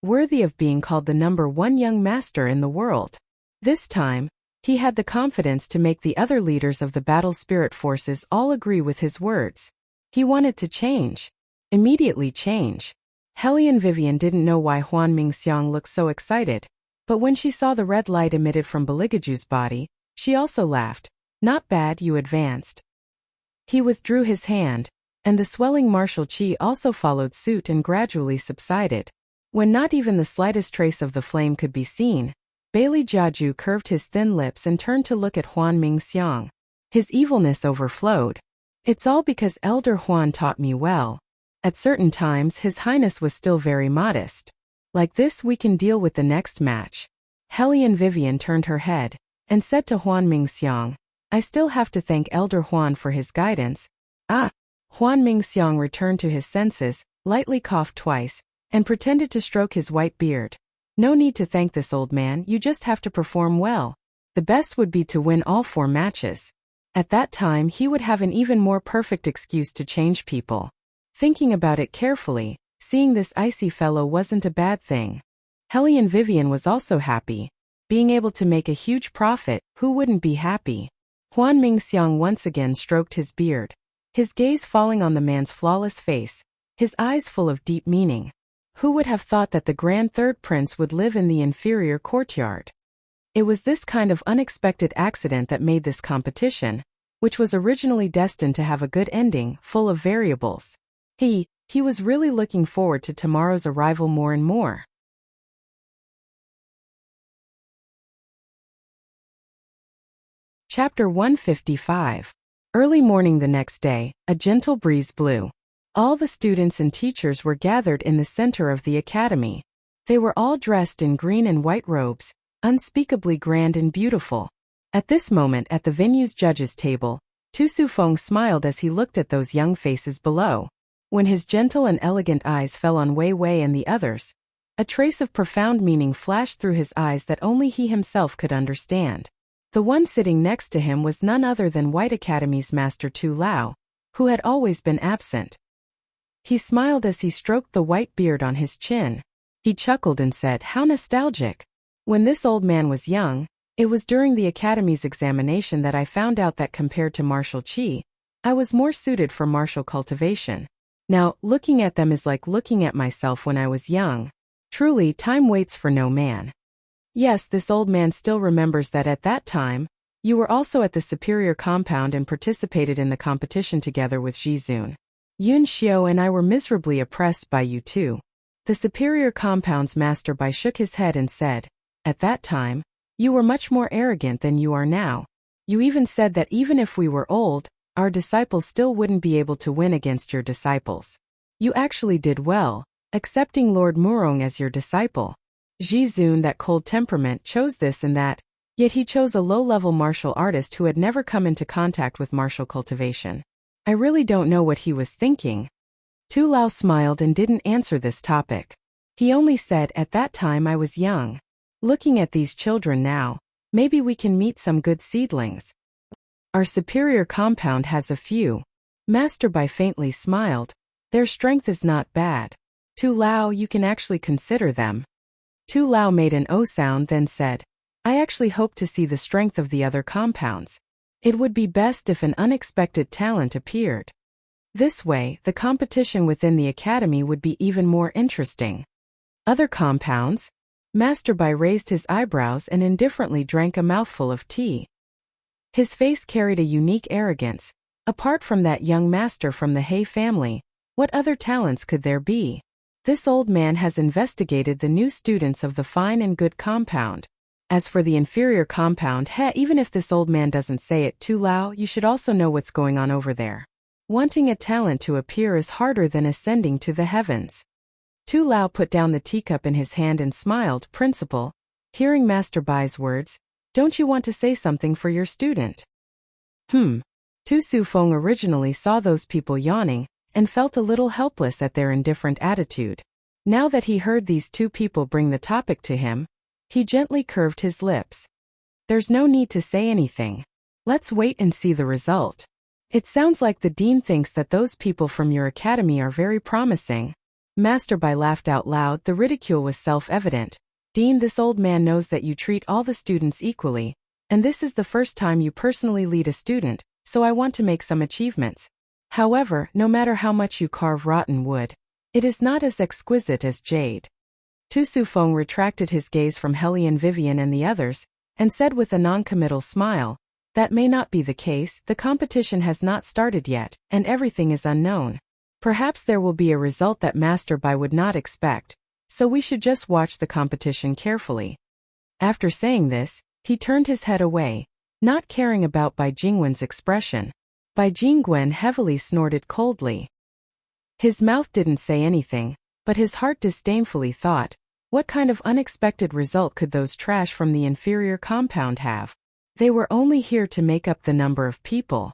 Speaker 1: Worthy of being called the #1 young master in the world. This time, he had the confidence to make the other leaders of the battle spirit forces all agree with his words. He wanted to change. Immediately change. Hellion Vivian didn't know why Huan Mingxiang looked so excited. But when she saw the red light emitted from Baligaju's body, she also laughed. Not bad, you advanced. He withdrew his hand, and the swelling martial qi also followed suit and gradually subsided. When not even the slightest trace of the flame could be seen, Bailey Jiaju curved his thin lips and turned to look at Huan Mingxiang. His evilness overflowed. It's all because Elder Huan taught me well. At certain times His Highness was still very modest. Like this we can deal with the next match. Hellion Vivian turned her head, and said to Huan Mingxiang, I still have to thank Elder Huan for his guidance. Ah! Huan Mingxiang returned to his senses, lightly coughed twice, and pretended to stroke his white beard. No need to thank this old man, you just have to perform well. The best would be to win all 4 matches. At that time he would have an even more perfect excuse to change people. Thinking about it carefully, seeing this icy fellow wasn't a bad thing. Hellion Vivian was also happy. Being able to make a huge profit, who wouldn't be happy? Huan Mingxiang once again stroked his beard, his gaze falling on the man's flawless face, his eyes full of deep meaning. Who would have thought that the Grand Third Prince would live in the inferior courtyard? It was this kind of unexpected accident that made this competition, which was originally destined to have a good ending, full of variables. He was really looking forward to tomorrow's arrival more and more. Chapter 155. Early morning the next day, a gentle breeze blew. All the students and teachers were gathered in the center of the academy. They were all dressed in green and white robes, unspeakably grand and beautiful. At this moment at the venue's judges' table, Tu Sufeng smiled as he looked at those young faces below. When his gentle and elegant eyes fell on Wei Wei and the others, a trace of profound meaning flashed through his eyes that only he himself could understand. The one sitting next to him was none other than White Academy's master Tu Lao, who had always been absent. He smiled as he stroked the white beard on his chin. He chuckled and said, "How nostalgic. When this old man was young, it was during the Academy's examination that I found out that compared to martial qi, I was more suited for martial cultivation. Now, looking at them is like looking at myself when I was young. Truly, time waits for no man." Yes, this old man still remembers that at that time, you were also at the superior compound and participated in the competition together with Jizun. Yun Xiao and I were miserably oppressed by you too. The superior compound's master Bai shook his head and said, "At that time, you were much more arrogant than you are now. You even said that even if we were old, our disciples still wouldn't be able to win against your disciples. You actually did well, accepting Lord Murong as your disciple. Jizun, that cold temperament, chose this and that, yet he chose a low-level martial artist who had never come into contact with martial cultivation. I really don't know what he was thinking." Tu Lao smiled and didn't answer this topic. He only said, "At that time I was young. Looking at these children now, maybe we can meet some good seedlings. Our superior compound has a few." Master Bai faintly smiled. "Their strength is not bad. Tu Lao, you can actually consider them." Tu Lao made an O sound then said, "I actually hope to see the strength of the other compounds. It would be best if an unexpected talent appeared. This way, the competition within the academy would be even more interesting." "Other compounds?" Master Bai raised his eyebrows and indifferently drank a mouthful of tea. His face carried a unique arrogance. Apart from that young master from the He family, what other talents could there be? This old man has investigated the new students of the fine and good compound. As for the inferior compound, even if this old man doesn't say it, Tu Lao, you should also know what's going on over there. Wanting a talent to appear is harder than ascending to the heavens." Tu Lao put down the teacup in his hand and smiled. "Principal," hearing Master Bai's words, "don't you want to say something for your student?" Tu Sufeng originally saw those people yawning, and felt a little helpless at their indifferent attitude. Now that he heard these two people bring the topic to him, he gently curved his lips. "There's no need to say anything. Let's wait and see the result. It sounds like the dean thinks that those people from your academy are very promising." Master Bai laughed out loud. The ridicule was self-evident. "Dean, this old man knows that you treat all the students equally, and this is the first time you personally lead a student, so I want to make some achievements. However, no matter how much you carve rotten wood, it is not as exquisite as jade." Tu Sufeng retracted his gaze from Helian Vivian and the others, and said with a non-committal smile, "That may not be the case, the competition has not started yet, and everything is unknown. Perhaps there will be a result that Master Bai would not expect, so we should just watch the competition carefully." After saying this, he turned his head away, not caring about Bai Jingwen's expression. Bai Jingwen heavily snorted coldly. His mouth didn't say anything, but his heart disdainfully thought, what kind of unexpected result could those trash from the inferior compound have? They were only here to make up the number of people.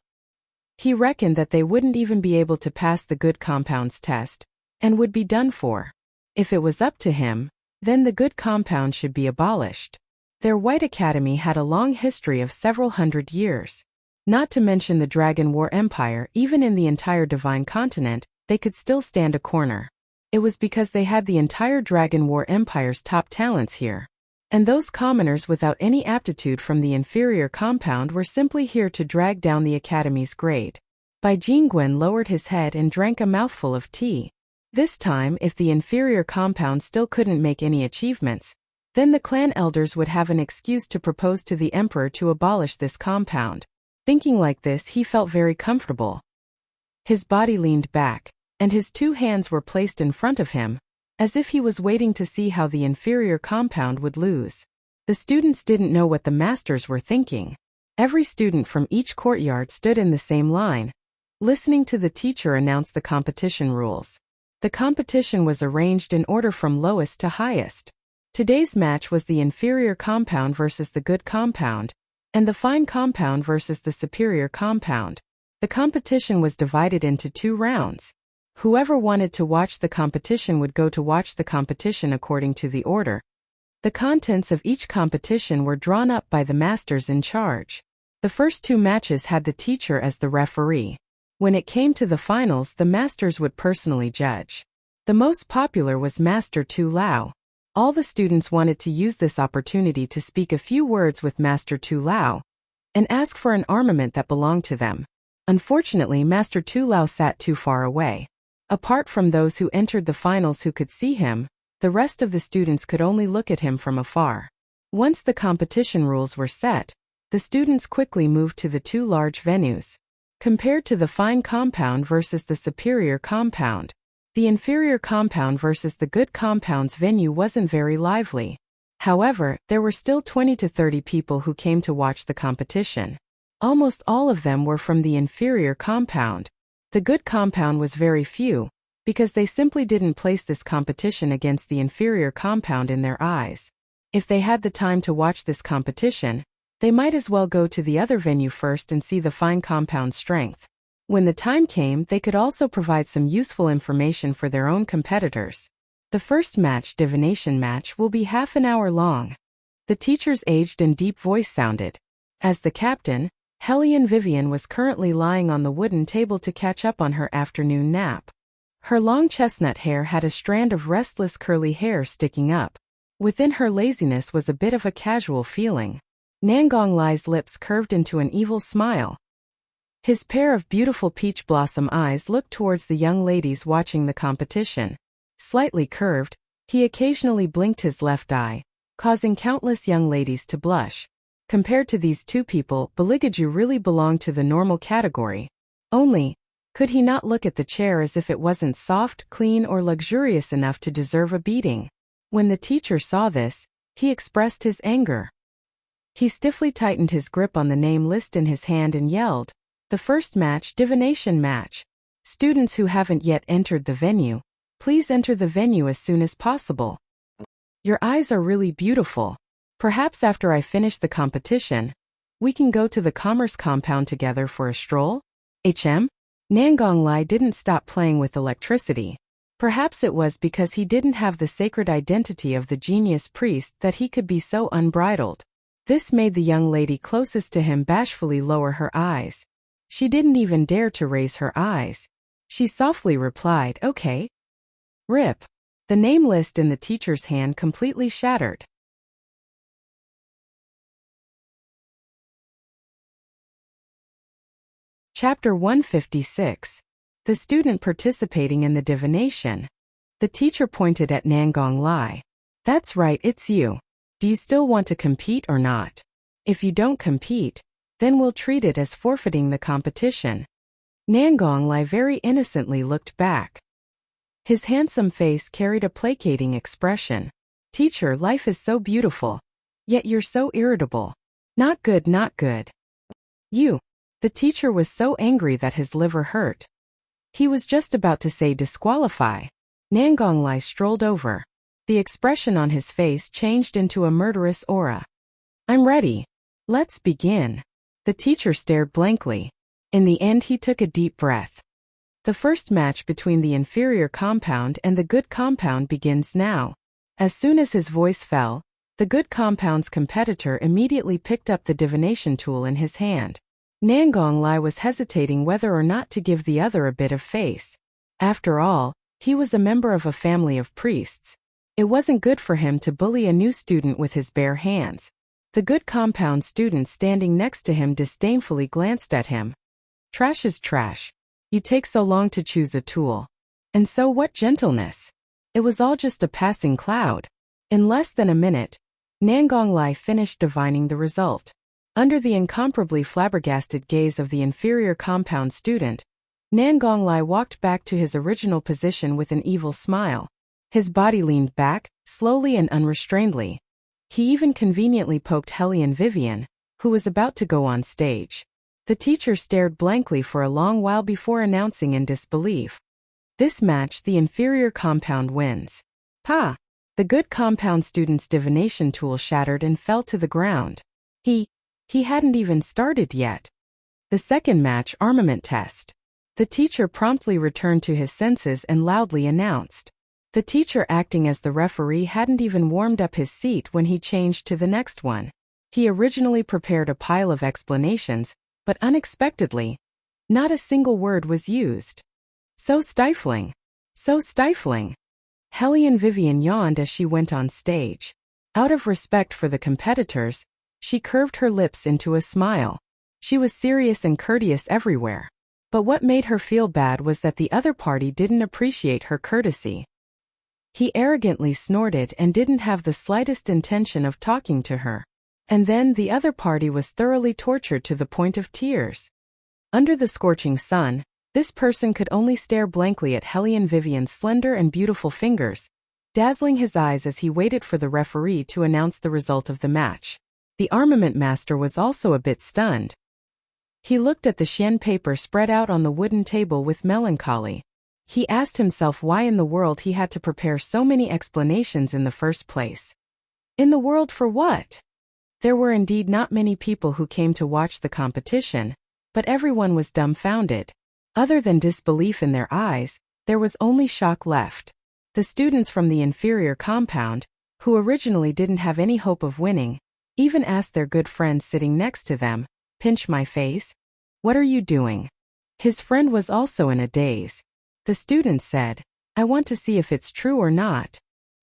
Speaker 1: He reckoned that they wouldn't even be able to pass the good compound's test, and would be done for. If it was up to him, then the good compound should be abolished. Their White Academy had a long history of several hundred years. Not to mention the Dragon War Empire, even in the entire Divine Continent, they could still stand a corner. It was because they had the entire Dragon War Empire's top talents here. And those commoners without any aptitude from the inferior compound were simply here to drag down the Academy's grade. Bai Jingwen lowered his head and drank a mouthful of tea. This time, if the inferior compound still couldn't make any achievements, then the clan elders would have an excuse to propose to the emperor to abolish this compound. Thinking like this, he felt very comfortable. His body leaned back, and his two hands were placed in front of him, as if he was waiting to see how the inferior compound would lose. The students didn't know what the masters were thinking. Every student from each courtyard stood in the same line, listening to the teacher announce the competition rules. The competition was arranged in order from lowest to highest. Today's match was the inferior compound versus the good compound, and the fine compound versus the superior compound. The competition was divided into 2 rounds. Whoever wanted to watch the competition would go to watch the competition according to the order. The contents of each competition were drawn up by the masters in charge. The first 2 matches had the teacher as the referee. When it came to the finals, the masters would personally judge. The most popular was Master Tu Lao. All the students wanted to use this opportunity to speak a few words with Master Tu Lao and ask for an armament that belonged to them. Unfortunately, Master Tu Lao sat too far away. Apart from those who entered the finals who could see him, the rest of the students could only look at him from afar. Once the competition rules were set, the students quickly moved to the 2 large venues. Compared to the fine compound versus the superior compound, the inferior compound versus the good compound's venue wasn't very lively. However, there were still 20 to 30 people who came to watch the competition. Almost all of them were from the inferior compound. The good compound was very few, because they simply didn't place this competition against the inferior compound in their eyes. If they had the time to watch this competition, they might as well go to the other venue first and see the fine compound's strength. When the time came, they could also provide some useful information for their own competitors. The first match, divination match, will be half an hour long. The teacher's aged and deep voice sounded. As the captain, Helian Vivian was currently lying on the wooden table to catch up on her afternoon nap. Her long chestnut hair had a strand of restless curly hair sticking up. Within her laziness was a bit of a casual feeling. Nangong Lai's lips curved into an evil smile. His pair of beautiful peach blossom eyes looked towards the young ladies watching the competition. Slightly curved, he occasionally blinked his left eye, causing countless young ladies to blush. Compared to these 2 people, Beligaju really belonged to the normal category. Only, could he not look at the chair as if it wasn't soft, clean, or luxurious enough to deserve a beating? When the teacher saw this, he expressed his anger. He stiffly tightened his grip on the name list in his hand and yelled, "The first match, divination match. Students who haven't yet entered the venue, please enter the venue as soon as possible. Your eyes are really beautiful. Perhaps after I finish the competition, we can go to the commerce compound together for a stroll?" Nangong Lai didn't stop playing with electricity. Perhaps it was because he didn't have the sacred identity of the genius priest that he could be so unbridled. This made the young lady closest to him bashfully lower her eyes. She didn't even dare to raise her eyes. She softly replied, "Okay." Rip. The name list in the teacher's hand completely shattered. Chapter 156. The student participating in the divination. The teacher pointed at Nangong Lai. That's right, it's you. Do you still want to compete or not? If you don't compete, then we'll treat it as forfeiting the competition. Nangonglai very innocently looked back. His handsome face carried a placating expression. Teacher, life is so beautiful. Yet you're so irritable. Not good, not good. You. The teacher was so angry that his liver hurt. He was just about to say disqualify. Nangonglai strolled over. The expression on his face changed into a murderous aura. I'm ready. Let's begin. The teacher stared blankly. In the end, he took a deep breath. The first match between the inferior compound and the good compound begins now. As soon as his voice fell, the good compound's competitor immediately picked up the divination tool in his hand. Nangonglai was hesitating whether or not to give the other a bit of face. After all, he was a member of a family of priests. It wasn't good for him to bully a new student with his bare hands. The good compound student standing next to him disdainfully glanced at him. Trash is trash. You take so long to choose a tool. And so what gentleness? It was all just a passing cloud. In less than a minute, Nangonglai finished divining the result. Under the incomparably flabbergasted gaze of the inferior compound student, Nangonglai walked back to his original position with an evil smile. His body leaned back, slowly and unrestrainedly. He even conveniently poked Hellion Vivian, who was about to go on stage. The teacher stared blankly for a long while before announcing in disbelief. This match, the inferior compound wins. Ha! The good compound student's divination tool shattered and fell to the ground. He hadn't even started yet. The second match, armament test. The teacher promptly returned to his senses and loudly announced. The teacher acting as the referee hadn't even warmed up his seat when he changed to the next one. He originally prepared a pile of explanations, but unexpectedly, not a single word was used. So stifling. So stifling. Hellion Vivian yawned as she went on stage. Out of respect for the competitors, she curved her lips into a smile. She was serious and courteous everywhere. But what made her feel bad was that the other party didn't appreciate her courtesy. He arrogantly snorted and didn't have the slightest intention of talking to her. And then the other party was thoroughly tortured to the point of tears. Under the scorching sun, this person could only stare blankly at Hellion Vivian's slender and beautiful fingers, dazzling his eyes as he waited for the referee to announce the result of the match. The armament master was also a bit stunned. He looked at the Xian paper spread out on the wooden table with melancholy. He asked himself why in the world he had to prepare so many explanations in the first place. In the world for what? There were indeed not many people who came to watch the competition, but everyone was dumbfounded. Other than disbelief in their eyes, there was only shock left. The students from the inferior compound, who originally didn't have any hope of winning, even asked their good friend sitting next to them, "Pinch my face? What are you doing?" His friend was also in a daze. The student said, "I want to see if it's true or not."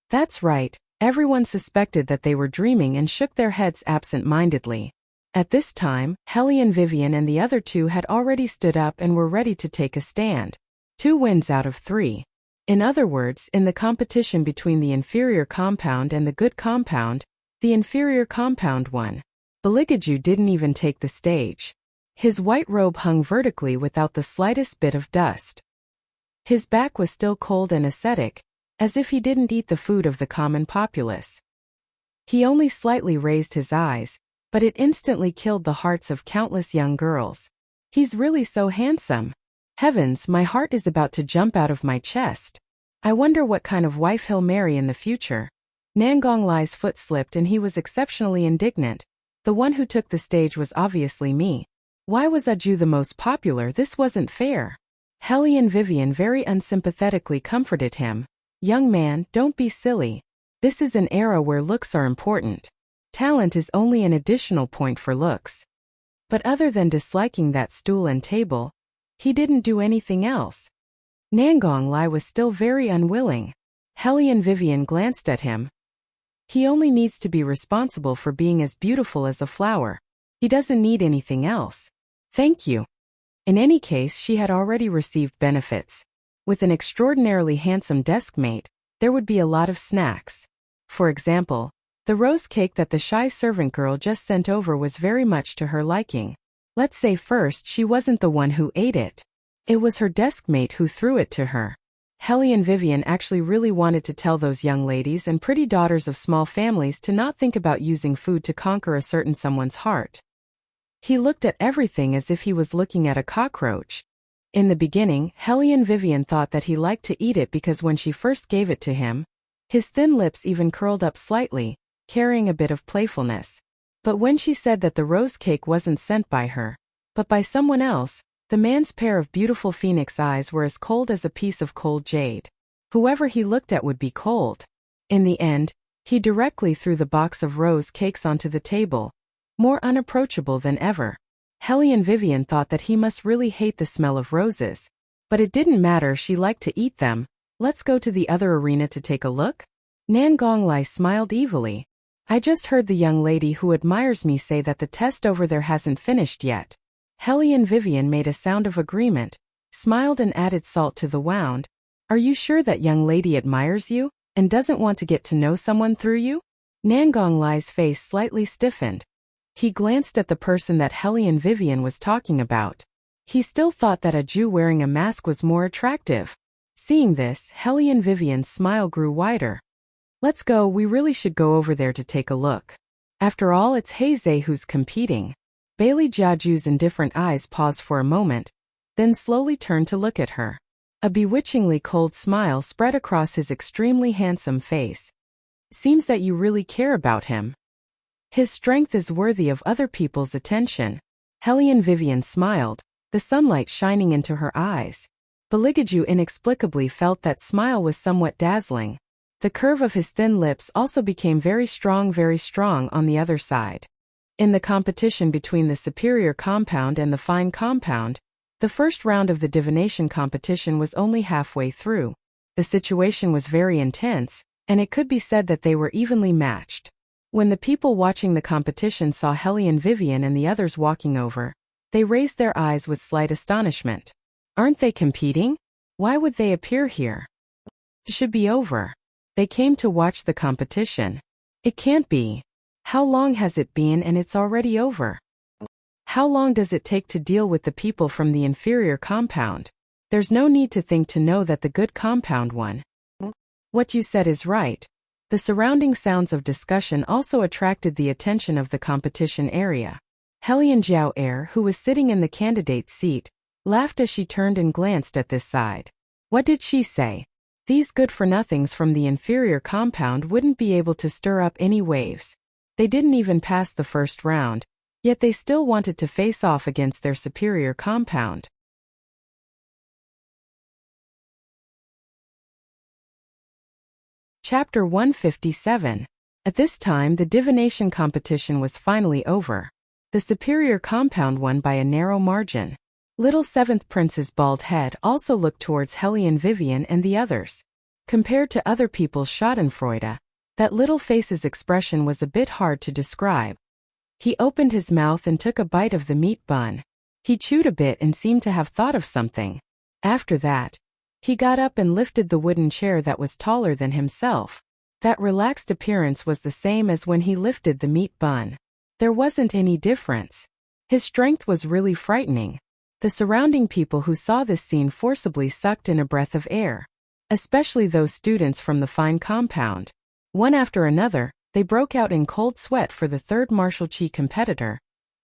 Speaker 1: That's right, everyone suspected that they were dreaming and shook their heads absent-mindedly. At this time, Hellion Vivian and the other two had already stood up and were ready to take a stand. 2 wins out of 3. In other words, in the competition between the inferior compound and the good compound, the inferior compound won. Beligaju didn't even take the stage. His white robe hung vertically without the slightest bit of dust. His back was still cold and ascetic, as if he didn't eat the food of the common populace. He only slightly raised his eyes, but it instantly killed the hearts of countless young girls. He's really so handsome. Heavens, my heart is about to jump out of my chest. I wonder what kind of wife he'll marry in the future. Nangonglai's foot slipped and he was exceptionally indignant. The one who took the stage was obviously me. Why was Aju the most popular? This wasn't fair. Hellion Vivian very unsympathetically comforted him. Young man, don't be silly. This is an era where looks are important. Talent is only an additional point for looks. But other than disliking that stool and table, he didn't do anything else. Nangonglai was still very unwilling. Hellion Vivian glanced at him. He only needs to be responsible for being as beautiful as a flower. He doesn't need anything else. Thank you. In any case, she had already received benefits. With an extraordinarily handsome deskmate, there would be a lot of snacks. For example, the rose cake that the shy servant girl just sent over was very much to her liking. Let's say first she wasn't the one who ate it. It was her desk mate who threw it to her. Hellion Vivian actually really wanted to tell those young ladies and pretty daughters of small families to not think about using food to conquer a certain someone's heart. He looked at everything as if he was looking at a cockroach. In the beginning, Hellion Vivian thought that he liked to eat it because when she first gave it to him, his thin lips even curled up slightly, carrying a bit of playfulness. But when she said that the rose cake wasn't sent by her, but by someone else, the man's pair of beautiful phoenix eyes were as cold as a piece of cold jade. Whoever he looked at would be cold. In the end, he directly threw the box of rose cakes onto the table, more unapproachable than ever. Hellion Vivian thought that he must really hate the smell of roses. But it didn't matter, she liked to eat them. Let's go to the other arena to take a look? Nan Gonglai smiled evilly. I just heard the young lady who admires me say that the test over there hasn't finished yet. Hellion Vivian made a sound of agreement, smiled and added salt to the wound. Are you sure that young lady admires you, and doesn't want to get to know someone through you? Nan Gonglai's face slightly stiffened. He glanced at the person that Hellion Vivian was talking about. He still thought that a Jew wearing a mask was more attractive. Seeing this, Hellion Vivian's smile grew wider. Let's go, we really should go over there to take a look. After all, it's Heizei who's competing. Bailey Jiaju's indifferent eyes paused for a moment, then slowly turned to look at her. A bewitchingly cold smile spread across his extremely handsome face. Seems that you really care about him. His strength is worthy of other people's attention. Hellion Vivian smiled, the sunlight shining into her eyes. Baligaju inexplicably felt that smile was somewhat dazzling. The curve of his thin lips also became very strong on the other side. In the competition between the superior compound and the fine compound, the first round of the divination competition was only halfway through. The situation was very intense, and it could be said that they were evenly matched. When the people watching the competition saw Hellion Vivian and the others walking over, they raised their eyes with slight astonishment. Aren't they competing? Why would they appear here? It should be over. They came to watch the competition. It can't be. How long has it been and it's already over? How long does it take to deal with the people from the inferior compound? There's no need to think to know that the good compound won. What you said is right. The surrounding sounds of discussion also attracted the attention of the competition area. Hellion Jiao Er, who was sitting in the candidate's seat, laughed as she turned and glanced at this side. What did she say? These good-for-nothings from the inferior compound wouldn't be able to stir up any waves. They didn't even pass the first round, yet they still wanted to face off against their superior compound. Chapter 157. At this time, the divination competition was finally over. The superior compound won by a narrow margin. Little Seventh Prince's bald head also looked towards Hellion Vivian and the others. Compared to other people's schadenfreude, that little face's expression was a bit hard to describe. He opened his mouth and took a bite of the meat bun. He chewed a bit and seemed to have thought of something. After that, he got up and lifted the wooden chair that was taller than himself. That relaxed appearance was the same as when he lifted the meat bun. There wasn't any difference. His strength was really frightening. The surrounding people who saw this scene forcibly sucked in a breath of air. Especially those students from the fine compound. One after another, they broke out in cold sweat for the third martial chi competitor,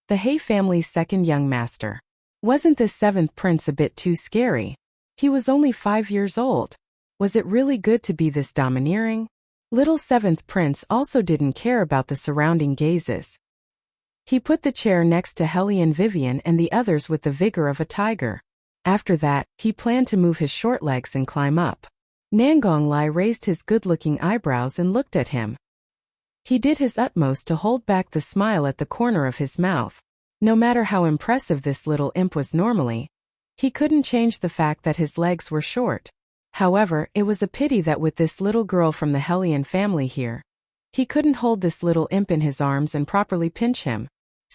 Speaker 1: the He family's second young master. Wasn't this seventh prince a bit too scary? He was only 5 years old. Was it really good to be this domineering? Little seventh prince also didn't care about the surrounding gazes. He put the chair next to Hellion Vivian and the others with the vigor of a tiger. After that, he planned to move his short legs and climb up. Nan Gonglai raised his good-looking eyebrows and looked at him. He did his utmost to hold back the smile at the corner of his mouth. No matter how impressive this little imp was normally, he couldn't change the fact that his legs were short. However, it was a pity that with this little girl from the Hellion family here, he couldn't hold this little imp in his arms and properly pinch him.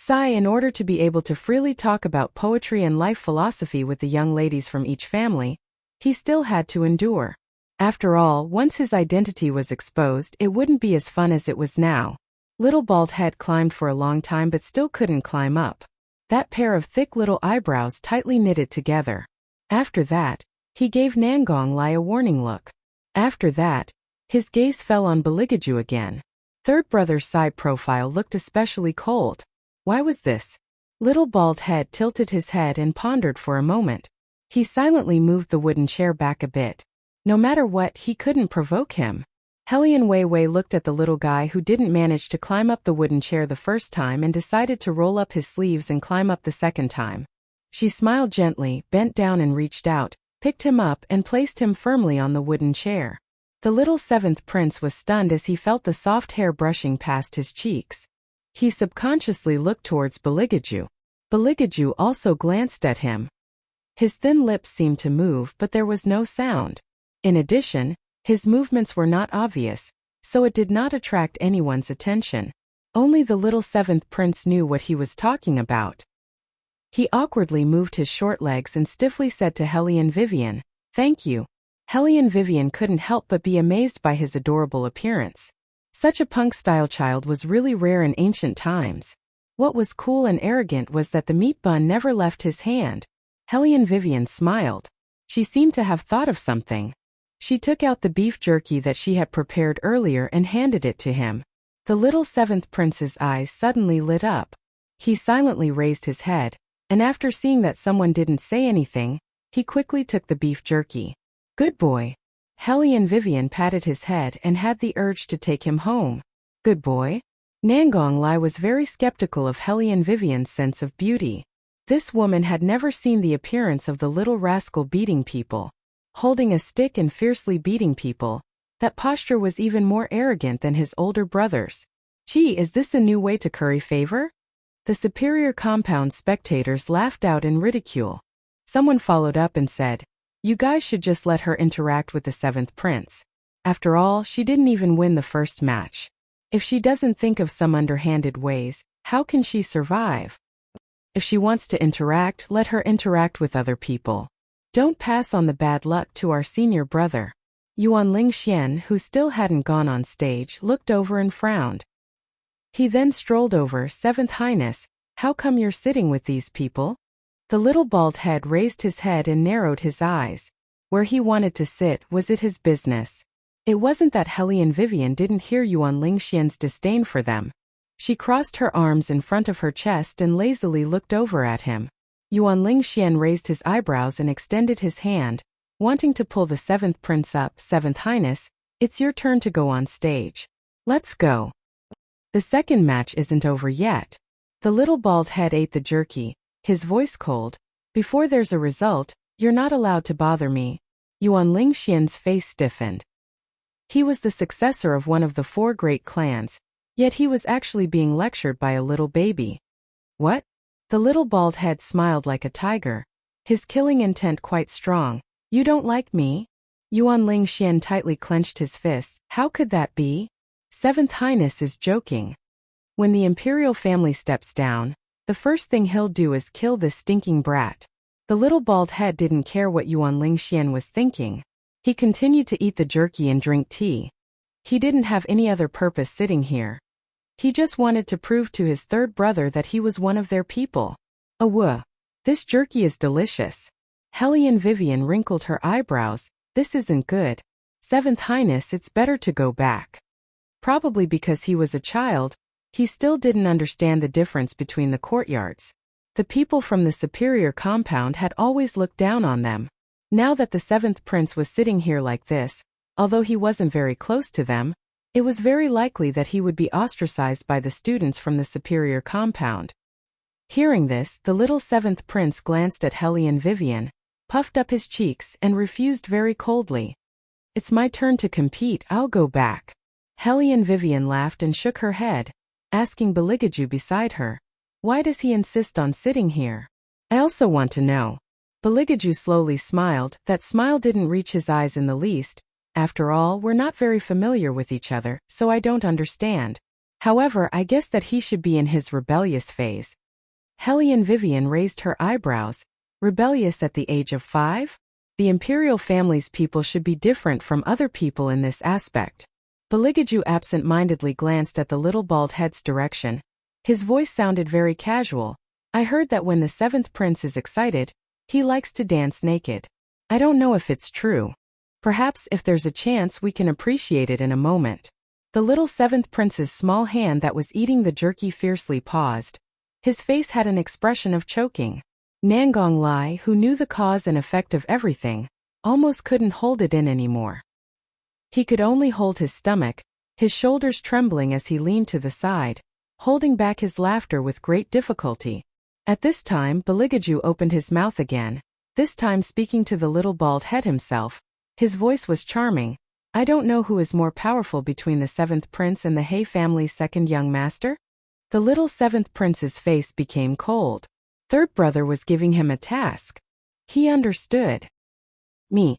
Speaker 1: In order to be able to freely talk about poetry and life philosophy with the young ladies from each family, he still had to endure. After all, once his identity was exposed, it wouldn't be as fun as it was now. Little Bald Head climbed for a long time but still couldn't climb up. That pair of thick little eyebrows tightly knitted together. After that, he gave Nangong Lai a warning look. After that, his gaze fell on Beligaju again. Third brother's side profile looked especially cold. Why was this? Little Bald Head tilted his head and pondered for a moment. He silently moved the wooden chair back a bit. No matter what, he couldn't provoke him. Helian Weiwei looked at the little guy who didn't manage to climb up the wooden chair the first time and decided to roll up his sleeves and climb up the second time. She smiled gently, bent down and reached out, picked him up and placed him firmly on the wooden chair. The little seventh prince was stunned as he felt the soft hair brushing past his cheeks. He subconsciously looked towards Beligaju. Beligaju also glanced at him. His thin lips seemed to move, but there was no sound. In addition, his movements were not obvious, so it did not attract anyone's attention. Only the little seventh prince knew what he was talking about. He awkwardly moved his short legs and stiffly said to Helian Vivian, "Thank you." Helian Vivian couldn't help but be amazed by his adorable appearance. Such a punk-style child was really rare in ancient times. What was cool and arrogant was that the meat bun never left his hand. Helian Vivian smiled. She seemed to have thought of something. She took out the beef jerky that she had prepared earlier and handed it to him. The little seventh prince's eyes suddenly lit up. He silently raised his head, and after seeing that someone didn't say anything, he quickly took the beef jerky. "Good boy." Helian Vivian patted his head and had the urge to take him home. "Good boy?" Nangong Lai was very skeptical of Helian Vivian's sense of beauty. This woman had never seen the appearance of the little rascal beating people. Holding a stick and fiercely beating people, that posture was even more arrogant than his older brothers. Gee, is this a new way to curry favor? The superior compound spectators laughed out in ridicule. Someone followed up and said, "You guys should just let her interact with the seventh prince. After all, she didn't even win the first match. If she doesn't think of some underhanded ways, how can she survive? If she wants to interact, let her interact with other people. Don't pass on the bad luck to our senior brother." Yuan Lingxian, who still hadn't gone on stage, looked over and frowned. He then strolled over. "Seventh Highness, how come you're sitting with these people?" The little bald head raised his head and narrowed his eyes. Where he wanted to sit, was it his business? It wasn't that Helian Vivian didn't hear Yuan Lingxian's disdain for them. She crossed her arms in front of her chest and lazily looked over at him. Yuan Lingxian raised his eyebrows and extended his hand, wanting to pull the seventh prince up. "Seventh Highness, it's your turn to go on stage. Let's go. The second match isn't over yet." The little bald head ate the jerky, his voice cold. "Before there's a result, you're not allowed to bother me." Yuan Lingxian's face stiffened. He was the successor of one of the 4 great clans, yet he was actually being lectured by a little baby. "What?" The little bald head smiled like a tiger, his killing intent quite strong. "You don't like me?" Yuan Lingxian tightly clenched his fists. "How could that be? Seventh Highness is joking. When the imperial family steps down, the first thing he'll do is kill this stinking brat." The little bald head didn't care what Yuan Lingxian was thinking. He continued to eat the jerky and drink tea. He didn't have any other purpose sitting here. He just wanted to prove to his third brother that he was one of their people. "Aww. This jerky is delicious." Helian Vivian wrinkled her eyebrows. "This isn't good. Seventh Highness, it's better to go back." Probably because he was a child, he still didn't understand the difference between the courtyards. The people from the superior compound had always looked down on them. Now that the seventh prince was sitting here like this, although he wasn't very close to them, it was very likely that he would be ostracized by the students from the superior compound. Hearing this, the little seventh prince glanced at Helian Vivian, puffed up his cheeks and refused very coldly. "It's my turn to compete, I'll go back." Helian Vivian laughed and shook her head, asking Beligaju beside her, "Why does he insist on sitting here? I also want to know." Beligaju slowly smiled. That smile didn't reach his eyes in the least. "After all, we're not very familiar with each other, so I don't understand. However, I guess that he should be in his rebellious phase." Helian Vivian raised her eyebrows. "Rebellious at the age of 5? The imperial family's people should be different from other people in this aspect. Beligaju absent-mindedly glanced at the little bald head's direction. His voice sounded very casual. I heard that when the 7th prince is excited, he likes to dance naked. I don't know if it's true. Perhaps if there's a chance we can appreciate it in a moment. The little 7th prince's small hand that was eating the jerky fiercely paused. His face had an expression of choking. Nangong Lai, who knew the cause and effect of everything, almost couldn't hold it in anymore. He could only hold his stomach, his shoulders trembling as he leaned to the side, holding back his laughter with great difficulty. At this time, Beligaju opened his mouth again, this time speaking to the little bald head himself. His voice was charming. I don't know who is more powerful between the 7th prince and the He family's second young master? The little 7th prince's face became cold. Third brother was giving him a task. He understood. Me.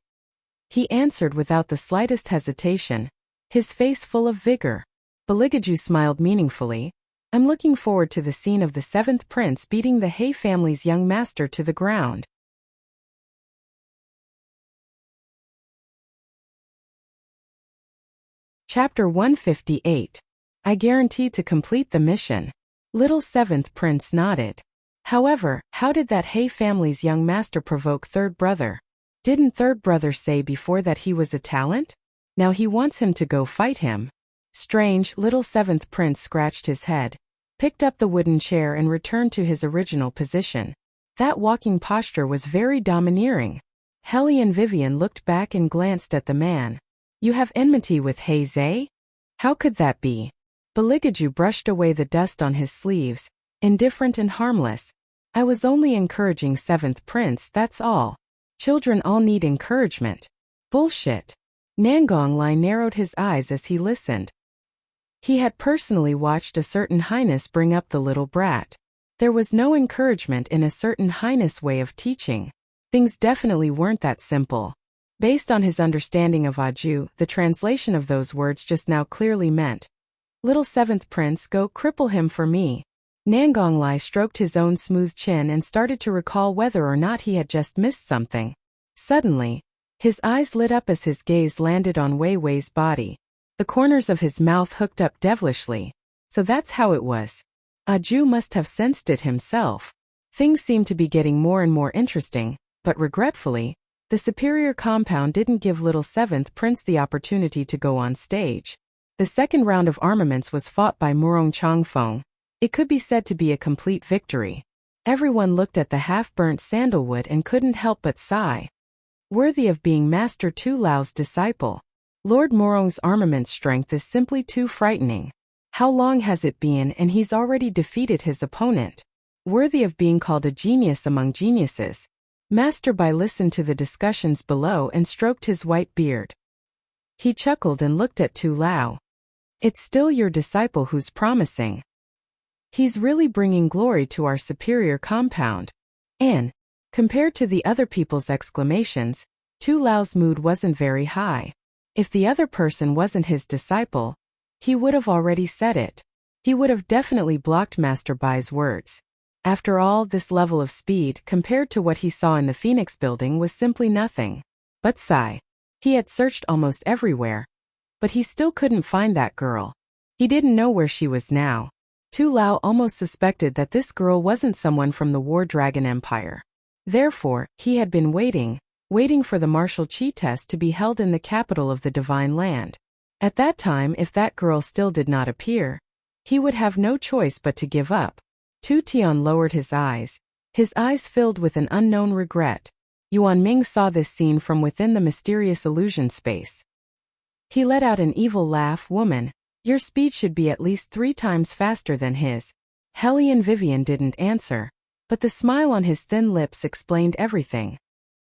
Speaker 1: He answered without the slightest hesitation, his face full of vigor. Beligaju smiled meaningfully. I'm looking forward to the scene of the 7th prince beating the He family's young master to the ground. Chapter 158. I guarantee to complete the mission. Little 7th prince nodded. However, how did that He family's young master provoke third brother? Didn't third brother say before that he was a talent? Now he wants him to go fight him. Strange. Little 7th prince scratched his head, picked up the wooden chair and returned to his original position. That walking posture was very domineering. Hellion Vivian looked back and glanced at the man. You have enmity with He Zhe? How could that be? Beligaju brushed away the dust on his sleeves, indifferent and harmless. I was only encouraging 7th prince, that's all. Children all need encouragement. Bullshit. Nangong Lai narrowed his eyes as he listened. He had personally watched a certain highness bring up the little brat. There was no encouragement in a certain highness way of teaching. Things definitely weren't that simple. Based on his understanding of Aju, the translation of those words just now clearly meant, little 7th prince, go cripple him for me. Nangong Lai stroked his own smooth chin and started to recall whether or not he had just missed something. Suddenly, his eyes lit up as his gaze landed on Wei Wei's body. The corners of his mouth hooked up devilishly. So that's how it was. Aju must have sensed it himself. Things seemed to be getting more and more interesting, but regretfully, the superior compound didn't give little 7th prince the opportunity to go on stage. The second round of armaments was fought by Murong Changfeng. It could be said to be a complete victory. Everyone looked at the half-burnt sandalwood and couldn't help but sigh. Worthy of being Master Tu Lao's disciple. Lord Morong's armament strength is simply too frightening. How long has it been and he's already defeated his opponent? Worthy of being called a genius among geniuses. Master Bai listened to the discussions below and stroked his white beard. He chuckled and looked at Tu Lao. It's still your disciple who's promising. He's really bringing glory to our superior compound. And, compared to the other people's exclamations, Tu Lao's mood wasn't very high. If the other person wasn't his disciple, he would have already said it. He would have definitely blocked Master Bai's words. After all, this level of speed, compared to what he saw in the Phoenix building, was simply nothing. But sigh. He had searched almost everywhere. But he still couldn't find that girl. He didn't know where she was now. Tu Lao almost suspected that this girl wasn't someone from the War Dragon Empire. Therefore, he had been waiting for the martial chi test to be held in the capital of the Divine Land. At that time, if that girl still did not appear, he would have no choice but to give up. Tu Tian lowered his eyes filled with an unknown regret. Yuan Ming saw this scene from within the mysterious illusion space. He let out an evil laugh. Woman, your speed should be at least 3 times faster than his. Hellion Vivian didn't answer, but the smile on his thin lips explained everything.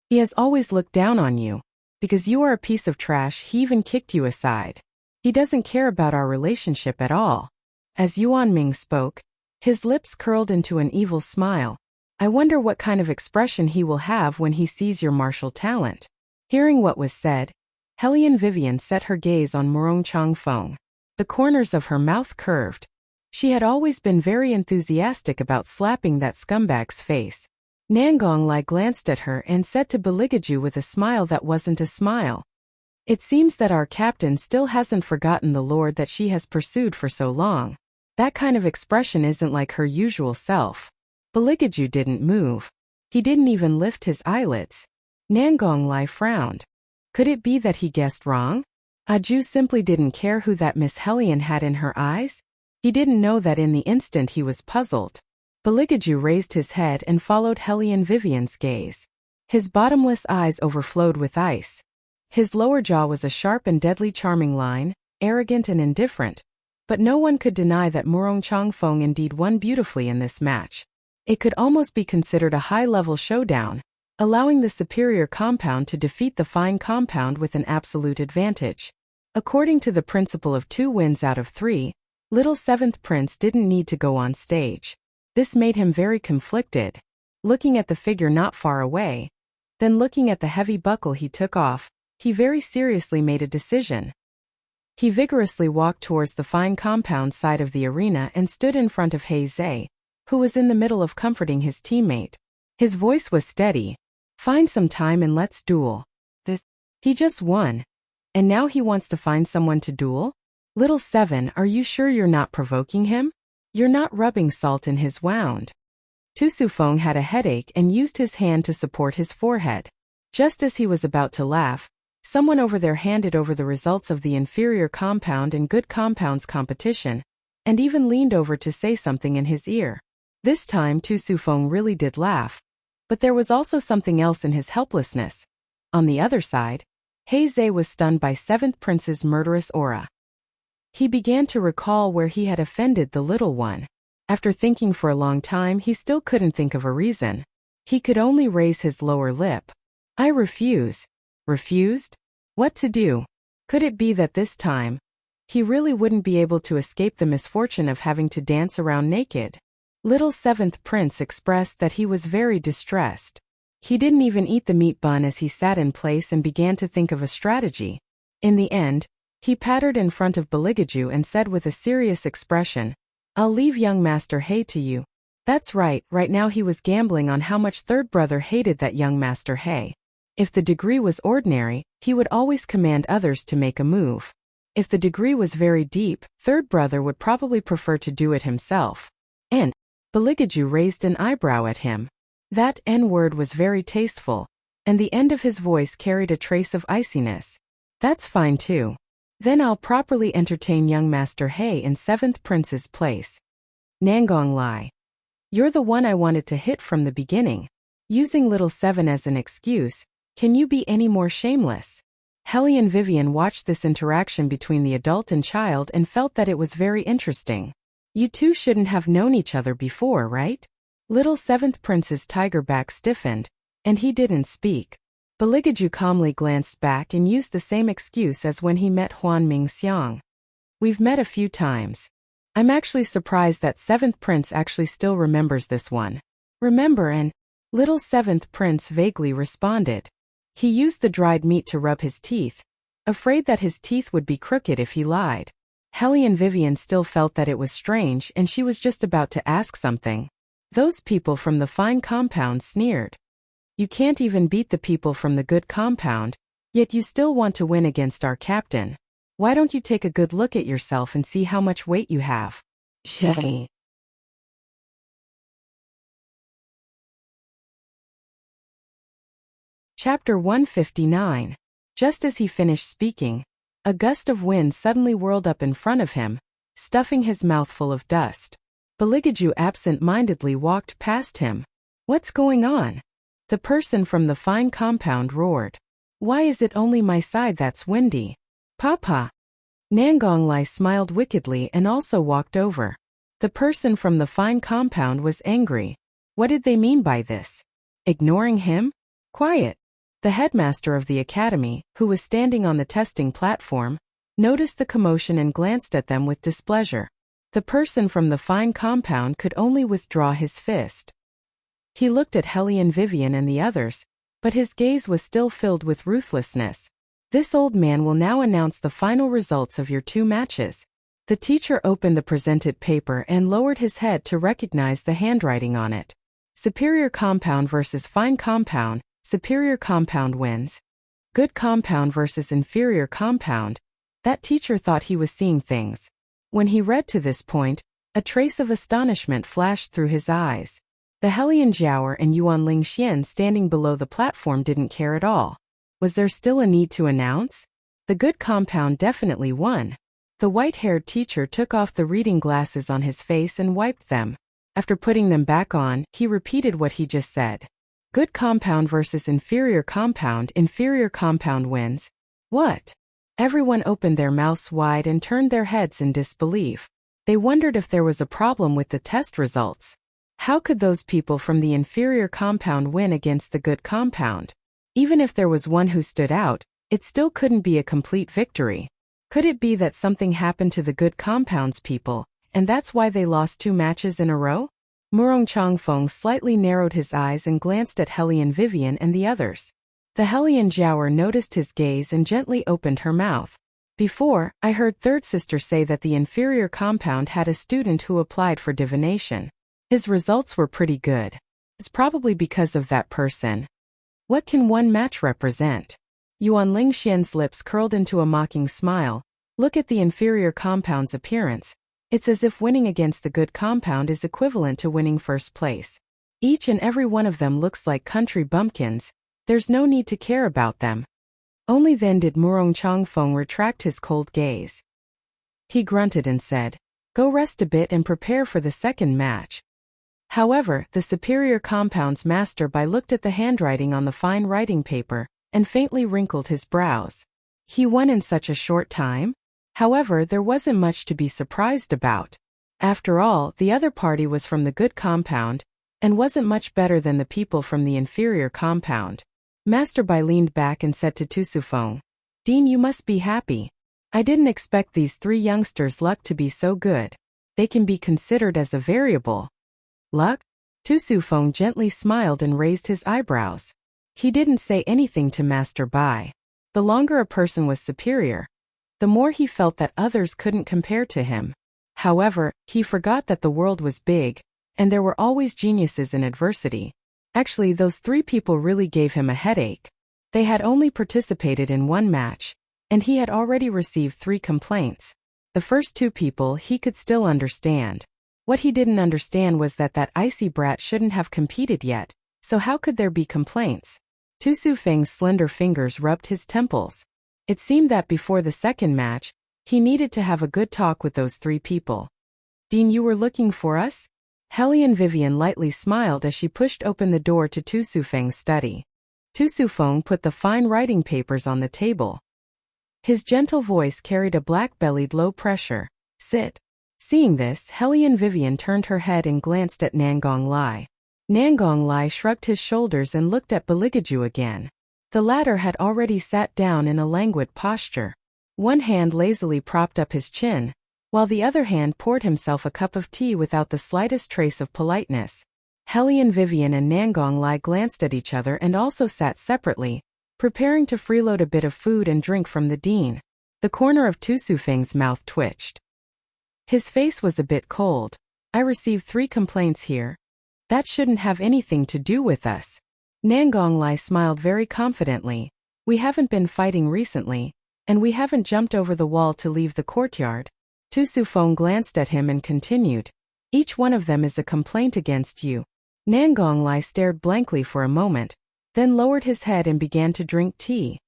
Speaker 1: He has always looked down on you. Because you are a piece of trash, he even kicked you aside. He doesn't care about our relationship at all. As Yuan Ming spoke, his lips curled into an evil smile. I wonder what kind of expression he will have when he sees your martial talent. Hearing what was said, Hellion Vivian set her gaze on Murong Changfeng. The corners of her mouth curved. She had always been very enthusiastic about slapping that scumbag's face. Nangonglai glanced at her and said to Beligaju with a smile that wasn't a smile. It seems that our captain still hasn't forgotten the lord that she has pursued for so long. That kind of expression isn't like her usual self. Beligaju didn't move. He didn't even lift his eyelids. Nangonglai frowned. Could it be that he guessed wrong? Aju simply didn't care who that Miss Hellion had in her eyes? He didn't know that in the instant he was puzzled. Beligaju raised his head and followed Hellion Vivian's gaze. His bottomless eyes overflowed with ice. His lower jaw was a sharp and deadly charming line, arrogant and indifferent. But no one could deny that Murong Changfeng indeed won beautifully in this match. It could almost be considered a high-level showdown, allowing the superior compound to defeat the fine compound with an absolute advantage. According to the principle of 2 wins out of 3, little 7th Prince didn't need to go on stage. This made him very conflicted. Looking at the figure not far away, then looking at the heavy buckle he took off, he very seriously made a decision. He vigorously walked towards the fine compound side of the arena and stood in front of He Zhe, who was in the middle of comforting his teammate. His voice was steady. Find some time and let's duel. He just won. And now he wants to find someone to duel? Little 7, are you sure you're not provoking him? You're not rubbing salt in his wound. Tu Sufeng had a headache and used his hand to support his forehead. Just as he was about to laugh, someone over there handed over the results of the inferior compound and good compounds competition, and even leaned over to say something in his ear. This time Tu Sufeng really did laugh. But there was also something else in his helplessness. On the other side, He Zhe was stunned by 7th Prince's murderous aura. He began to recall where he had offended the little one. After thinking for a long time, he still couldn't think of a reason. He could only raise his lower lip. I refuse. Refused? What to do? Could it be that this time, he really wouldn't be able to escape the misfortune of having to dance around naked? Little 7th Prince expressed that he was very distressed. He didn't even eat the meat bun as he sat in place and began to think of a strategy. In the end, he pattered in front of Beligaju and said with a serious expression, I'll leave young Master He to you. That's right now he was gambling on how much third brother hated that young Master He. If the degree was ordinary, he would always command others to make a move. If the degree was very deep, third brother would probably prefer to do it himself. And Beligaju raised an eyebrow at him. That N-word was very tasteful, and the end of his voice carried a trace of iciness. That's fine too. Then I'll properly entertain young Master He in 7th Prince's place. Nangonglai. You're the one I wanted to hit from the beginning. Using little 7 as an excuse, can you be any more shameless? Hellion Vivian watched this interaction between the adult and child and felt that it was very interesting. You two shouldn't have known each other before, right? Little 7th Prince's tiger back stiffened, and he didn't speak. Beligaju calmly glanced back and used the same excuse as when he met Huan Mingxiang. We've met a few times. I'm actually surprised that 7th Prince actually still remembers this one. Remember? And little 7th Prince vaguely responded. He used the dried meat to rub his teeth, afraid that his teeth would be crooked if he lied. Hellion Vivian still felt that it was strange and she was just about to ask something. Those people from the fine compound sneered. You can't even beat the people from the good compound, yet you still want to win against our captain. Why don't you take a good look at yourself and see how much weight you have? Shay. Chapter 159. Just as he finished speaking, a gust of wind suddenly whirled up in front of him, stuffing his mouth full of dust. Beligaju absent-mindedly walked past him. What's going on? The person from the fine compound roared. Why is it only my side that's windy? Papa. Nangonglai smiled wickedly and also walked over. The person from the fine compound was angry. What did they mean by this? Ignoring him? Quiet. The headmaster of the academy, who was standing on the testing platform, noticed the commotion and glanced at them with displeasure. The person from the fine compound could only withdraw his fist. He looked at Hellion Vivian and the others, but his gaze was still filled with ruthlessness. This old man will now announce the final results of your 2 matches. The teacher opened the presented paper and lowered his head to recognize the handwriting on it. Superior compound versus fine compound. Superior compound wins. Good compound versus inferior compound. That teacher thought he was seeing things. When he read to this point, a trace of astonishment flashed through his eyes. The Hellion Jiaoer and Yuan Lingxian standing below the platform didn't care at all. Was there still a need to announce? The good compound definitely won. The white-haired teacher took off the reading glasses on his face and wiped them. After putting them back on, he repeated what he just said. Good compound versus inferior compound. Inferior compound wins. What? Everyone opened their mouths wide and turned their heads in disbelief. They wondered if there was a problem with the test results. How could those people from the inferior compound win against the good compound? Even if there was one who stood out, it still couldn't be a complete victory. Could it be that something happened to the good compound's people, and that's why they lost 2 matches in a row? Murong Changfeng slightly narrowed his eyes and glanced at Hellion Vivian and the others. The Hellion Jiaoer noticed his gaze and gently opened her mouth. Before, I heard third sister say that the inferior compound had a student who applied for divination. His results were pretty good. It's probably because of that person. What can one match represent? Yuan Lingxian's lips curled into a mocking smile. Look at the inferior compound's appearance. It's as if winning against the good compound is equivalent to winning first place. Each and every one of them looks like country bumpkins. There's no need to care about them. Only then did Murong Changfeng retract his cold gaze. He grunted and said, "Go rest a bit and prepare for the second match." However, the superior compound's master looked at the handwriting on the fine writing paper and faintly wrinkled his brows. He won in such a short time? However, there wasn't much to be surprised about. After all, the other party was from the good compound and wasn't much better than the people from the inferior compound. Master Bai leaned back and said to Tu Sufeng, "Dean, you must be happy. I didn't expect these 3 youngsters' luck to be so good. They can be considered as a variable." Luck? Tu Sufeng gently smiled and raised his eyebrows. He didn't say anything to Master Bai. The longer a person was superior, the more he felt that others couldn't compare to him. However, he forgot that the world was big, and there were always geniuses in adversity. Actually, those 3 people really gave him a headache. They had only participated in 1 match, and he had already received 3 complaints. The first 2 people he could still understand. What he didn't understand was that icy brat shouldn't have competed yet, so how could there be complaints? Tu Sufeng's slender fingers rubbed his temples. It seemed that before the second match, he needed to have a good talk with those 3 people. "Dean, you were looking for us?" Hellion Vivian lightly smiled as she pushed open the door to Tu Sufeng's study. Tu Sufeng put the fine writing papers on the table. His gentle voice carried a black-bellied low pressure. "Sit." Seeing this, Hellion Vivian turned her head and glanced at Nangong Lai. Nangong Lai shrugged his shoulders and looked at Beligaju again. The latter had already sat down in a languid posture. One hand lazily propped up his chin, while the other hand poured himself a cup of tea without the slightest trace of politeness. Hellion Vivian and Nangong Lai glanced at each other and also sat separately, preparing to freeload a bit of food and drink from the dean. The corner of Tu Sufeng's mouth twitched. His face was a bit cold. "I received 3 complaints here. That shouldn't have anything to do with us." Nangong Lai smiled very confidently. "We haven't been fighting recently, and we haven't jumped over the wall to leave the courtyard." Tu Sufeng glanced at him and continued, "Each one of them is a complaint against you." Nangong Lai stared blankly for a moment, then lowered his head and began to drink tea.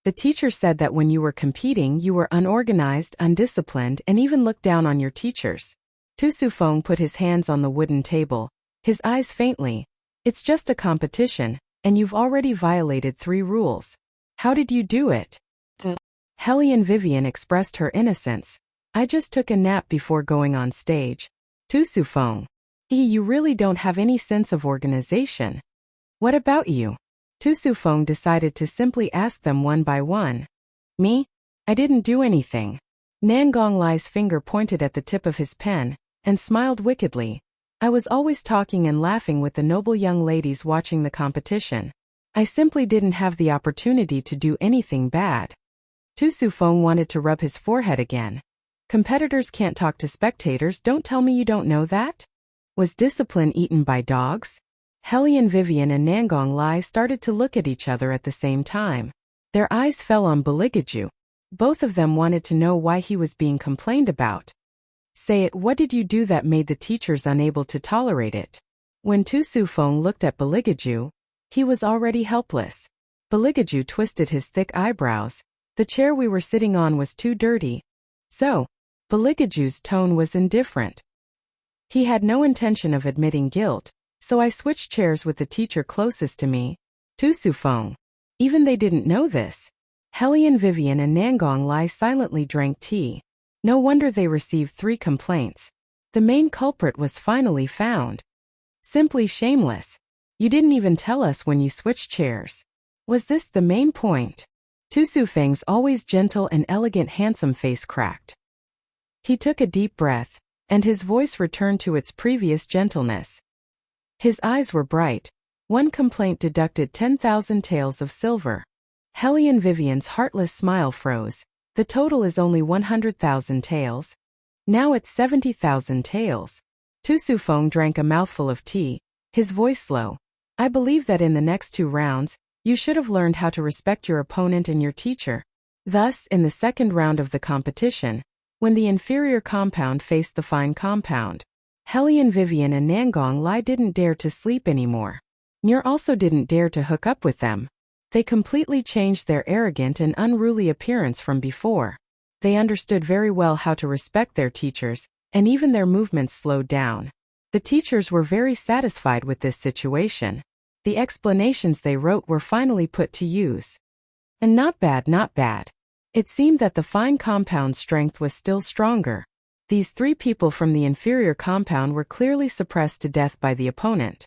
Speaker 1: "The teacher said that when you were competing you were unorganized, undisciplined, and even looked down on your teachers." Tu Sufeng put his hands on the wooden table, his eyes faintly. "It's just a competition, and you've already violated 3 rules. How did you do it?" Hellion Vivian expressed her innocence. "I just took a nap before going on stage." Tu Sufeng, you really don't have any sense of organization. What about you?" Tu Sufeng decided to simply ask them one by one. "Me? I didn't do anything." Nangong Lai's finger pointed at the tip of his pen, and smiled wickedly. "I was always talking and laughing with the noble young ladies watching the competition. I simply didn't have the opportunity to do anything bad." Tu Sufeng wanted to rub his forehead again. "Competitors can't talk to spectators, don't tell me you don't know that? Was discipline eaten by dogs?" Hellion Vivian and Nangong Lai started to look at each other at the same time. Their eyes fell on Baligaju. Both of them wanted to know why he was being complained about. Say it, what did you do that made the teachers unable to tolerate it? When Tu Sufeng looked at Baligaju, he was already helpless. Baligaju twisted his thick eyebrows. The chair we were sitting on was too dirty. So, Baligaju's tone was indifferent. He had no intention of admitting guilt, so I switched chairs with the teacher closest to me, Tu Sufeng. Even they didn't know this. Hellion Vivian and Nangong Lai silently drank tea. No wonder they received 3 complaints. The main culprit was finally found. Simply shameless. You didn't even tell us when you switched chairs. Was this the main point? Tu Sufeng's always gentle and elegant handsome face cracked. He took a deep breath, and his voice returned to its previous gentleness. His eyes were bright. 1 complaint deducted 10,000 taels of silver. Hellion Vivian's heartless smile froze. The total is only 100,000 taels. Now it's 70,000 taels. Tu Sufeng drank a mouthful of tea, his voice slow. I believe that in the next 2 rounds, you should have learned how to respect your opponent and your teacher. Thus, in the second round of the competition, when the inferior compound faced the fine compound, Hellion Vivian and Nangong Lai didn't dare to sleep anymore. Nir also didn't dare to hook up with them. They completely changed their arrogant and unruly appearance from before. They understood very well how to respect their teachers, and even their movements slowed down. The teachers were very satisfied with this situation. The explanations they wrote were finally put to use. And not bad, not bad. It seemed that the fine compound's strength was still stronger. These 3 people from the inferior compound were clearly suppressed to death by the opponent.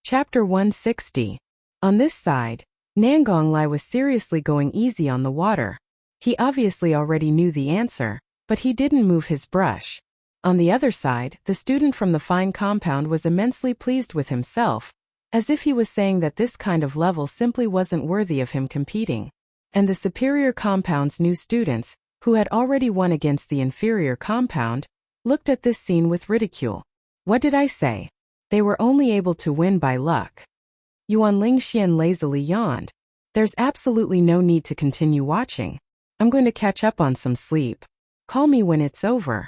Speaker 1: Chapter 160. On this side, Nangong Lai was seriously going easy on the water. He obviously already knew the answer, but he didn't move his brush. On the other side, the student from the fine compound was immensely pleased with himself, as if he was saying that this kind of level simply wasn't worthy of him competing. And the superior compound's new students, who had already won against the inferior compound, looked at this scene with ridicule. What did I say? They were only able to win by luck. Yuan Lingxian lazily yawned. There's absolutely no need to continue watching. I'm going to catch up on some sleep. Call me when it's over.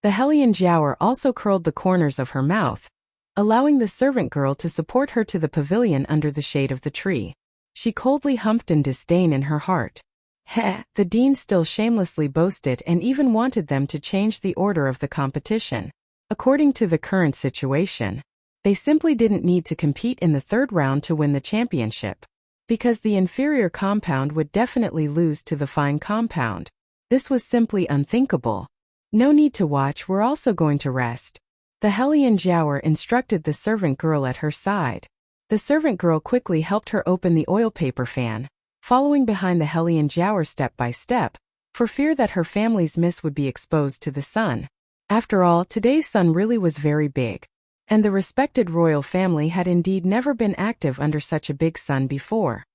Speaker 1: The Hellion Jiaoer also curled the corners of her mouth, allowing the servant girl to support her to the pavilion under the shade of the tree. She coldly humped in disdain in her heart. Heh, the dean still shamelessly boasted and even wanted them to change the order of the competition. According to the current situation, they simply didn't need to compete in the 3rd round to win the championship, because the inferior compound would definitely lose to the fine compound. This was simply unthinkable. No need to watch, we're also going to rest. The Hellion Jiaoer instructed the servant girl at her side. The servant girl quickly helped her open the oil paper fan, following behind the Hellion Jiaoer step by step, for fear that her family's mist would be exposed to the sun. After all, today's sun really was very big, and the respected royal family had indeed never been active under such a big sun before.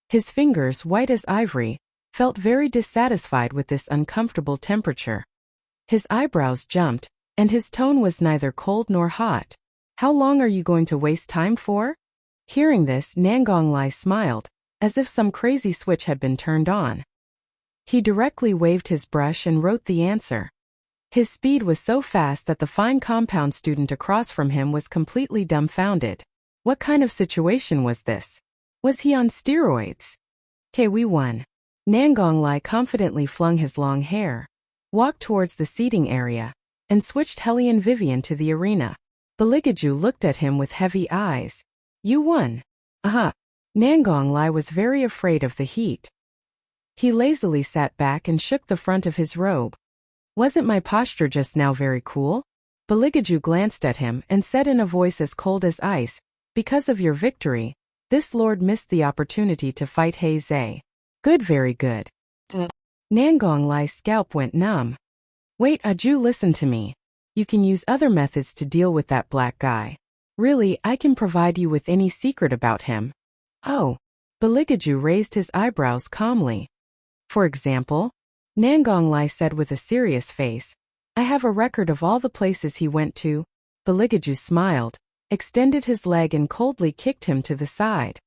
Speaker 1: His fingers, white as ivory, felt very dissatisfied with this uncomfortable temperature. His eyebrows jumped, and his tone was neither cold nor hot. How long are you going to waste time for? Hearing this, Nangong Lai smiled, as if some crazy switch had been turned on. He directly waved his brush and wrote the answer. His speed was so fast that the fine compound student across from him was completely dumbfounded. What kind of situation was this? Was he on steroids? Okay, we won. Nangong Lai confidently flung his long hair, walked towards the seating area, and switched Hellion Vivian to the arena. Baligaju looked at him with heavy eyes. You won. Nangong Lai was very afraid of the heat. He lazily sat back and shook the front of his robe. Wasn't my posture just now very cool? Baligaju glanced at him and said in a voice as cold as ice, because of your victory, this lord missed the opportunity to fight He Zhe. Good, very good. Nangong Lai's scalp went numb. Wait, Aju, listen to me. You can use other methods to deal with that black guy. Really, I can provide you with any secret about him. Oh. Baligaju raised his eyebrows calmly. For example? Nangong Lai said with a serious face, I have a record of all the places he went to. Beligaju smiled, extended his leg and coldly kicked him to the side.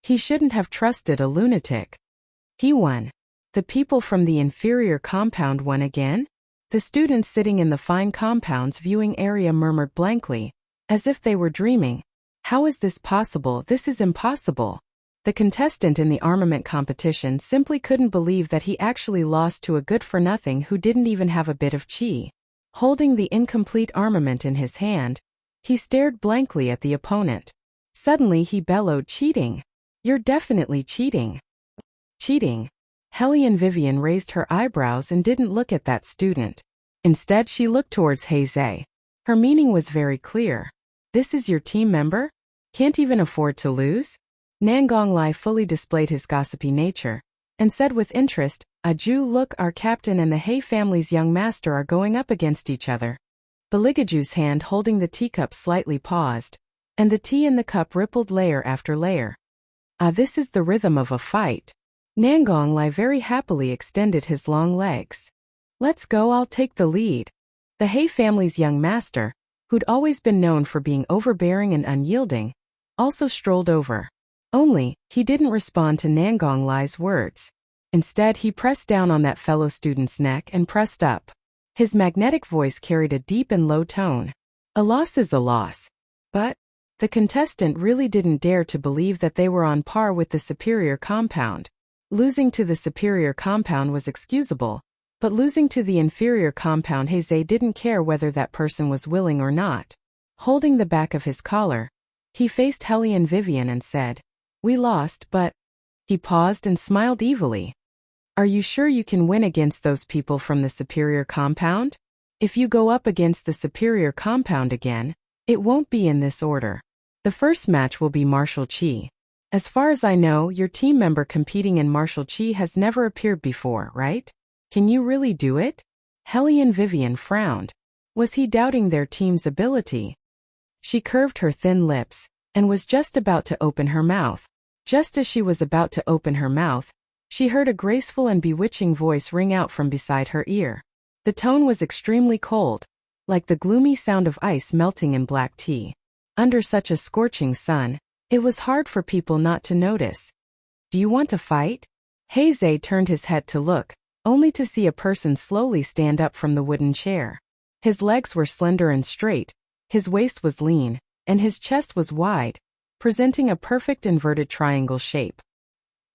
Speaker 1: He shouldn't have trusted a lunatic. He won. The people from the inferior compound won again? The students sitting in the fine compound's viewing area murmured blankly, as if they were dreaming. How is this possible? This is impossible. The contestant in the armament competition simply couldn't believe that he actually lost to a good-for-nothing who didn't even have a bit of chi. Holding the incomplete armament in his hand, he stared blankly at the opponent. Suddenly he bellowed, "Cheating! You're definitely cheating!" Cheating? Hellion Vivian raised her eyebrows and didn't look at that student. Instead she looked towards Heizei. Her meaning was very clear. This is your team member? Can't even afford to lose? Nangong Lai fully displayed his gossipy nature, and said with interest, "Aju, look, our captain and the He family's young master are going up against each other." Beligaju's hand holding the teacup slightly paused, and the tea in the cup rippled layer after layer. This is the rhythm of a fight. Nangong Lai very happily extended his long legs. "Let's go, I'll take the lead." The He family's young master, who'd always been known for being overbearing and unyielding, also strolled over. Only, he didn't respond to Nangong Lai's words. Instead, he pressed down on that fellow student's neck and pressed up. His magnetic voice carried a deep and low tone. "A loss is a loss." But the contestant really didn't dare to believe that they were on par with the superior compound. Losing to the superior compound was excusable, but losing to the inferior compound, Heizei didn't care whether that person was willing or not. Holding the back of his collar, he faced Hellion Vivian and said, "We lost, but..." He paused and smiled evilly. "Are you sure you can win against those people from the superior compound? If you go up against the superior compound again, it won't be in this order. The first match will be martial chi. As far as I know, your team member competing in martial chi has never appeared before, right? Can you really do it?" Hellion Vivian frowned. Was he doubting their team's ability? She curved her thin lips, and was just about to open her mouth. Just as she was about to open her mouth, she heard a graceful and bewitching voice ring out from beside her ear. The tone was extremely cold, like the gloomy sound of ice melting in black tea. Under such a scorching sun, it was hard for people not to notice. "Do you want to fight?" Heizei turned his head to look, only to see a person slowly stand up from the wooden chair. His legs were slender and straight, his waist was lean, and his chest was wide, presenting a perfect inverted triangle shape.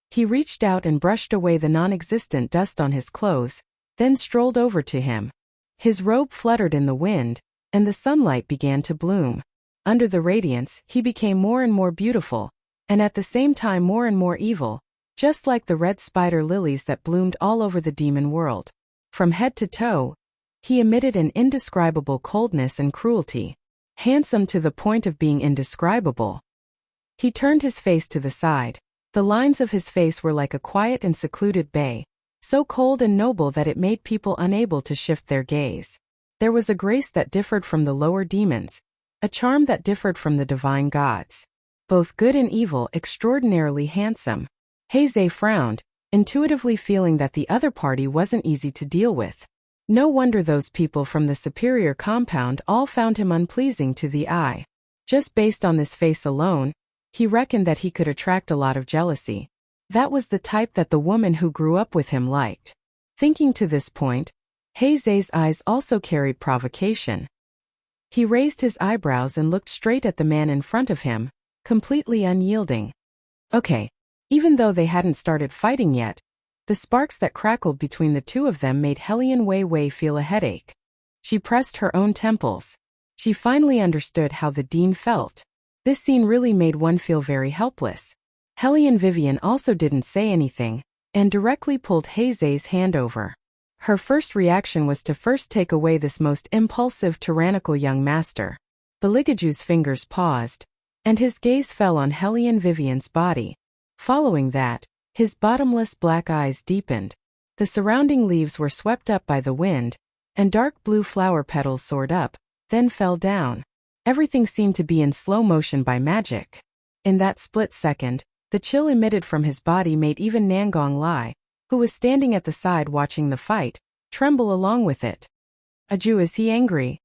Speaker 1: He reached out and brushed away the non-existent dust on his clothes, then strolled over to him. His robe fluttered in the wind, and the sunlight began to bloom. Under the radiance, he became more and more beautiful, and at the same time more and more evil, just like the red spider lilies that bloomed all over the demon world. From head to toe, he emitted an indescribable coldness and cruelty, handsome to the point of being indescribable. He turned his face to the side. The lines of his face were like a quiet and secluded bay, so cold and noble that it made people unable to shift their gaze. There was a grace that differed from the lower demons, a charm that differed from the divine gods. Both good and evil, extraordinarily handsome. Heizei frowned, intuitively feeling that the other party wasn't easy to deal with. No wonder those people from the superior compound all found him unpleasing to the eye. Just based on this face alone, he reckoned that he could attract a lot of jealousy. That was the type that the woman who grew up with him liked. Thinking to this point, Heizei's eyes also carried provocation. He raised his eyebrows and looked straight at the man in front of him, completely unyielding. Okay. Even though they hadn't started fighting yet, the sparks that crackled between the two of them made Hellion Wei Wei feel a headache. She pressed her own temples. She finally understood how the dean felt. This scene really made one feel very helpless. Hellion Vivian also didn't say anything, and directly pulled Heizei's hand over. Her first reaction was to first take away this most impulsive, tyrannical young master. Beligaju's fingers paused, and his gaze fell on Hellion Vivian's body. Following that, his bottomless black eyes deepened. The surrounding leaves were swept up by the wind, and dark blue flower petals soared up, then fell down. Everything seemed to be in slow motion by magic. In that split second, the chill emitted from his body made even Nangong Lai, who was standing at the side watching the fight, tremble along with it. Aju, is he angry?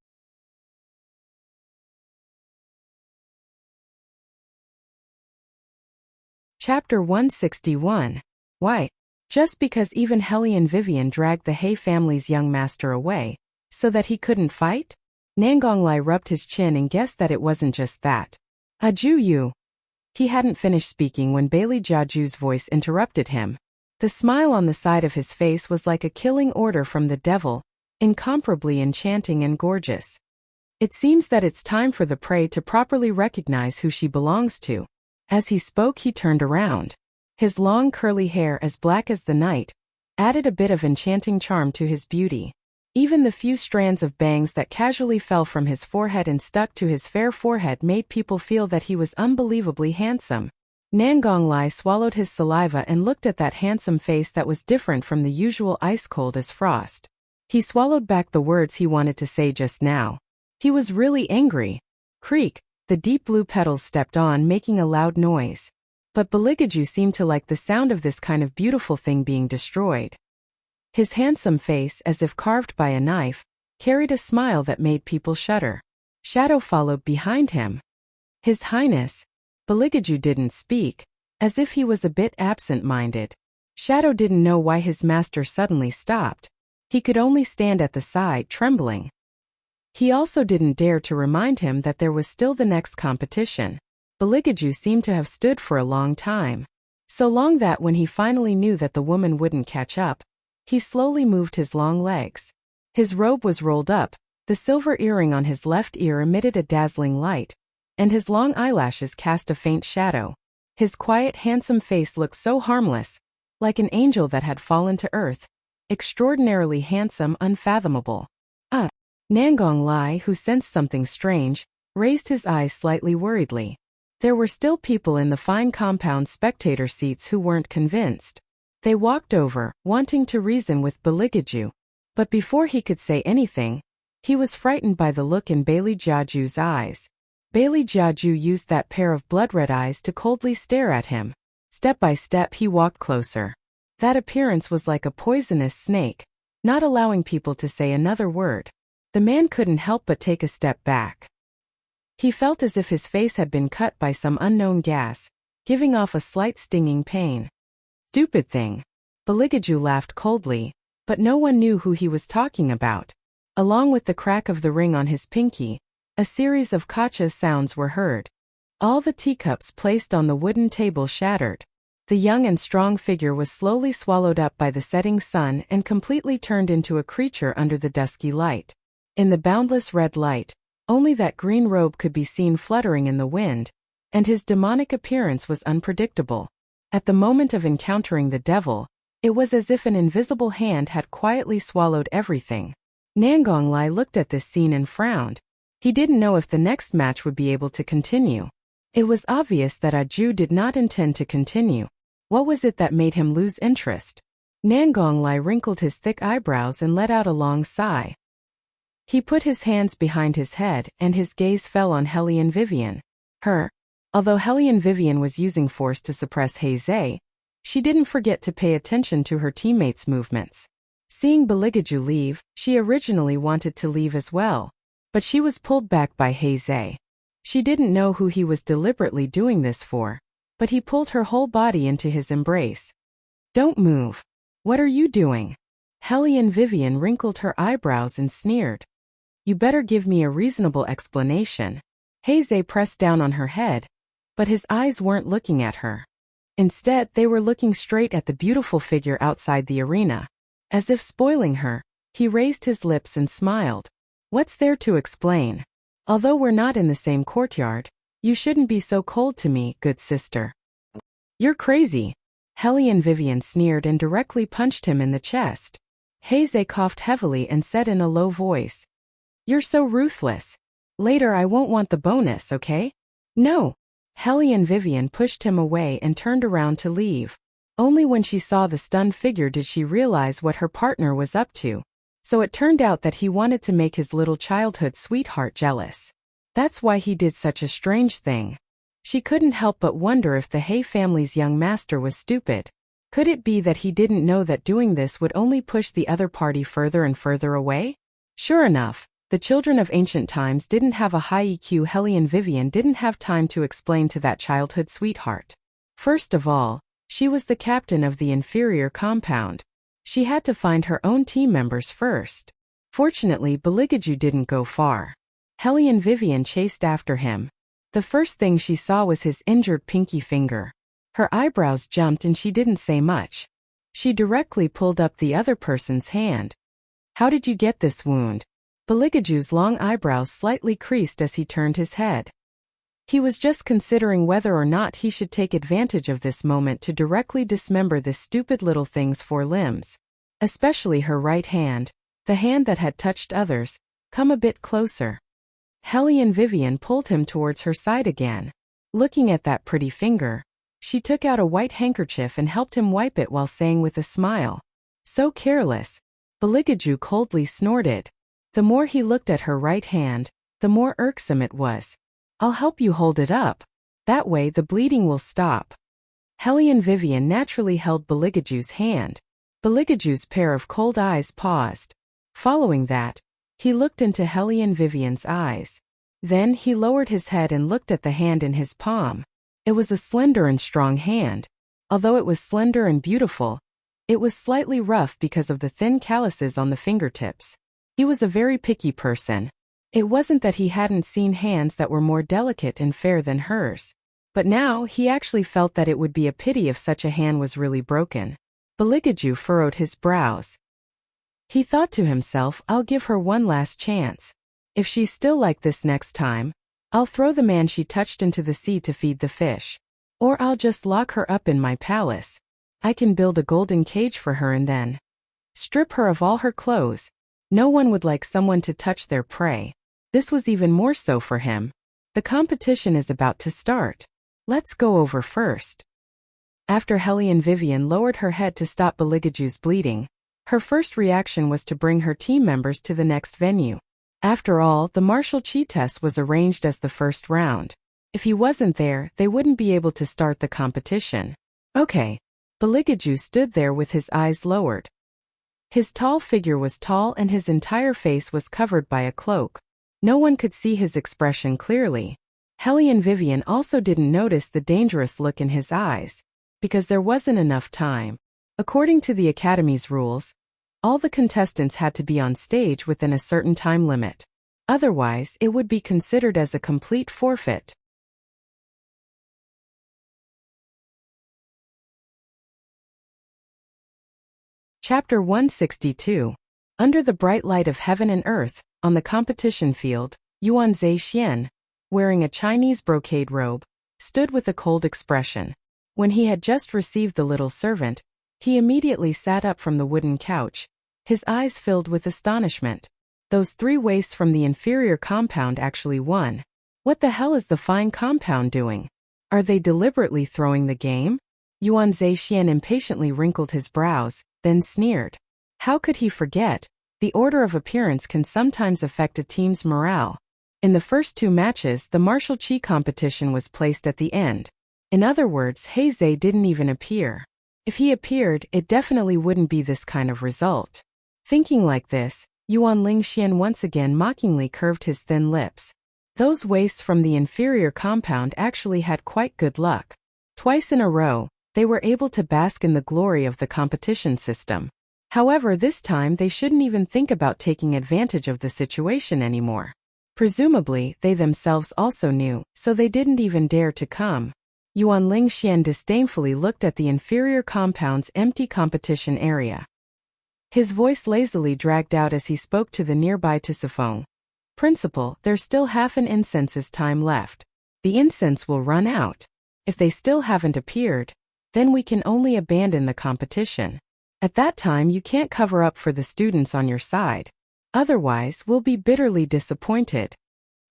Speaker 1: Chapter 161. Why? Just because even Hellion Vivian dragged the He family's young master away, so that he couldn't fight? Nangonglai rubbed his chin and guessed that it wasn't just that. Aju you. He hadn't finished speaking when Bailey Jiaju's voice interrupted him. The smile on the side of his face was like a killing order from the devil, incomparably enchanting and gorgeous. It seems that it's time for the prey to properly recognize who she belongs to. As he spoke, he turned around. His long curly hair, as black as the night, added a bit of enchanting charm to his beauty. Even the few strands of bangs that casually fell from his forehead and stuck to his fair forehead made people feel that he was unbelievably handsome. Nangonglai swallowed his saliva and looked at that handsome face that was different from the usual ice-cold as frost. He swallowed back the words he wanted to say just now. He was really angry. Creak, the deep blue petals stepped on, making a loud noise. But Baligaju seemed to like the sound of this kind of beautiful thing being destroyed. His handsome face, as if carved by a knife, carried a smile that made people shudder. Shadow followed behind him. His Highness. Baligaju didn't speak, as if he was a bit absent-minded. Shadow didn't know why his master suddenly stopped. He could only stand at the side, trembling. He also didn't dare to remind him that there was still the next competition. Baligaju seemed to have stood for a long time. So long that when he finally knew that the woman wouldn't catch up, he slowly moved his long legs. His robe was rolled up, the silver earring on his left ear emitted a dazzling light, and his long eyelashes cast a faint shadow. His quiet, handsome face looked so harmless, like an angel that had fallen to earth. Extraordinarily handsome, unfathomable. Nangonglai, who sensed something strange, raised his eyes slightly worriedly. There were still people in the fine compound spectator seats who weren't convinced. They walked over, wanting to reason with Baligaju. But before he could say anything, he was frightened by the look in Bailey Jiaju's eyes. Bailey Jiaju used that pair of blood-red eyes to coldly stare at him. Step by step he walked closer. That appearance was like a poisonous snake, not allowing people to say another word. The man couldn't help but take a step back. He felt as if his face had been cut by some unknown gas, giving off a slight stinging pain. Stupid thing. Baligaju laughed coldly, but no one knew who he was talking about. Along with the crack of the ring on his pinky, a series of kacha sounds were heard. All the teacups placed on the wooden table shattered. The young and strong figure was slowly swallowed up by the setting sun and completely turned into a creature under the dusky light. In the boundless red light, only that green robe could be seen fluttering in the wind, and his demonic appearance was unpredictable. At the moment of encountering the devil, it was as if an invisible hand had quietly swallowed everything. Nangonglai looked at this scene and frowned. He didn't know if the next match would be able to continue. It was obvious that Aju did not intend to continue. What was it that made him lose interest? Nangonglai wrinkled his thick eyebrows and let out a long sigh. He put his hands behind his head and his gaze fell on Hellion Vivian. Although Hellion Vivian was using force to suppress Heizei, she didn't forget to pay attention to her teammates' movements. Seeing Baligaju leave, she originally wanted to leave as well, but she was pulled back by Heizei. She didn't know who he was deliberately doing this for, but he pulled her whole body into his embrace. Don't move. What are you doing? Hellion Vivian wrinkled her eyebrows and sneered. You better give me a reasonable explanation. Heizei pressed down on her head, but his eyes weren't looking at her. Instead, they were looking straight at the beautiful figure outside the arena. As if spoiling her, he raised his lips and smiled. What's there to explain? Although we're not in the same courtyard, you shouldn't be so cold to me, good sister. You're crazy. Hellion Vivian sneered and directly punched him in the chest. Heizei coughed heavily and said in a low voice, You're so ruthless. Later I won't want the bonus, okay? No. Hellion Vivian pushed him away and turned around to leave. Only when she saw the stunned figure did she realize what her partner was up to. So it turned out that he wanted to make his little childhood sweetheart jealous. That's why he did such a strange thing. She couldn't help but wonder if the He family's young master was stupid. Could it be that he didn't know that doing this would only push the other party further and further away? Sure enough, the children of ancient times didn't have a high EQ. Hellion Vivian didn't have time to explain to that childhood sweetheart. First of all, she was the captain of the inferior compound. She had to find her own team members first. Fortunately, Beligaju didn't go far. Hellion Vivian chased after him. The first thing she saw was his injured pinky finger. Her eyebrows jumped and she didn't say much. She directly pulled up the other person's hand. How did you get this wound? Beligaju's long eyebrows slightly creased as he turned his head. He was just considering whether or not he should take advantage of this moment to directly dismember this stupid little thing's 4 limbs. Especially her right hand, the hand that had touched others. Come a bit closer. Hellion Vivian pulled him towards her side again. Looking at that pretty finger, she took out a white handkerchief and helped him wipe it while saying with a smile, "So careless." Beligaju coldly snorted. The more he looked at her right hand, the more irksome it was. "I'll help you hold it up. That way the bleeding will stop." Hellion Vivian naturally held Beligaju's hand. Beligaju's pair of cold eyes paused. Following that, he looked into Hellion Vivian's eyes. Then he lowered his head and looked at the hand in his palm. It was a slender and strong hand. Although it was slender and beautiful, it was slightly rough because of the thin calluses on the fingertips. He was a very picky person. It wasn't that he hadn't seen hands that were more delicate and fair than hers. But now he actually felt that it would be a pity if such a hand was really broken. Beligaju furrowed his brows. He thought to himself, I'll give her one last chance. If she's still like this next time, I'll throw the man she touched into the sea to feed the fish. Or I'll just lock her up in my palace. I can build a golden cage for her and then strip her of all her clothes. No one would like someone to touch their prey. This was even more so for him. The competition is about to start. Let's go over first. After Hellion Vivian lowered her head to stop Beligaju's bleeding, her first reaction was to bring her team members to the next venue. After all, the martial chi test was arranged as the first round. If he wasn't there, they wouldn't be able to start the competition. Okay. Beligaju stood there with his eyes lowered. His tall figure was tall and his entire face was covered by a cloak. No one could see his expression clearly. Hellion Vivian also didn't notice the dangerous look in his eyes, because there wasn't enough time. According to the Academy's rules, all the contestants had to be on stage within a certain time limit. Otherwise, it would be considered as a complete forfeit. Chapter 162. Under the bright light of heaven and earth, on the competition field, Yuan Zhexian, wearing a Chinese brocade robe, stood with a cold expression. When he had just received the little servant, he immediately sat up from the wooden couch, his eyes filled with astonishment. Those 3 wastes from the inferior compound actually won. What the hell is the fine compound doing? Are they deliberately throwing the game? Yuan Zhexian impatiently wrinkled his brows, then sneered. How could he forget? The order of appearance can sometimes affect a team's morale. In the first 2 matches, the martial chi competition was placed at the end. In other words, Heizei didn't even appear. If he appeared, it definitely wouldn't be this kind of result. Thinking like this, Yuan Lingxian once again mockingly curved his thin lips. Those wastes from the inferior compound actually had quite good luck. Twice in a row, they were able to bask in the glory of the competition system. However, this time they shouldn't even think about taking advantage of the situation anymore. Presumably, they themselves also knew, so they didn't even dare to come. Yuan Lingxian disdainfully looked at the inferior compound's empty competition area. His voice lazily dragged out as he spoke to the nearby Tusifeng. Principal, there's still half an incense's time left. The incense will run out. If they still haven't appeared, then we can only abandon the competition. At that time you can't cover up for the students on your side. Otherwise, we'll be bitterly disappointed.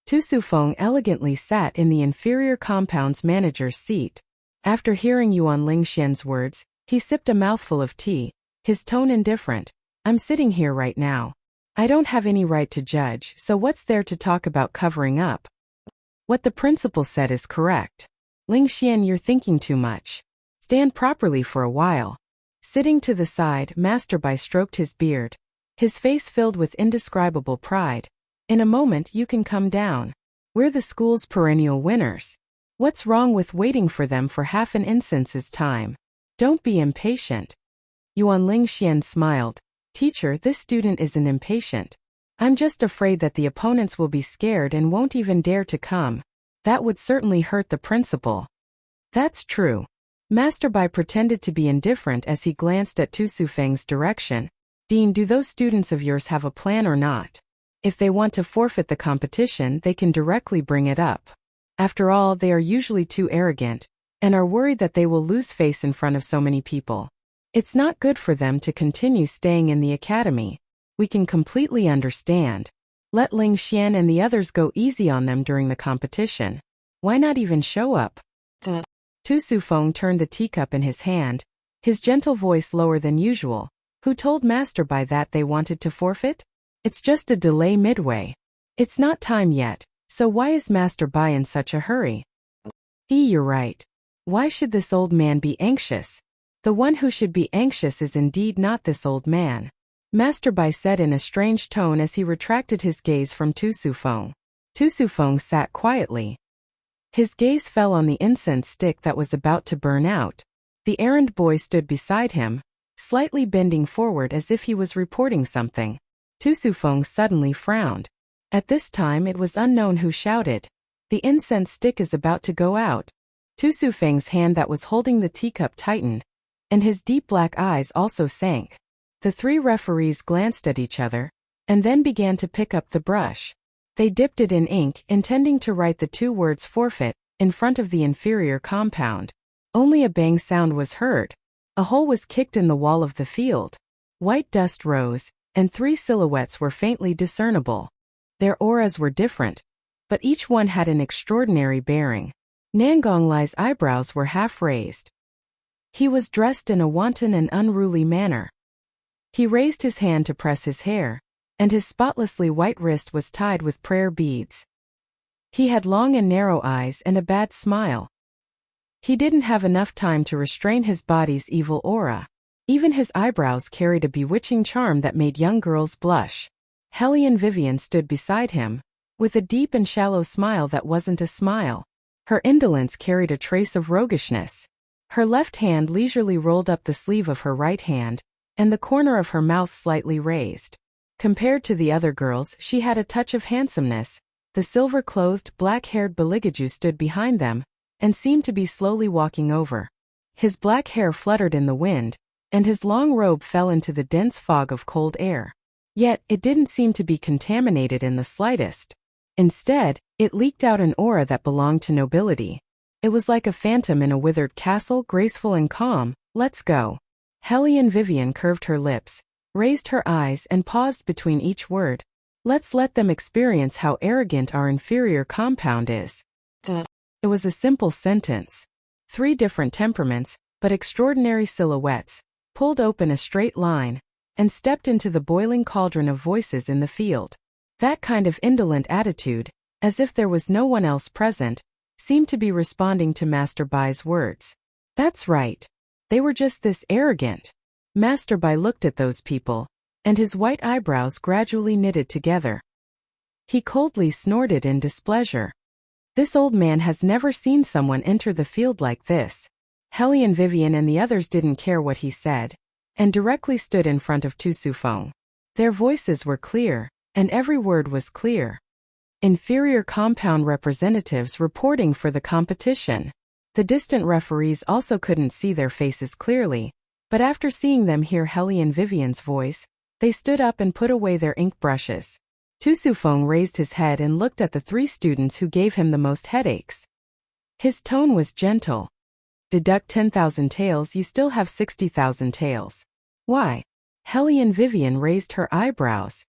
Speaker 1: Tu Sufeng elegantly sat in the inferior compound's manager's seat. After hearing Yuan Lingxian's words, he sipped a mouthful of tea, his tone indifferent. I'm sitting here right now. I don't have any right to judge, so what's there to talk about covering up? What the principal said is correct. Lingxian, you're thinking too much. Stand properly for a while. Sitting to the side, Master Bai stroked his beard. his face filled with indescribable pride. "In a moment you can come down. We're the school's perennial winners. What's wrong with waiting for them for half an instance's time? Don't be impatient." Yuan Lingxian smiled. "Teacher, this student isn't impatient. I'm just afraid that the opponents will be scared and won't even dare to come. That would certainly hurt the principal." "That's true." Master Bai pretended to be indifferent as he glanced at Tu Sufeng's direction. "Dean, do those students of yours have a plan or not? If they want to forfeit the competition, they can directly bring it up. After all, they are usually too arrogant, and are worried that they will lose face in front of so many people. It's not good for them to continue staying in the academy. We can completely understand. Let Ling Xian and the others go easy on them during the competition. Why not even show up?" Tu Sufeng turned the teacup in his hand, his gentle voice lower than usual. "Who told Master Bai that they wanted to forfeit? It's just a delay midway. It's not time yet, so why is Master Bai in such a hurry?" You're right. Why should this old man be anxious? The one who should be anxious is indeed not this old man," Master Bai said in a strange tone as he retracted his gaze from Tu Sufeng. Tu Sufeng sat quietly. His gaze fell on the incense stick that was about to burn out. The errand boy stood beside him, slightly bending forward as if he was reporting something. Tu Sufeng suddenly frowned. At this time it was unknown who shouted, "The incense stick is about to go out." Tu Sufeng's hand that was holding the teacup tightened, and his deep black eyes also sank. The three referees glanced at each other, and then began to pick up the brush. They dipped it in ink, intending to write the two words "forfeit" in front of the inferior compound. Only a bang sound was heard. A hole was kicked in the wall of the field. White dust rose, and three silhouettes were faintly discernible. Their auras were different, but each one had an extraordinary bearing. Nangonglai's eyebrows were half raised. He was dressed in a wanton and unruly manner. He raised his hand to press his hair, and his spotlessly white wrist was tied with prayer beads. He had long and narrow eyes and a bad smile. He didn't have enough time to restrain his body's evil aura. Even his eyebrows carried a bewitching charm that made young girls blush. Hellion Vivian stood beside him, with a deep and shallow smile that wasn't a smile. Her indolence carried a trace of roguishness. Her left hand leisurely rolled up the sleeve of her right hand, and the corner of her mouth slightly raised. Compared to the other girls, she had a touch of handsomeness. The silver-clothed, black-haired Baligaju stood behind them, and seemed to be slowly walking over. His black hair fluttered in the wind, and his long robe fell into the dense fog of cold air. Yet, it didn't seem to be contaminated in the slightest. Instead, it leaked out an aura that belonged to nobility. It was like a phantom in a withered castle, graceful and calm. "Let's go." Hellion Vivian curved her lips, raised her eyes and paused between each word. "Let's let them experience how arrogant our inferior compound is." It was a simple sentence. Three different temperaments, but extraordinary silhouettes, pulled open a straight line, and stepped into the boiling cauldron of voices in the field. That kind of indolent attitude, as if there was no one else present, seemed to be responding to Master Bai's words. That's right. They were just this arrogant. Master Bai looked at those people, and his white eyebrows gradually knitted together. He coldly snorted in displeasure. This old man has never seen someone enter the field like this. Hellion Vivian and the others didn't care what he said, and directly stood in front of Tu Sufeng. Their voices were clear, and every word was clear. Inferior compound representatives reporting for the competition. The distant referees also couldn't see their faces clearly, but after seeing them hear Hellion Vivian's voice, they stood up and put away their ink brushes. Tu Sufeng raised his head and looked at the three students who gave him the most headaches. His tone was gentle. Deduct 10,000 taels, you still have 60,000 taels. Why? Hellion Vivian raised her eyebrows.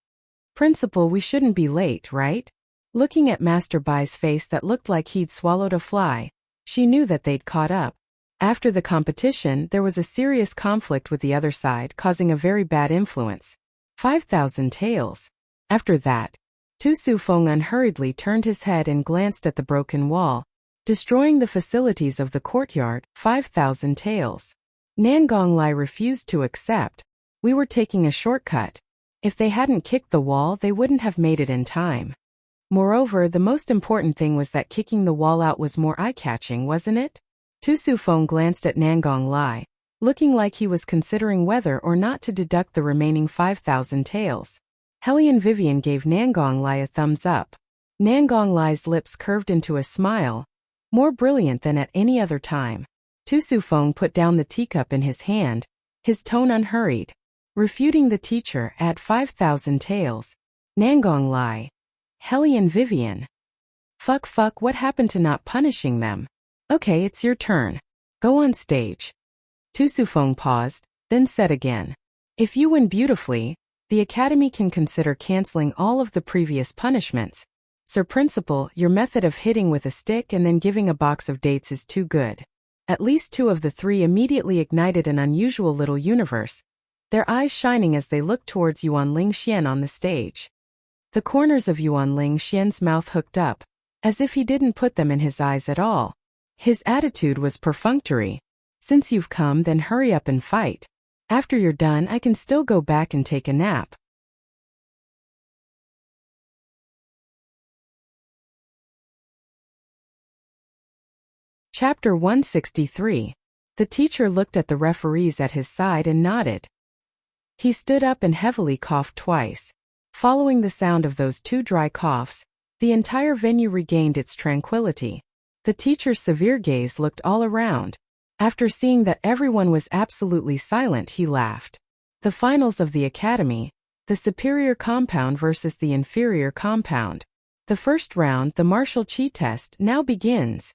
Speaker 1: Principal, we shouldn't be late, right? Looking at Master Bai's face that looked like he'd swallowed a fly, she knew that they'd caught up. After the competition, there was a serious conflict with the other side, causing a very bad influence. 5,000 taels. After that, Tu Sufeng unhurriedly turned his head and glanced at the broken wall, destroying the facilities of the courtyard. 5,000 taels. Nangonglai refused to accept. We were taking a shortcut. If they hadn't kicked the wall, they wouldn't have made it in time. Moreover, the most important thing was that kicking the wall out was more eye-catching, wasn't it? Tu Sufeng glanced at Nangong Lai, looking like he was considering whether or not to deduct the remaining 5,000 taels. Hellion Vivian gave Nangong Lai a thumbs up. Nangong Lai's lips curved into a smile, more brilliant than at any other time. Tu Sufeng put down the teacup in his hand, his tone unhurried. Refuting the teacher at 5,000 taels. Nangong Lai. Hellion Vivian. Fuck, what happened to not punishing them? Okay, it's your turn. Go on stage. Tu Sufeng paused, then said again. If you win beautifully, the Academy can consider canceling all of the previous punishments. Sir Principal, your method of hitting with a stick and then giving a box of dates is too good. At least 2 of the 3 immediately ignited an unusual little universe, their eyes shining as they looked towards Yuan Lingxian on the stage. The corners of Yuan Lingxian's mouth hooked up, as if he didn't put them in his eyes at all. His attitude was perfunctory. Since you've come, then hurry up and fight. After you're done, I can still go back and take a nap. Chapter 163. The teacher looked at the referees at his side and nodded. He stood up and heavily coughed twice. Following the sound of those 2 dry coughs, the entire venue regained its tranquility. The teacher's severe gaze looked all around. After seeing that everyone was absolutely silent, he laughed. The finals of the Academy, the superior compound versus the inferior compound. The first round, the martial chi test, now begins.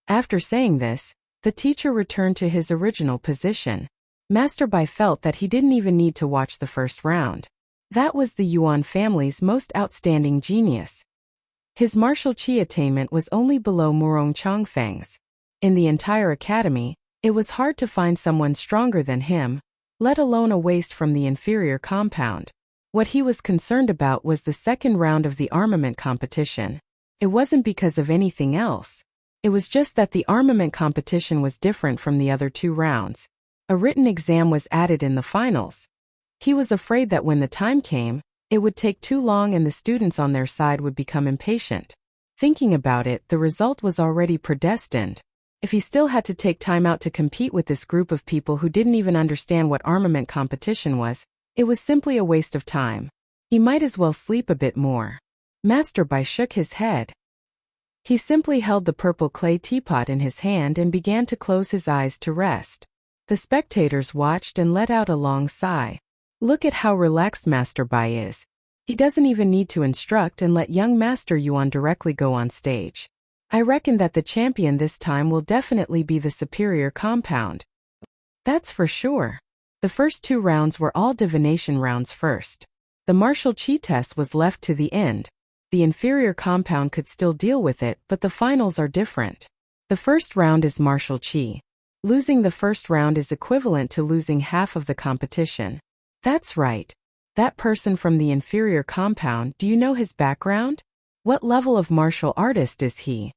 Speaker 1: After saying this, the teacher returned to his original position. Master Bai felt that he didn't even need to watch the first round. That was the Yuan family's most outstanding genius. His martial chi attainment was only below Murong Chongfeng's. In the entire academy, it was hard to find someone stronger than him, let alone a waste from the inferior compound. What he was concerned about was the second round of the armament competition. It wasn't because of anything else. It was just that the armament competition was different from the other 2 rounds. A written exam was added in the finals. He was afraid that when the time came, it would take too long and the students on their side would become impatient. Thinking about it, the result was already predestined. If he still had to take time out to compete with this group of people who didn't even understand what armament competition was, it was simply a waste of time. He might as well sleep a bit more. Master Bai shook his head. He simply held the purple clay teapot in his hand and began to close his eyes to rest. The spectators watched and let out a long sigh. Look at how relaxed Master Bai is. He doesn't even need to instruct and let young Master Yuan directly go on stage. I reckon that the champion this time will definitely be the superior compound. That's for sure. The first 2 rounds were all divination rounds first. The martial chi test was left to the end. The inferior compound could still deal with it, but the finals are different. The first round is martial chi. Losing the first round is equivalent to losing half of the competition. That's right. That person from the inferior compound, do you know his background? What level of martial artist is he?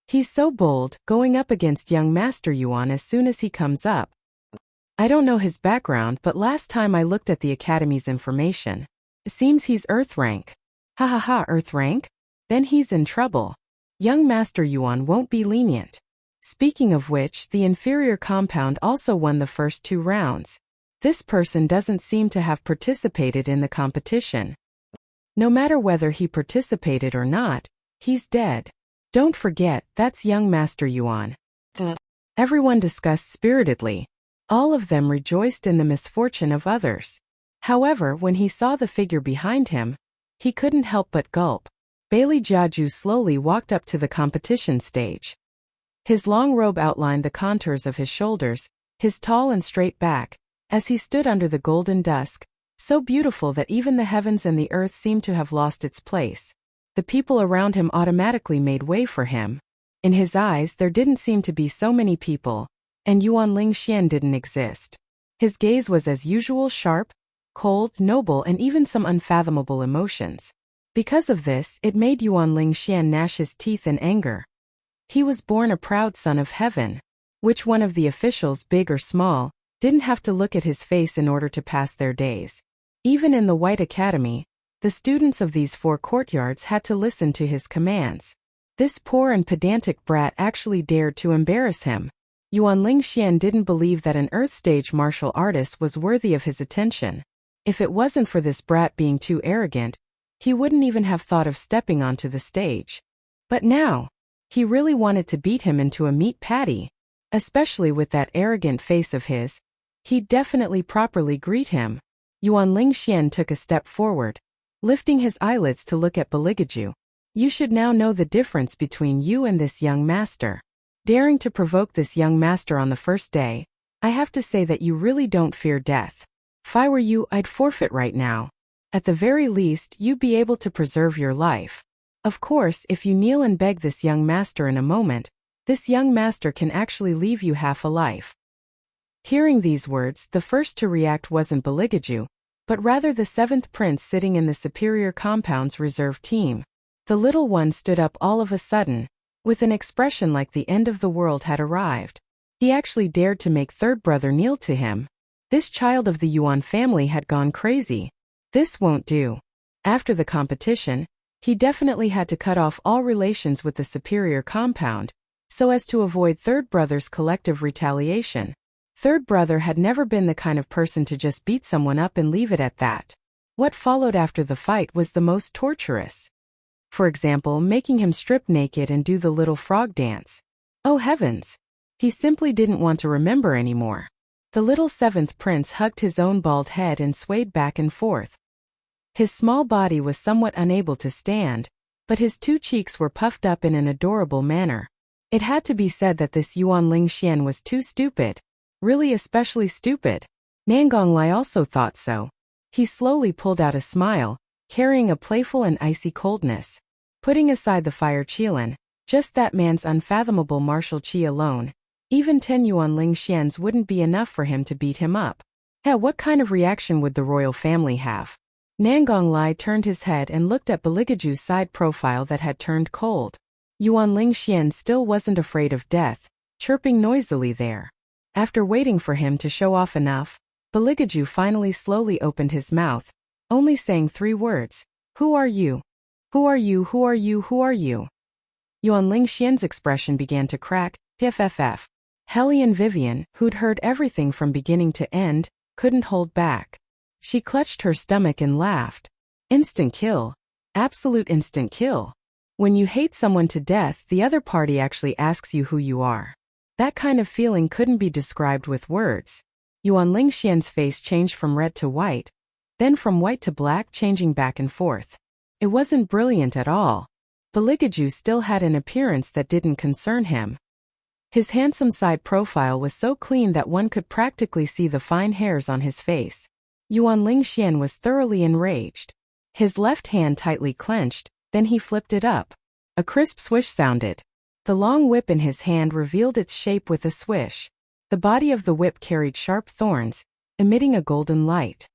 Speaker 1: He's so bold, going up against young Master Yuan as soon as he comes up. I don't know his background, but last time I looked at the Academy's information, it seems he's Earth rank. Ha ha ha, Earth rank? Then he's in trouble. Young Master Yuan won't be lenient. Speaking of which, the inferior compound also won the first 2 rounds. This person doesn't seem to have participated in the competition. No matter whether he participated or not, he's dead. Don't forget, that's young Master Yuan. Everyone discussed spiritedly. All of them rejoiced in the misfortune of others. However, when he saw the figure behind him, he couldn't help but gulp. Bailey Jiaju slowly walked up to the competition stage. His long robe outlined the contours of his shoulders, his tall and straight back, as he stood under the golden dusk, so beautiful that even the heavens and the earth seemed to have lost its place. The people around him automatically made way for him. In his eyes there didn't seem to be so many people, and Yuan Lingxian didn't exist. His gaze was as usual sharp, cold, noble, and even some unfathomable emotions. Because of this, it made Yuan Lingxian gnash his teeth in anger. He was born a proud son of heaven. Which one of the officials, big or small, didn't have to look at his face in order to pass their days? Even in the White Academy, the students of these 4 courtyards had to listen to his commands. This poor and pedantic brat actually dared to embarrass him. Yuan Lingxian didn't believe that an Earth-stage martial artist was worthy of his attention. If it wasn't for this brat being too arrogant, he wouldn't even have thought of stepping onto the stage. But now, he really wanted to beat him into a meat patty. Especially with that arrogant face of his, he'd definitely properly greet him. Yuan Lingxian took a step forward, lifting his eyelids to look at Beligaju. You should now know the difference between you and this young master. Daring to provoke this young master on the first day, I have to say that you really don't fear death. If I were you, I'd forfeit right now. At the very least, you'd be able to preserve your life. Of course, if you kneel and beg this young master in a moment, this young master can actually leave you half a life. Hearing these words, the first to react wasn't Beligaju, but rather the 7th prince sitting in the superior compound's reserve team. The little one stood up all of a sudden, with an expression like the end of the world had arrived. He actually dared to make third brother kneel to him. This child of the Yuan family had gone crazy. This won't do. After the competition, he definitely had to cut off all relations with the superior compound, so as to avoid third brother's collective retaliation. Third brother had never been the kind of person to just beat someone up and leave it at that. What followed after the fight was the most torturous. For example, making him strip naked and do the little frog dance. Oh heavens! He simply didn't want to remember anymore. The little 7th prince hugged his own bald head and swayed back and forth. His small body was somewhat unable to stand, but his 2 cheeks were puffed up in an adorable manner. It had to be said that this Yuan Lingxian was too stupid. Really especially stupid. Nangonglai also thought so. He slowly pulled out a smile, carrying a playful and icy coldness. Putting aside the fire Qilin, just that man's unfathomable martial chi alone, even 10 Yuan Lingxians wouldn't be enough for him to beat him up. What kind of reaction would the royal family have? Nangonglai turned his head and looked at Beligaju's side profile that had turned cold. Yuan Lingxian still wasn't afraid of death, chirping noisily there. After waiting for him to show off enough, Beligaju finally slowly opened his mouth, only saying 3 words. Who are you? Who are you? Who are you? Who are you? Yuan Lingxian's expression began to crack. Pff. Hellion Vivian, who'd heard everything from beginning to end, couldn't hold back. She clutched her stomach and laughed. Instant kill. Absolute instant kill. When you hate someone to death, the other party actually asks you who you are. That kind of feeling couldn't be described with words. Yuan Lingxian's face changed from red to white, then from white to black, changing back and forth. It wasn't brilliant at all. Beligaju still had an appearance that didn't concern him. His handsome side profile was so clean that one could practically see the fine hairs on his face. Yuan Lingxian was thoroughly enraged. His left hand tightly clenched, then he flipped it up. A crisp swish sounded. The long whip in his hand revealed its shape with a swish. The body of the whip carried sharp thorns, emitting a golden light.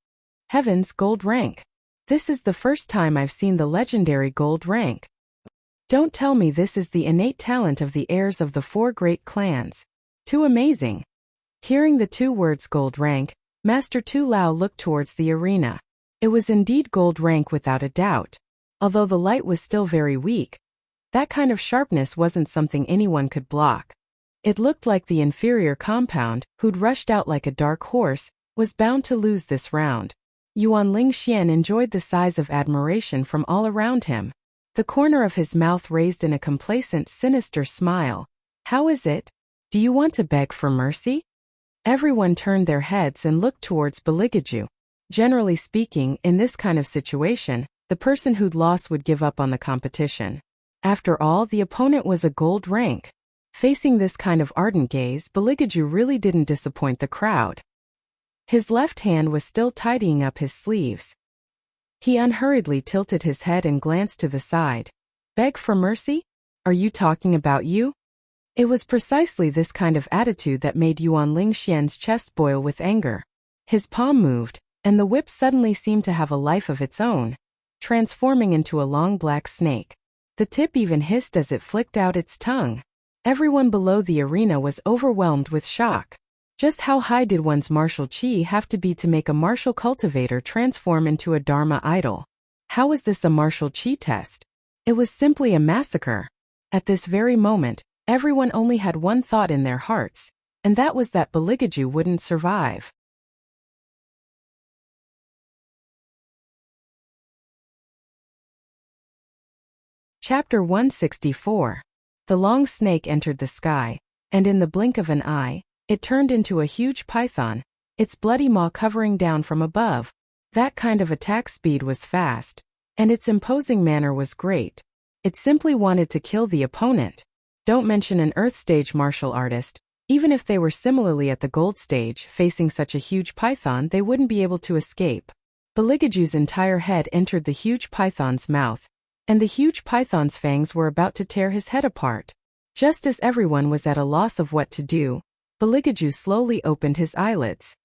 Speaker 1: Heavens, gold rank! This is the first time I've seen the legendary gold rank. Don't tell me this is the innate talent of the heirs of the 4 great clans. Too amazing. Hearing the 2 words gold rank, Master Tu Lao looked towards the arena. It was indeed gold rank without a doubt. Although the light was still very weak, that kind of sharpness wasn't something anyone could block. It looked like the inferior compound, who'd rushed out like a dark horse, was bound to lose this round. Yuan Lingxian enjoyed the sighs of admiration from all around him. The corner of his mouth raised in a complacent, sinister smile. How is it? Do you want to beg for mercy? Everyone turned their heads and looked towards Beligaju. Generally speaking, in this kind of situation, the person who'd lost would give up on the competition. After all, the opponent was a gold rank. Facing this kind of ardent gaze, Beligaju really didn't disappoint the crowd. His left hand was still tidying up his sleeves. He unhurriedly tilted his head and glanced to the side. Beg for mercy? Are you talking about you? It was precisely this kind of attitude that made Yuan Lingxian's chest boil with anger. His palm moved, and the whip suddenly seemed to have a life of its own, transforming into a long black snake. The tip even hissed as it flicked out its tongue. Everyone below the arena was overwhelmed with shock. Just how high did one's martial chi have to be to make a martial cultivator transform into a Dharma idol? How was this a martial chi test? It was simply a massacre. At this very moment, everyone only had one thought in their hearts, and that was that Baligaju wouldn't survive. Chapter 164. The long snake entered the sky, and in the blink of an eye, it turned into a huge python, its bloody maw covering down from above. That kind of attack speed was fast, and its imposing manner was great. It simply wanted to kill the opponent. Don't mention an Earth stage martial artist. Even if they were similarly at the gold stage facing such a huge python, they wouldn't be able to escape. Baligaju's entire head entered the huge python's mouth, and the huge python's fangs were about to tear his head apart. Just as everyone was at a loss of what to do, Baligaju slowly opened his eyelids.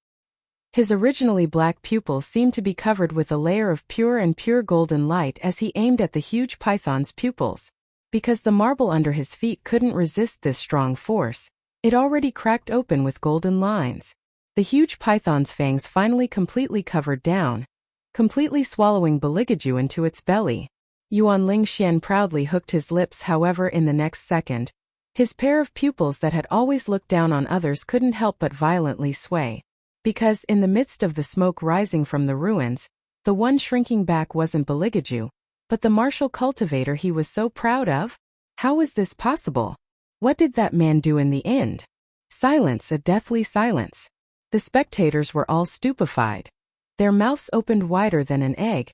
Speaker 1: His originally black pupils seemed to be covered with a layer of pure golden light as he aimed at the huge python's pupils. Because the marble under his feet couldn't resist this strong force, it already cracked open with golden lines. The huge python's fangs finally completely covered down, completely swallowing Baligaju into its belly. Yuan Lingxian proudly hooked his lips. However, in the next second, his pair of pupils that had always looked down on others couldn't help but violently sway. Because in the midst of the smoke rising from the ruins, the one shrinking back wasn't Baligaju, but the martial cultivator he was so proud of? How was this possible? What did that man do in the end? Silence, a deathly silence. The spectators were all stupefied. Their mouths opened wider than an egg,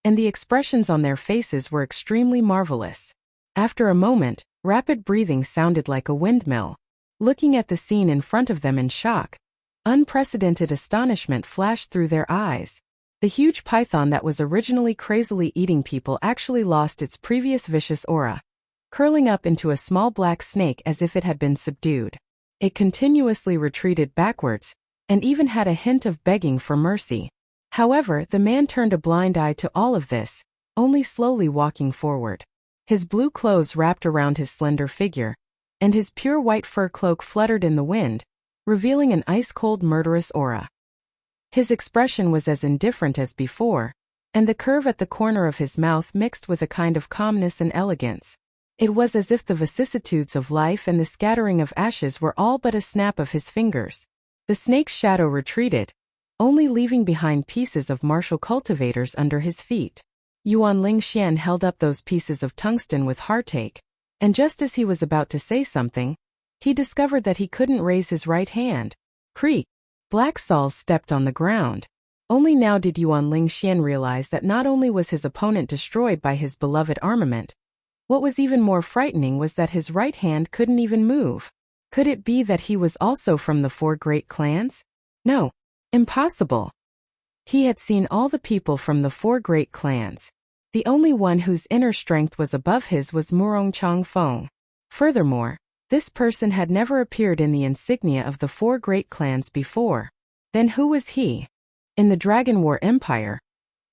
Speaker 1: and the expressions on their faces were extremely marvelous. After a moment, rapid breathing sounded like a windmill. Looking at the scene in front of them in shock, unprecedented astonishment flashed through their eyes. The huge python that was originally crazily eating people actually lost its previous vicious aura, curling up into a small black snake as if it had been subdued. It continuously retreated backwards, and even had a hint of begging for mercy. However, the man turned a blind eye to all of this, only slowly walking forward. His blue clothes wrapped around his slender figure, and his pure white fur cloak fluttered in the wind, revealing an ice-cold murderous aura. His expression was as indifferent as before, and the curve at the corner of his mouth mixed with a kind of calmness and elegance. It was as if the vicissitudes of life and the scattering of ashes were all but a snap of his fingers. The snake's shadow retreated, only leaving behind pieces of martial cultivators under his feet. Yuan Lingxian held up those pieces of tungsten with heartache, and just as he was about to say something, he discovered that he couldn't raise his right hand. Creak! Black Sauls stepped on the ground. Only now did Yuan Lingxian realize that not only was his opponent destroyed by his beloved armament, what was even more frightening was that his right hand couldn't even move. Could it be that he was also from the four great clans? No. Impossible. He had seen all the people from the four great clans. The only one whose inner strength was above his was Murong Changfeng. Furthermore, this person had never appeared in the insignia of the four great clans before. Then who was he? In the Dragon War Empire,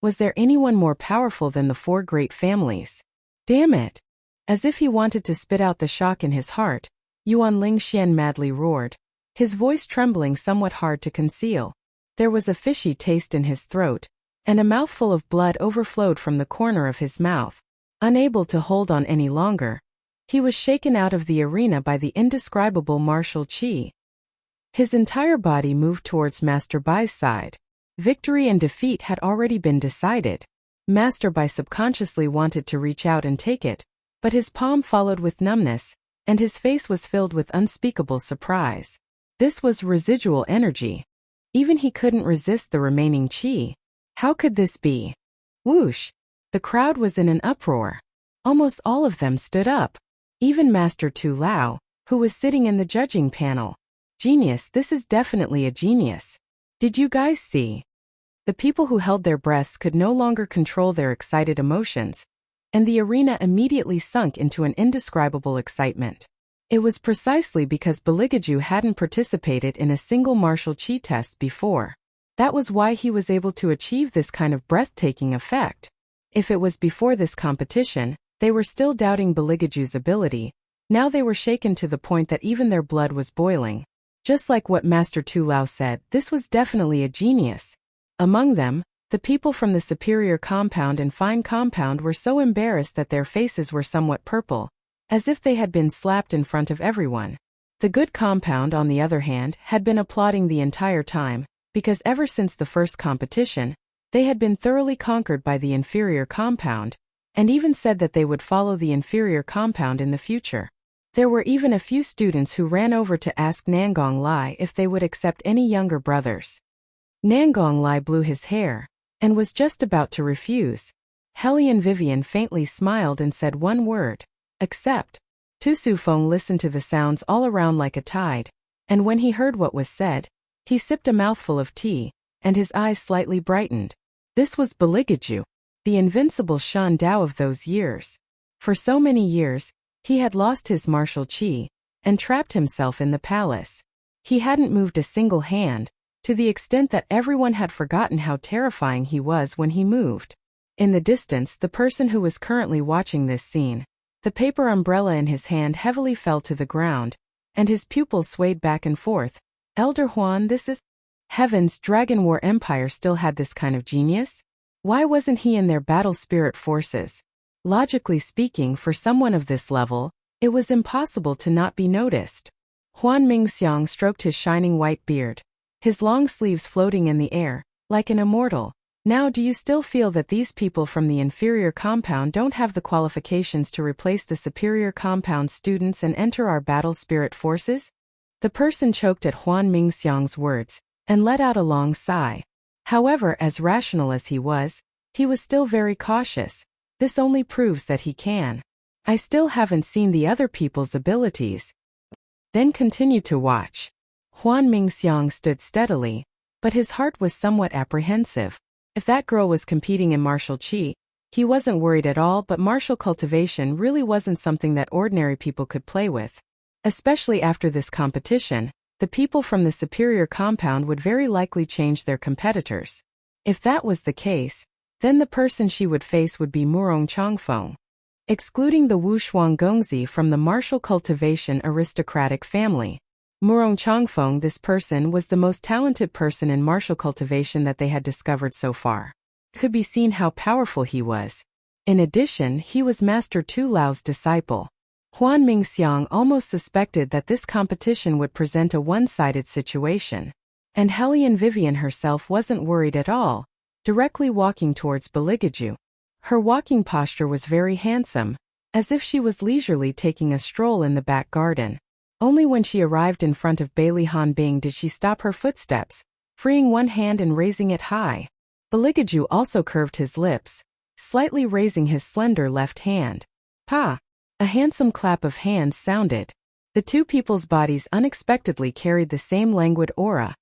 Speaker 1: was there anyone more powerful than the four great families? Damn it! As if he wanted to spit out the shock in his heart, Yuan Lingxian madly roared, his voice trembling somewhat hard to conceal. There was a fishy taste in his throat, and a mouthful of blood overflowed from the corner of his mouth. Unable to hold on any longer, he was shaken out of the arena by the indescribable martial qi. His entire body moved towards Master Bai's side. Victory and defeat had already been decided. Master Bai subconsciously wanted to reach out and take it, but his palm followed with numbness, and his face was filled with unspeakable surprise. This was residual energy. Even he couldn't resist the remaining qi. How could this be? Whoosh! The crowd was in an uproar. Almost all of them stood up. Even Master Tu Lao, who was sitting in the judging panel. Genius, this is definitely a genius. Did you guys see? The people who held their breaths could no longer control their excited emotions, and the arena immediately sunk into an indescribable excitement. It was precisely because Baligaju hadn't participated in a single martial qi test before. That was why he was able to achieve this kind of breathtaking effect. If it was before this competition, they were still doubting Baligaju's ability. Now they were shaken to the point that even their blood was boiling. Just like what Master Tu Lao said, this was definitely a genius. Among them, the people from the superior compound and fine compound were so embarrassed that their faces were somewhat purple, as if they had been slapped in front of everyone. The good compound, on the other hand, had been applauding the entire time, because ever since the first competition, they had been thoroughly conquered by the inferior compound, and even said that they would follow the inferior compound in the future. There were even a few students who ran over to ask Nangong Lai if they would accept any younger brothers. Nangong Lai blew his hair, and was just about to refuse. Hellion Vivian faintly smiled and said one word, accept. Tu Sufeng listened to the sounds all around like a tide, and when he heard what was said, he sipped a mouthful of tea, and his eyes slightly brightened. This was Beligaju, the invincible Shan Dao of those years. For so many years, he had lost his martial qi, and trapped himself in the palace. He hadn't moved a single hand, to the extent that everyone had forgotten how terrifying he was when he moved. In the distance, the person who was currently watching this scene, the paper umbrella in his hand heavily fell to the ground, and his pupils swayed back and forth. Elder Huan, this is... Heavens, Dragon War Empire still had this kind of genius? Why wasn't he in their battle spirit forces? Logically speaking, for someone of this level, it was impossible to not be noticed. Huan Mingxiang stroked his shining white beard, his long sleeves floating in the air, like an immortal. Now, do you still feel that these people from the inferior compound don't have the qualifications to replace the superior compound students and enter our battle spirit forces? The person choked at Huan Mingxiang's words, and let out a long sigh. However, as rational as he was still very cautious. This only proves that he can. I still haven't seen the other people's abilities. Then continue to watch. Huan Mingxiang stood steadily, but his heart was somewhat apprehensive. If that girl was competing in martial qi, he wasn't worried at all, but martial cultivation really wasn't something that ordinary people could play with. Especially after this competition, the people from the superior compound would very likely change their competitors. If that was the case, then the person she would face would be Murong Changfeng. Excluding the Wu Shuang Gongzi from the martial cultivation aristocratic family, Murong Changfeng, this person was the most talented person in martial cultivation that they had discovered so far. Could be seen how powerful he was. In addition, he was Master Tu Lao's disciple. Huan Mingxiang almost suspected that this competition would present a one-sided situation. And Hellion Vivian herself wasn't worried at all, directly walking towards Beligaju. Her walking posture was very handsome, as if she was leisurely taking a stroll in the back garden. Only when she arrived in front of Bailey Hanbing did she stop her footsteps, freeing one hand and raising it high. Beligaju also curved his lips, slightly raising his slender left hand. Pa! A handsome clap of hands sounded. The two people's bodies unexpectedly carried the same languid aura,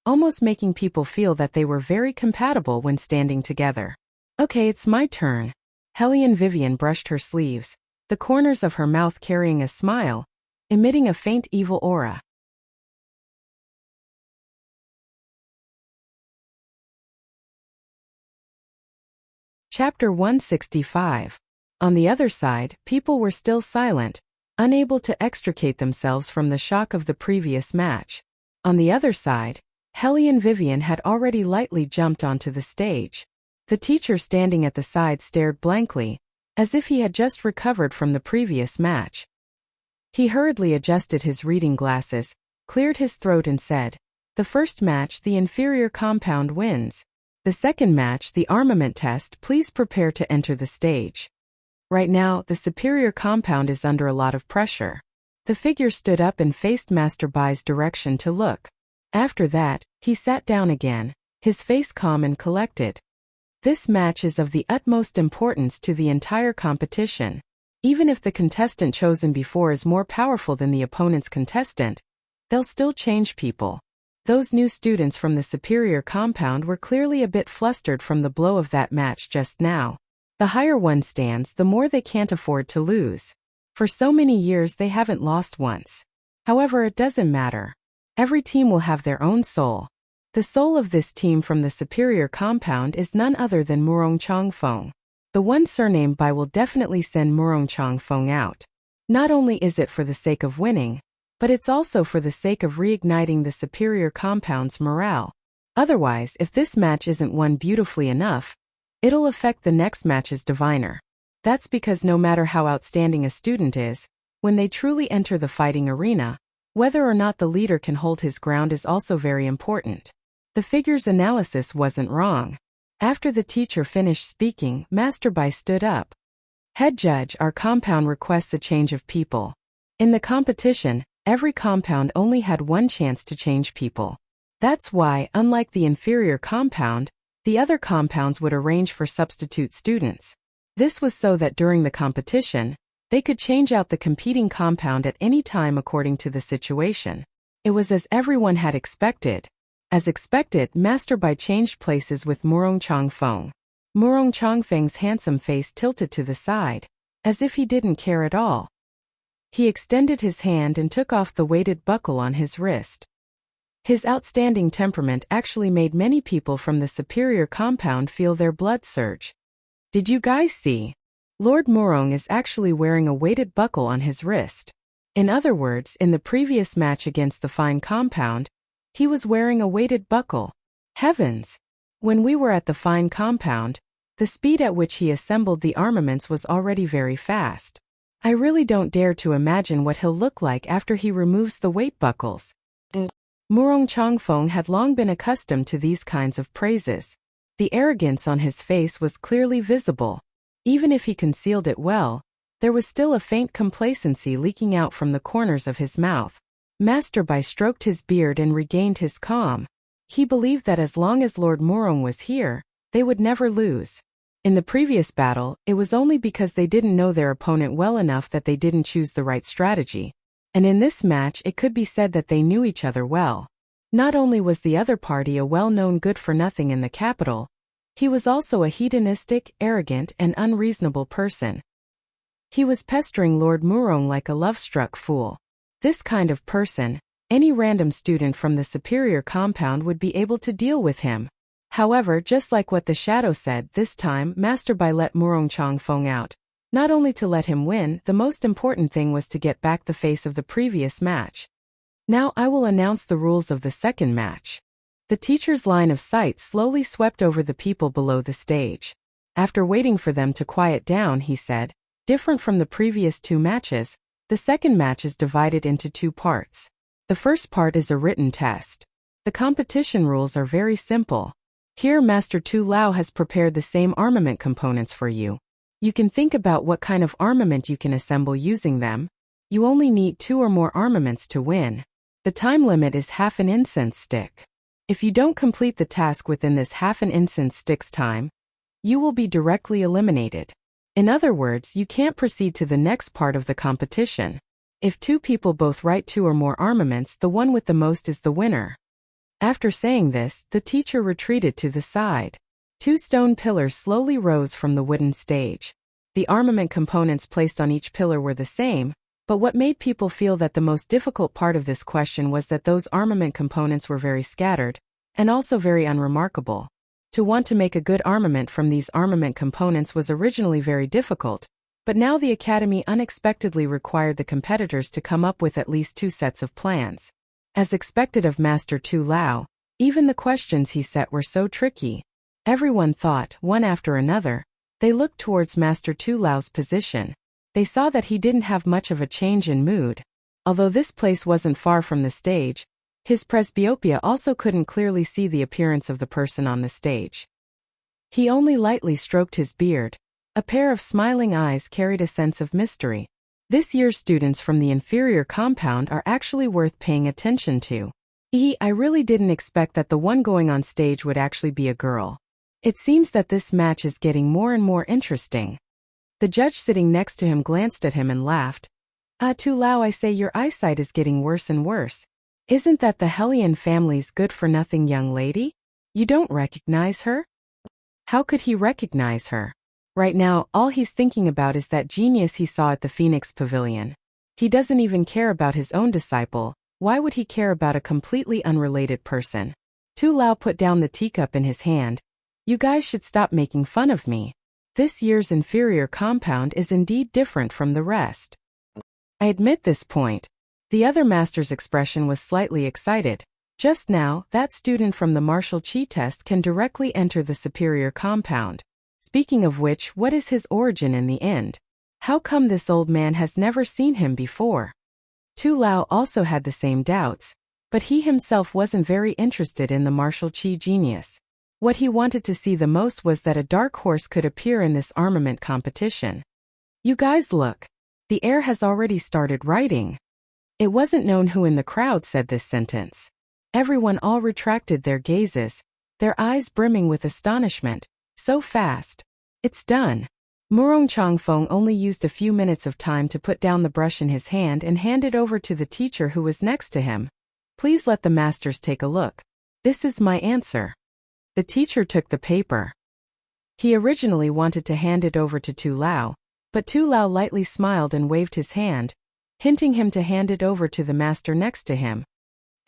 Speaker 1: almost making people feel that they were very compatible when standing together. Okay, it's my turn. Hellion Vivian brushed her sleeves, the corners of her mouth carrying a smile, emitting a faint evil aura. Chapter 165. On the other side, people were still silent, unable to extricate themselves from the shock of the previous match. On the other side, Hellion Vivian had already lightly jumped onto the stage. The teacher standing at the side stared blankly, as if he had just recovered from the previous match. He hurriedly adjusted his reading glasses, cleared his throat and said, "The first match, the inferior compound wins. The second match, the armament test, please prepare to enter the stage." Right now, the superior compound is under a lot of pressure. The figure stood up and faced Master Bai's direction to look. After that, he sat down again, his face calm and collected. This match is of the utmost importance to the entire competition. Even if the contestant chosen before is more powerful than the opponent's contestant, they'll still change people. Those new students from the superior compound were clearly a bit flustered from the blow of that match just now. The higher one stands, the more they can't afford to lose. For so many years they haven't lost once. However, it doesn't matter. Every team will have their own soul. The soul of this team from the superior compound is none other than Murong Changfeng. The one surnamed Bai will definitely send Murong Changfeng out. Not only is it for the sake of winning, but it's also for the sake of reigniting the superior compound's morale. Otherwise, if this match isn't won beautifully enough, it'll affect the next match's diviner. That's because no matter how outstanding a student is, when they truly enter the fighting arena, whether or not the leader can hold his ground is also very important. The figure's analysis wasn't wrong. After the teacher finished speaking, Master Bai stood up. Head judge, our compound requests a change of people. In the competition, every compound only had one chance to change people. That's why, unlike the inferior compound, the other compounds would arrange for substitute students. This was so that during the competition, they could change out the competing compound at any time according to the situation. It was as everyone had expected. As expected, Master Bai changed places with Murong Changfeng. Murong Changfeng's handsome face tilted to the side, as if he didn't care at all. He extended his hand and took off the weighted buckle on his wrist. His outstanding temperament actually made many people from the superior compound feel their blood surge. Did you guys see? Lord Murong is actually wearing a weighted buckle on his wrist. In other words, in the previous match against the fine compound, he was wearing a weighted buckle. Heavens! When we were at the fine compound, the speed at which he assembled the armaments was already very fast. I really don't dare to imagine what he'll look like after he removes the weight buckles. Murong Changfeng had long been accustomed to these kinds of praises. The arrogance on his face was clearly visible. Even if he concealed it well, there was still a faint complacency leaking out from the corners of his mouth. Master Bai stroked his beard and regained his calm. He believed that as long as Lord Murong was here, they would never lose. In the previous battle, it was only because they didn't know their opponent well enough that they didn't choose the right strategy. And in this match, it could be said that they knew each other well. Not only was the other party a well-known good-for-nothing in the capital, he was also a hedonistic, arrogant, and unreasonable person. He was pestering Lord Murong like a love-struck fool. This kind of person, any random student from the superior compound would be able to deal with him. However, just like what the shadow said, this time Master Bai let Murong Changfeng out. Not only to let him win, the most important thing was to get back the face of the previous match. Now I will announce the rules of the second match. The teacher's line of sight slowly swept over the people below the stage. After waiting for them to quiet down, he said, different from the previous two matches, the second match is divided into two parts. The first part is a written test. The competition rules are very simple. Here Master Tu Lao has prepared the same armament components for you. You can think about what kind of armament you can assemble using them. You only need 2 or more armaments to win. The time limit is half an incense stick. If you don't complete the task within this half an incense stick's time, you will be directly eliminated. In other words, you can't proceed to the next part of the competition. If 2 people both write 2 or more armaments, the one with the most is the winner. After saying this, the teacher retreated to the side. 2 stone pillars slowly rose from the wooden stage. The armament components placed on each pillar were the same, but what made people feel that the most difficult part of this question was that those armament components were very scattered, and also very unremarkable. To want to make a good armament from these armament components was originally very difficult, but now the Academy unexpectedly required the competitors to come up with at least 2 sets of plans. As expected of Master Tu Lao, even the questions he set were so tricky. Everyone thought, one after another, they looked towards Master Tu Lao's position. They saw that he didn't have much of a change in mood. Although this place wasn't far from the stage, his presbyopia also couldn't clearly see the appearance of the person on the stage. He only lightly stroked his beard. A pair of smiling eyes carried a sense of mystery. This year's students from the inferior compound are actually worth paying attention to. I really didn't expect that the one going on stage would actually be a girl. It seems that this match is getting more and more interesting. The judge sitting next to him glanced at him and laughed. Tu Lao, I say your eyesight is getting worse and worse. Isn't that the Hellion family's good-for-nothing young lady? You don't recognize her? How could he recognize her? Right now, all he's thinking about is that genius he saw at the Phoenix Pavilion. He doesn't even care about his own disciple. Why would he care about a completely unrelated person? Tu Lao put down the teacup in his hand. You guys should stop making fun of me. This year's inferior compound is indeed different from the rest. I admit this point. The other master's expression was slightly excited. Just now, that student from the martial chi test can directly enter the superior compound. Speaking of which, what is his origin in the end? How come this old man has never seen him before? Tu Lao also had the same doubts, but he himself wasn't very interested in the martial chi genius. What he wanted to see the most was that a dark horse could appear in this armament competition. You guys look. The heir has already started writing. It wasn't known who in the crowd said this sentence. Everyone all retracted their gazes, their eyes brimming with astonishment. So fast. It's done. Murong Changfeng only used a few minutes of time to put down the brush in his hand and hand it over to the teacher who was next to him. Please let the masters take a look. This is my answer. The teacher took the paper. He originally wanted to hand it over to Tu Lao, but Tu Lao lightly smiled and waved his hand, hinting him to hand it over to the master next to him.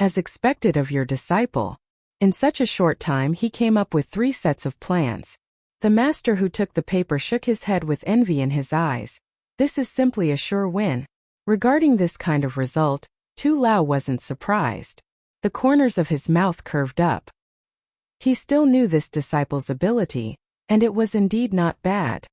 Speaker 1: As expected of your disciple. In such a short time he came up with 3 sets of plans. The master who took the paper shook his head with envy in his eyes. This is simply a sure win. Regarding this kind of result, Tu Lao wasn't surprised. The corners of his mouth curved up. He still knew this disciple's ability, and it was indeed not bad.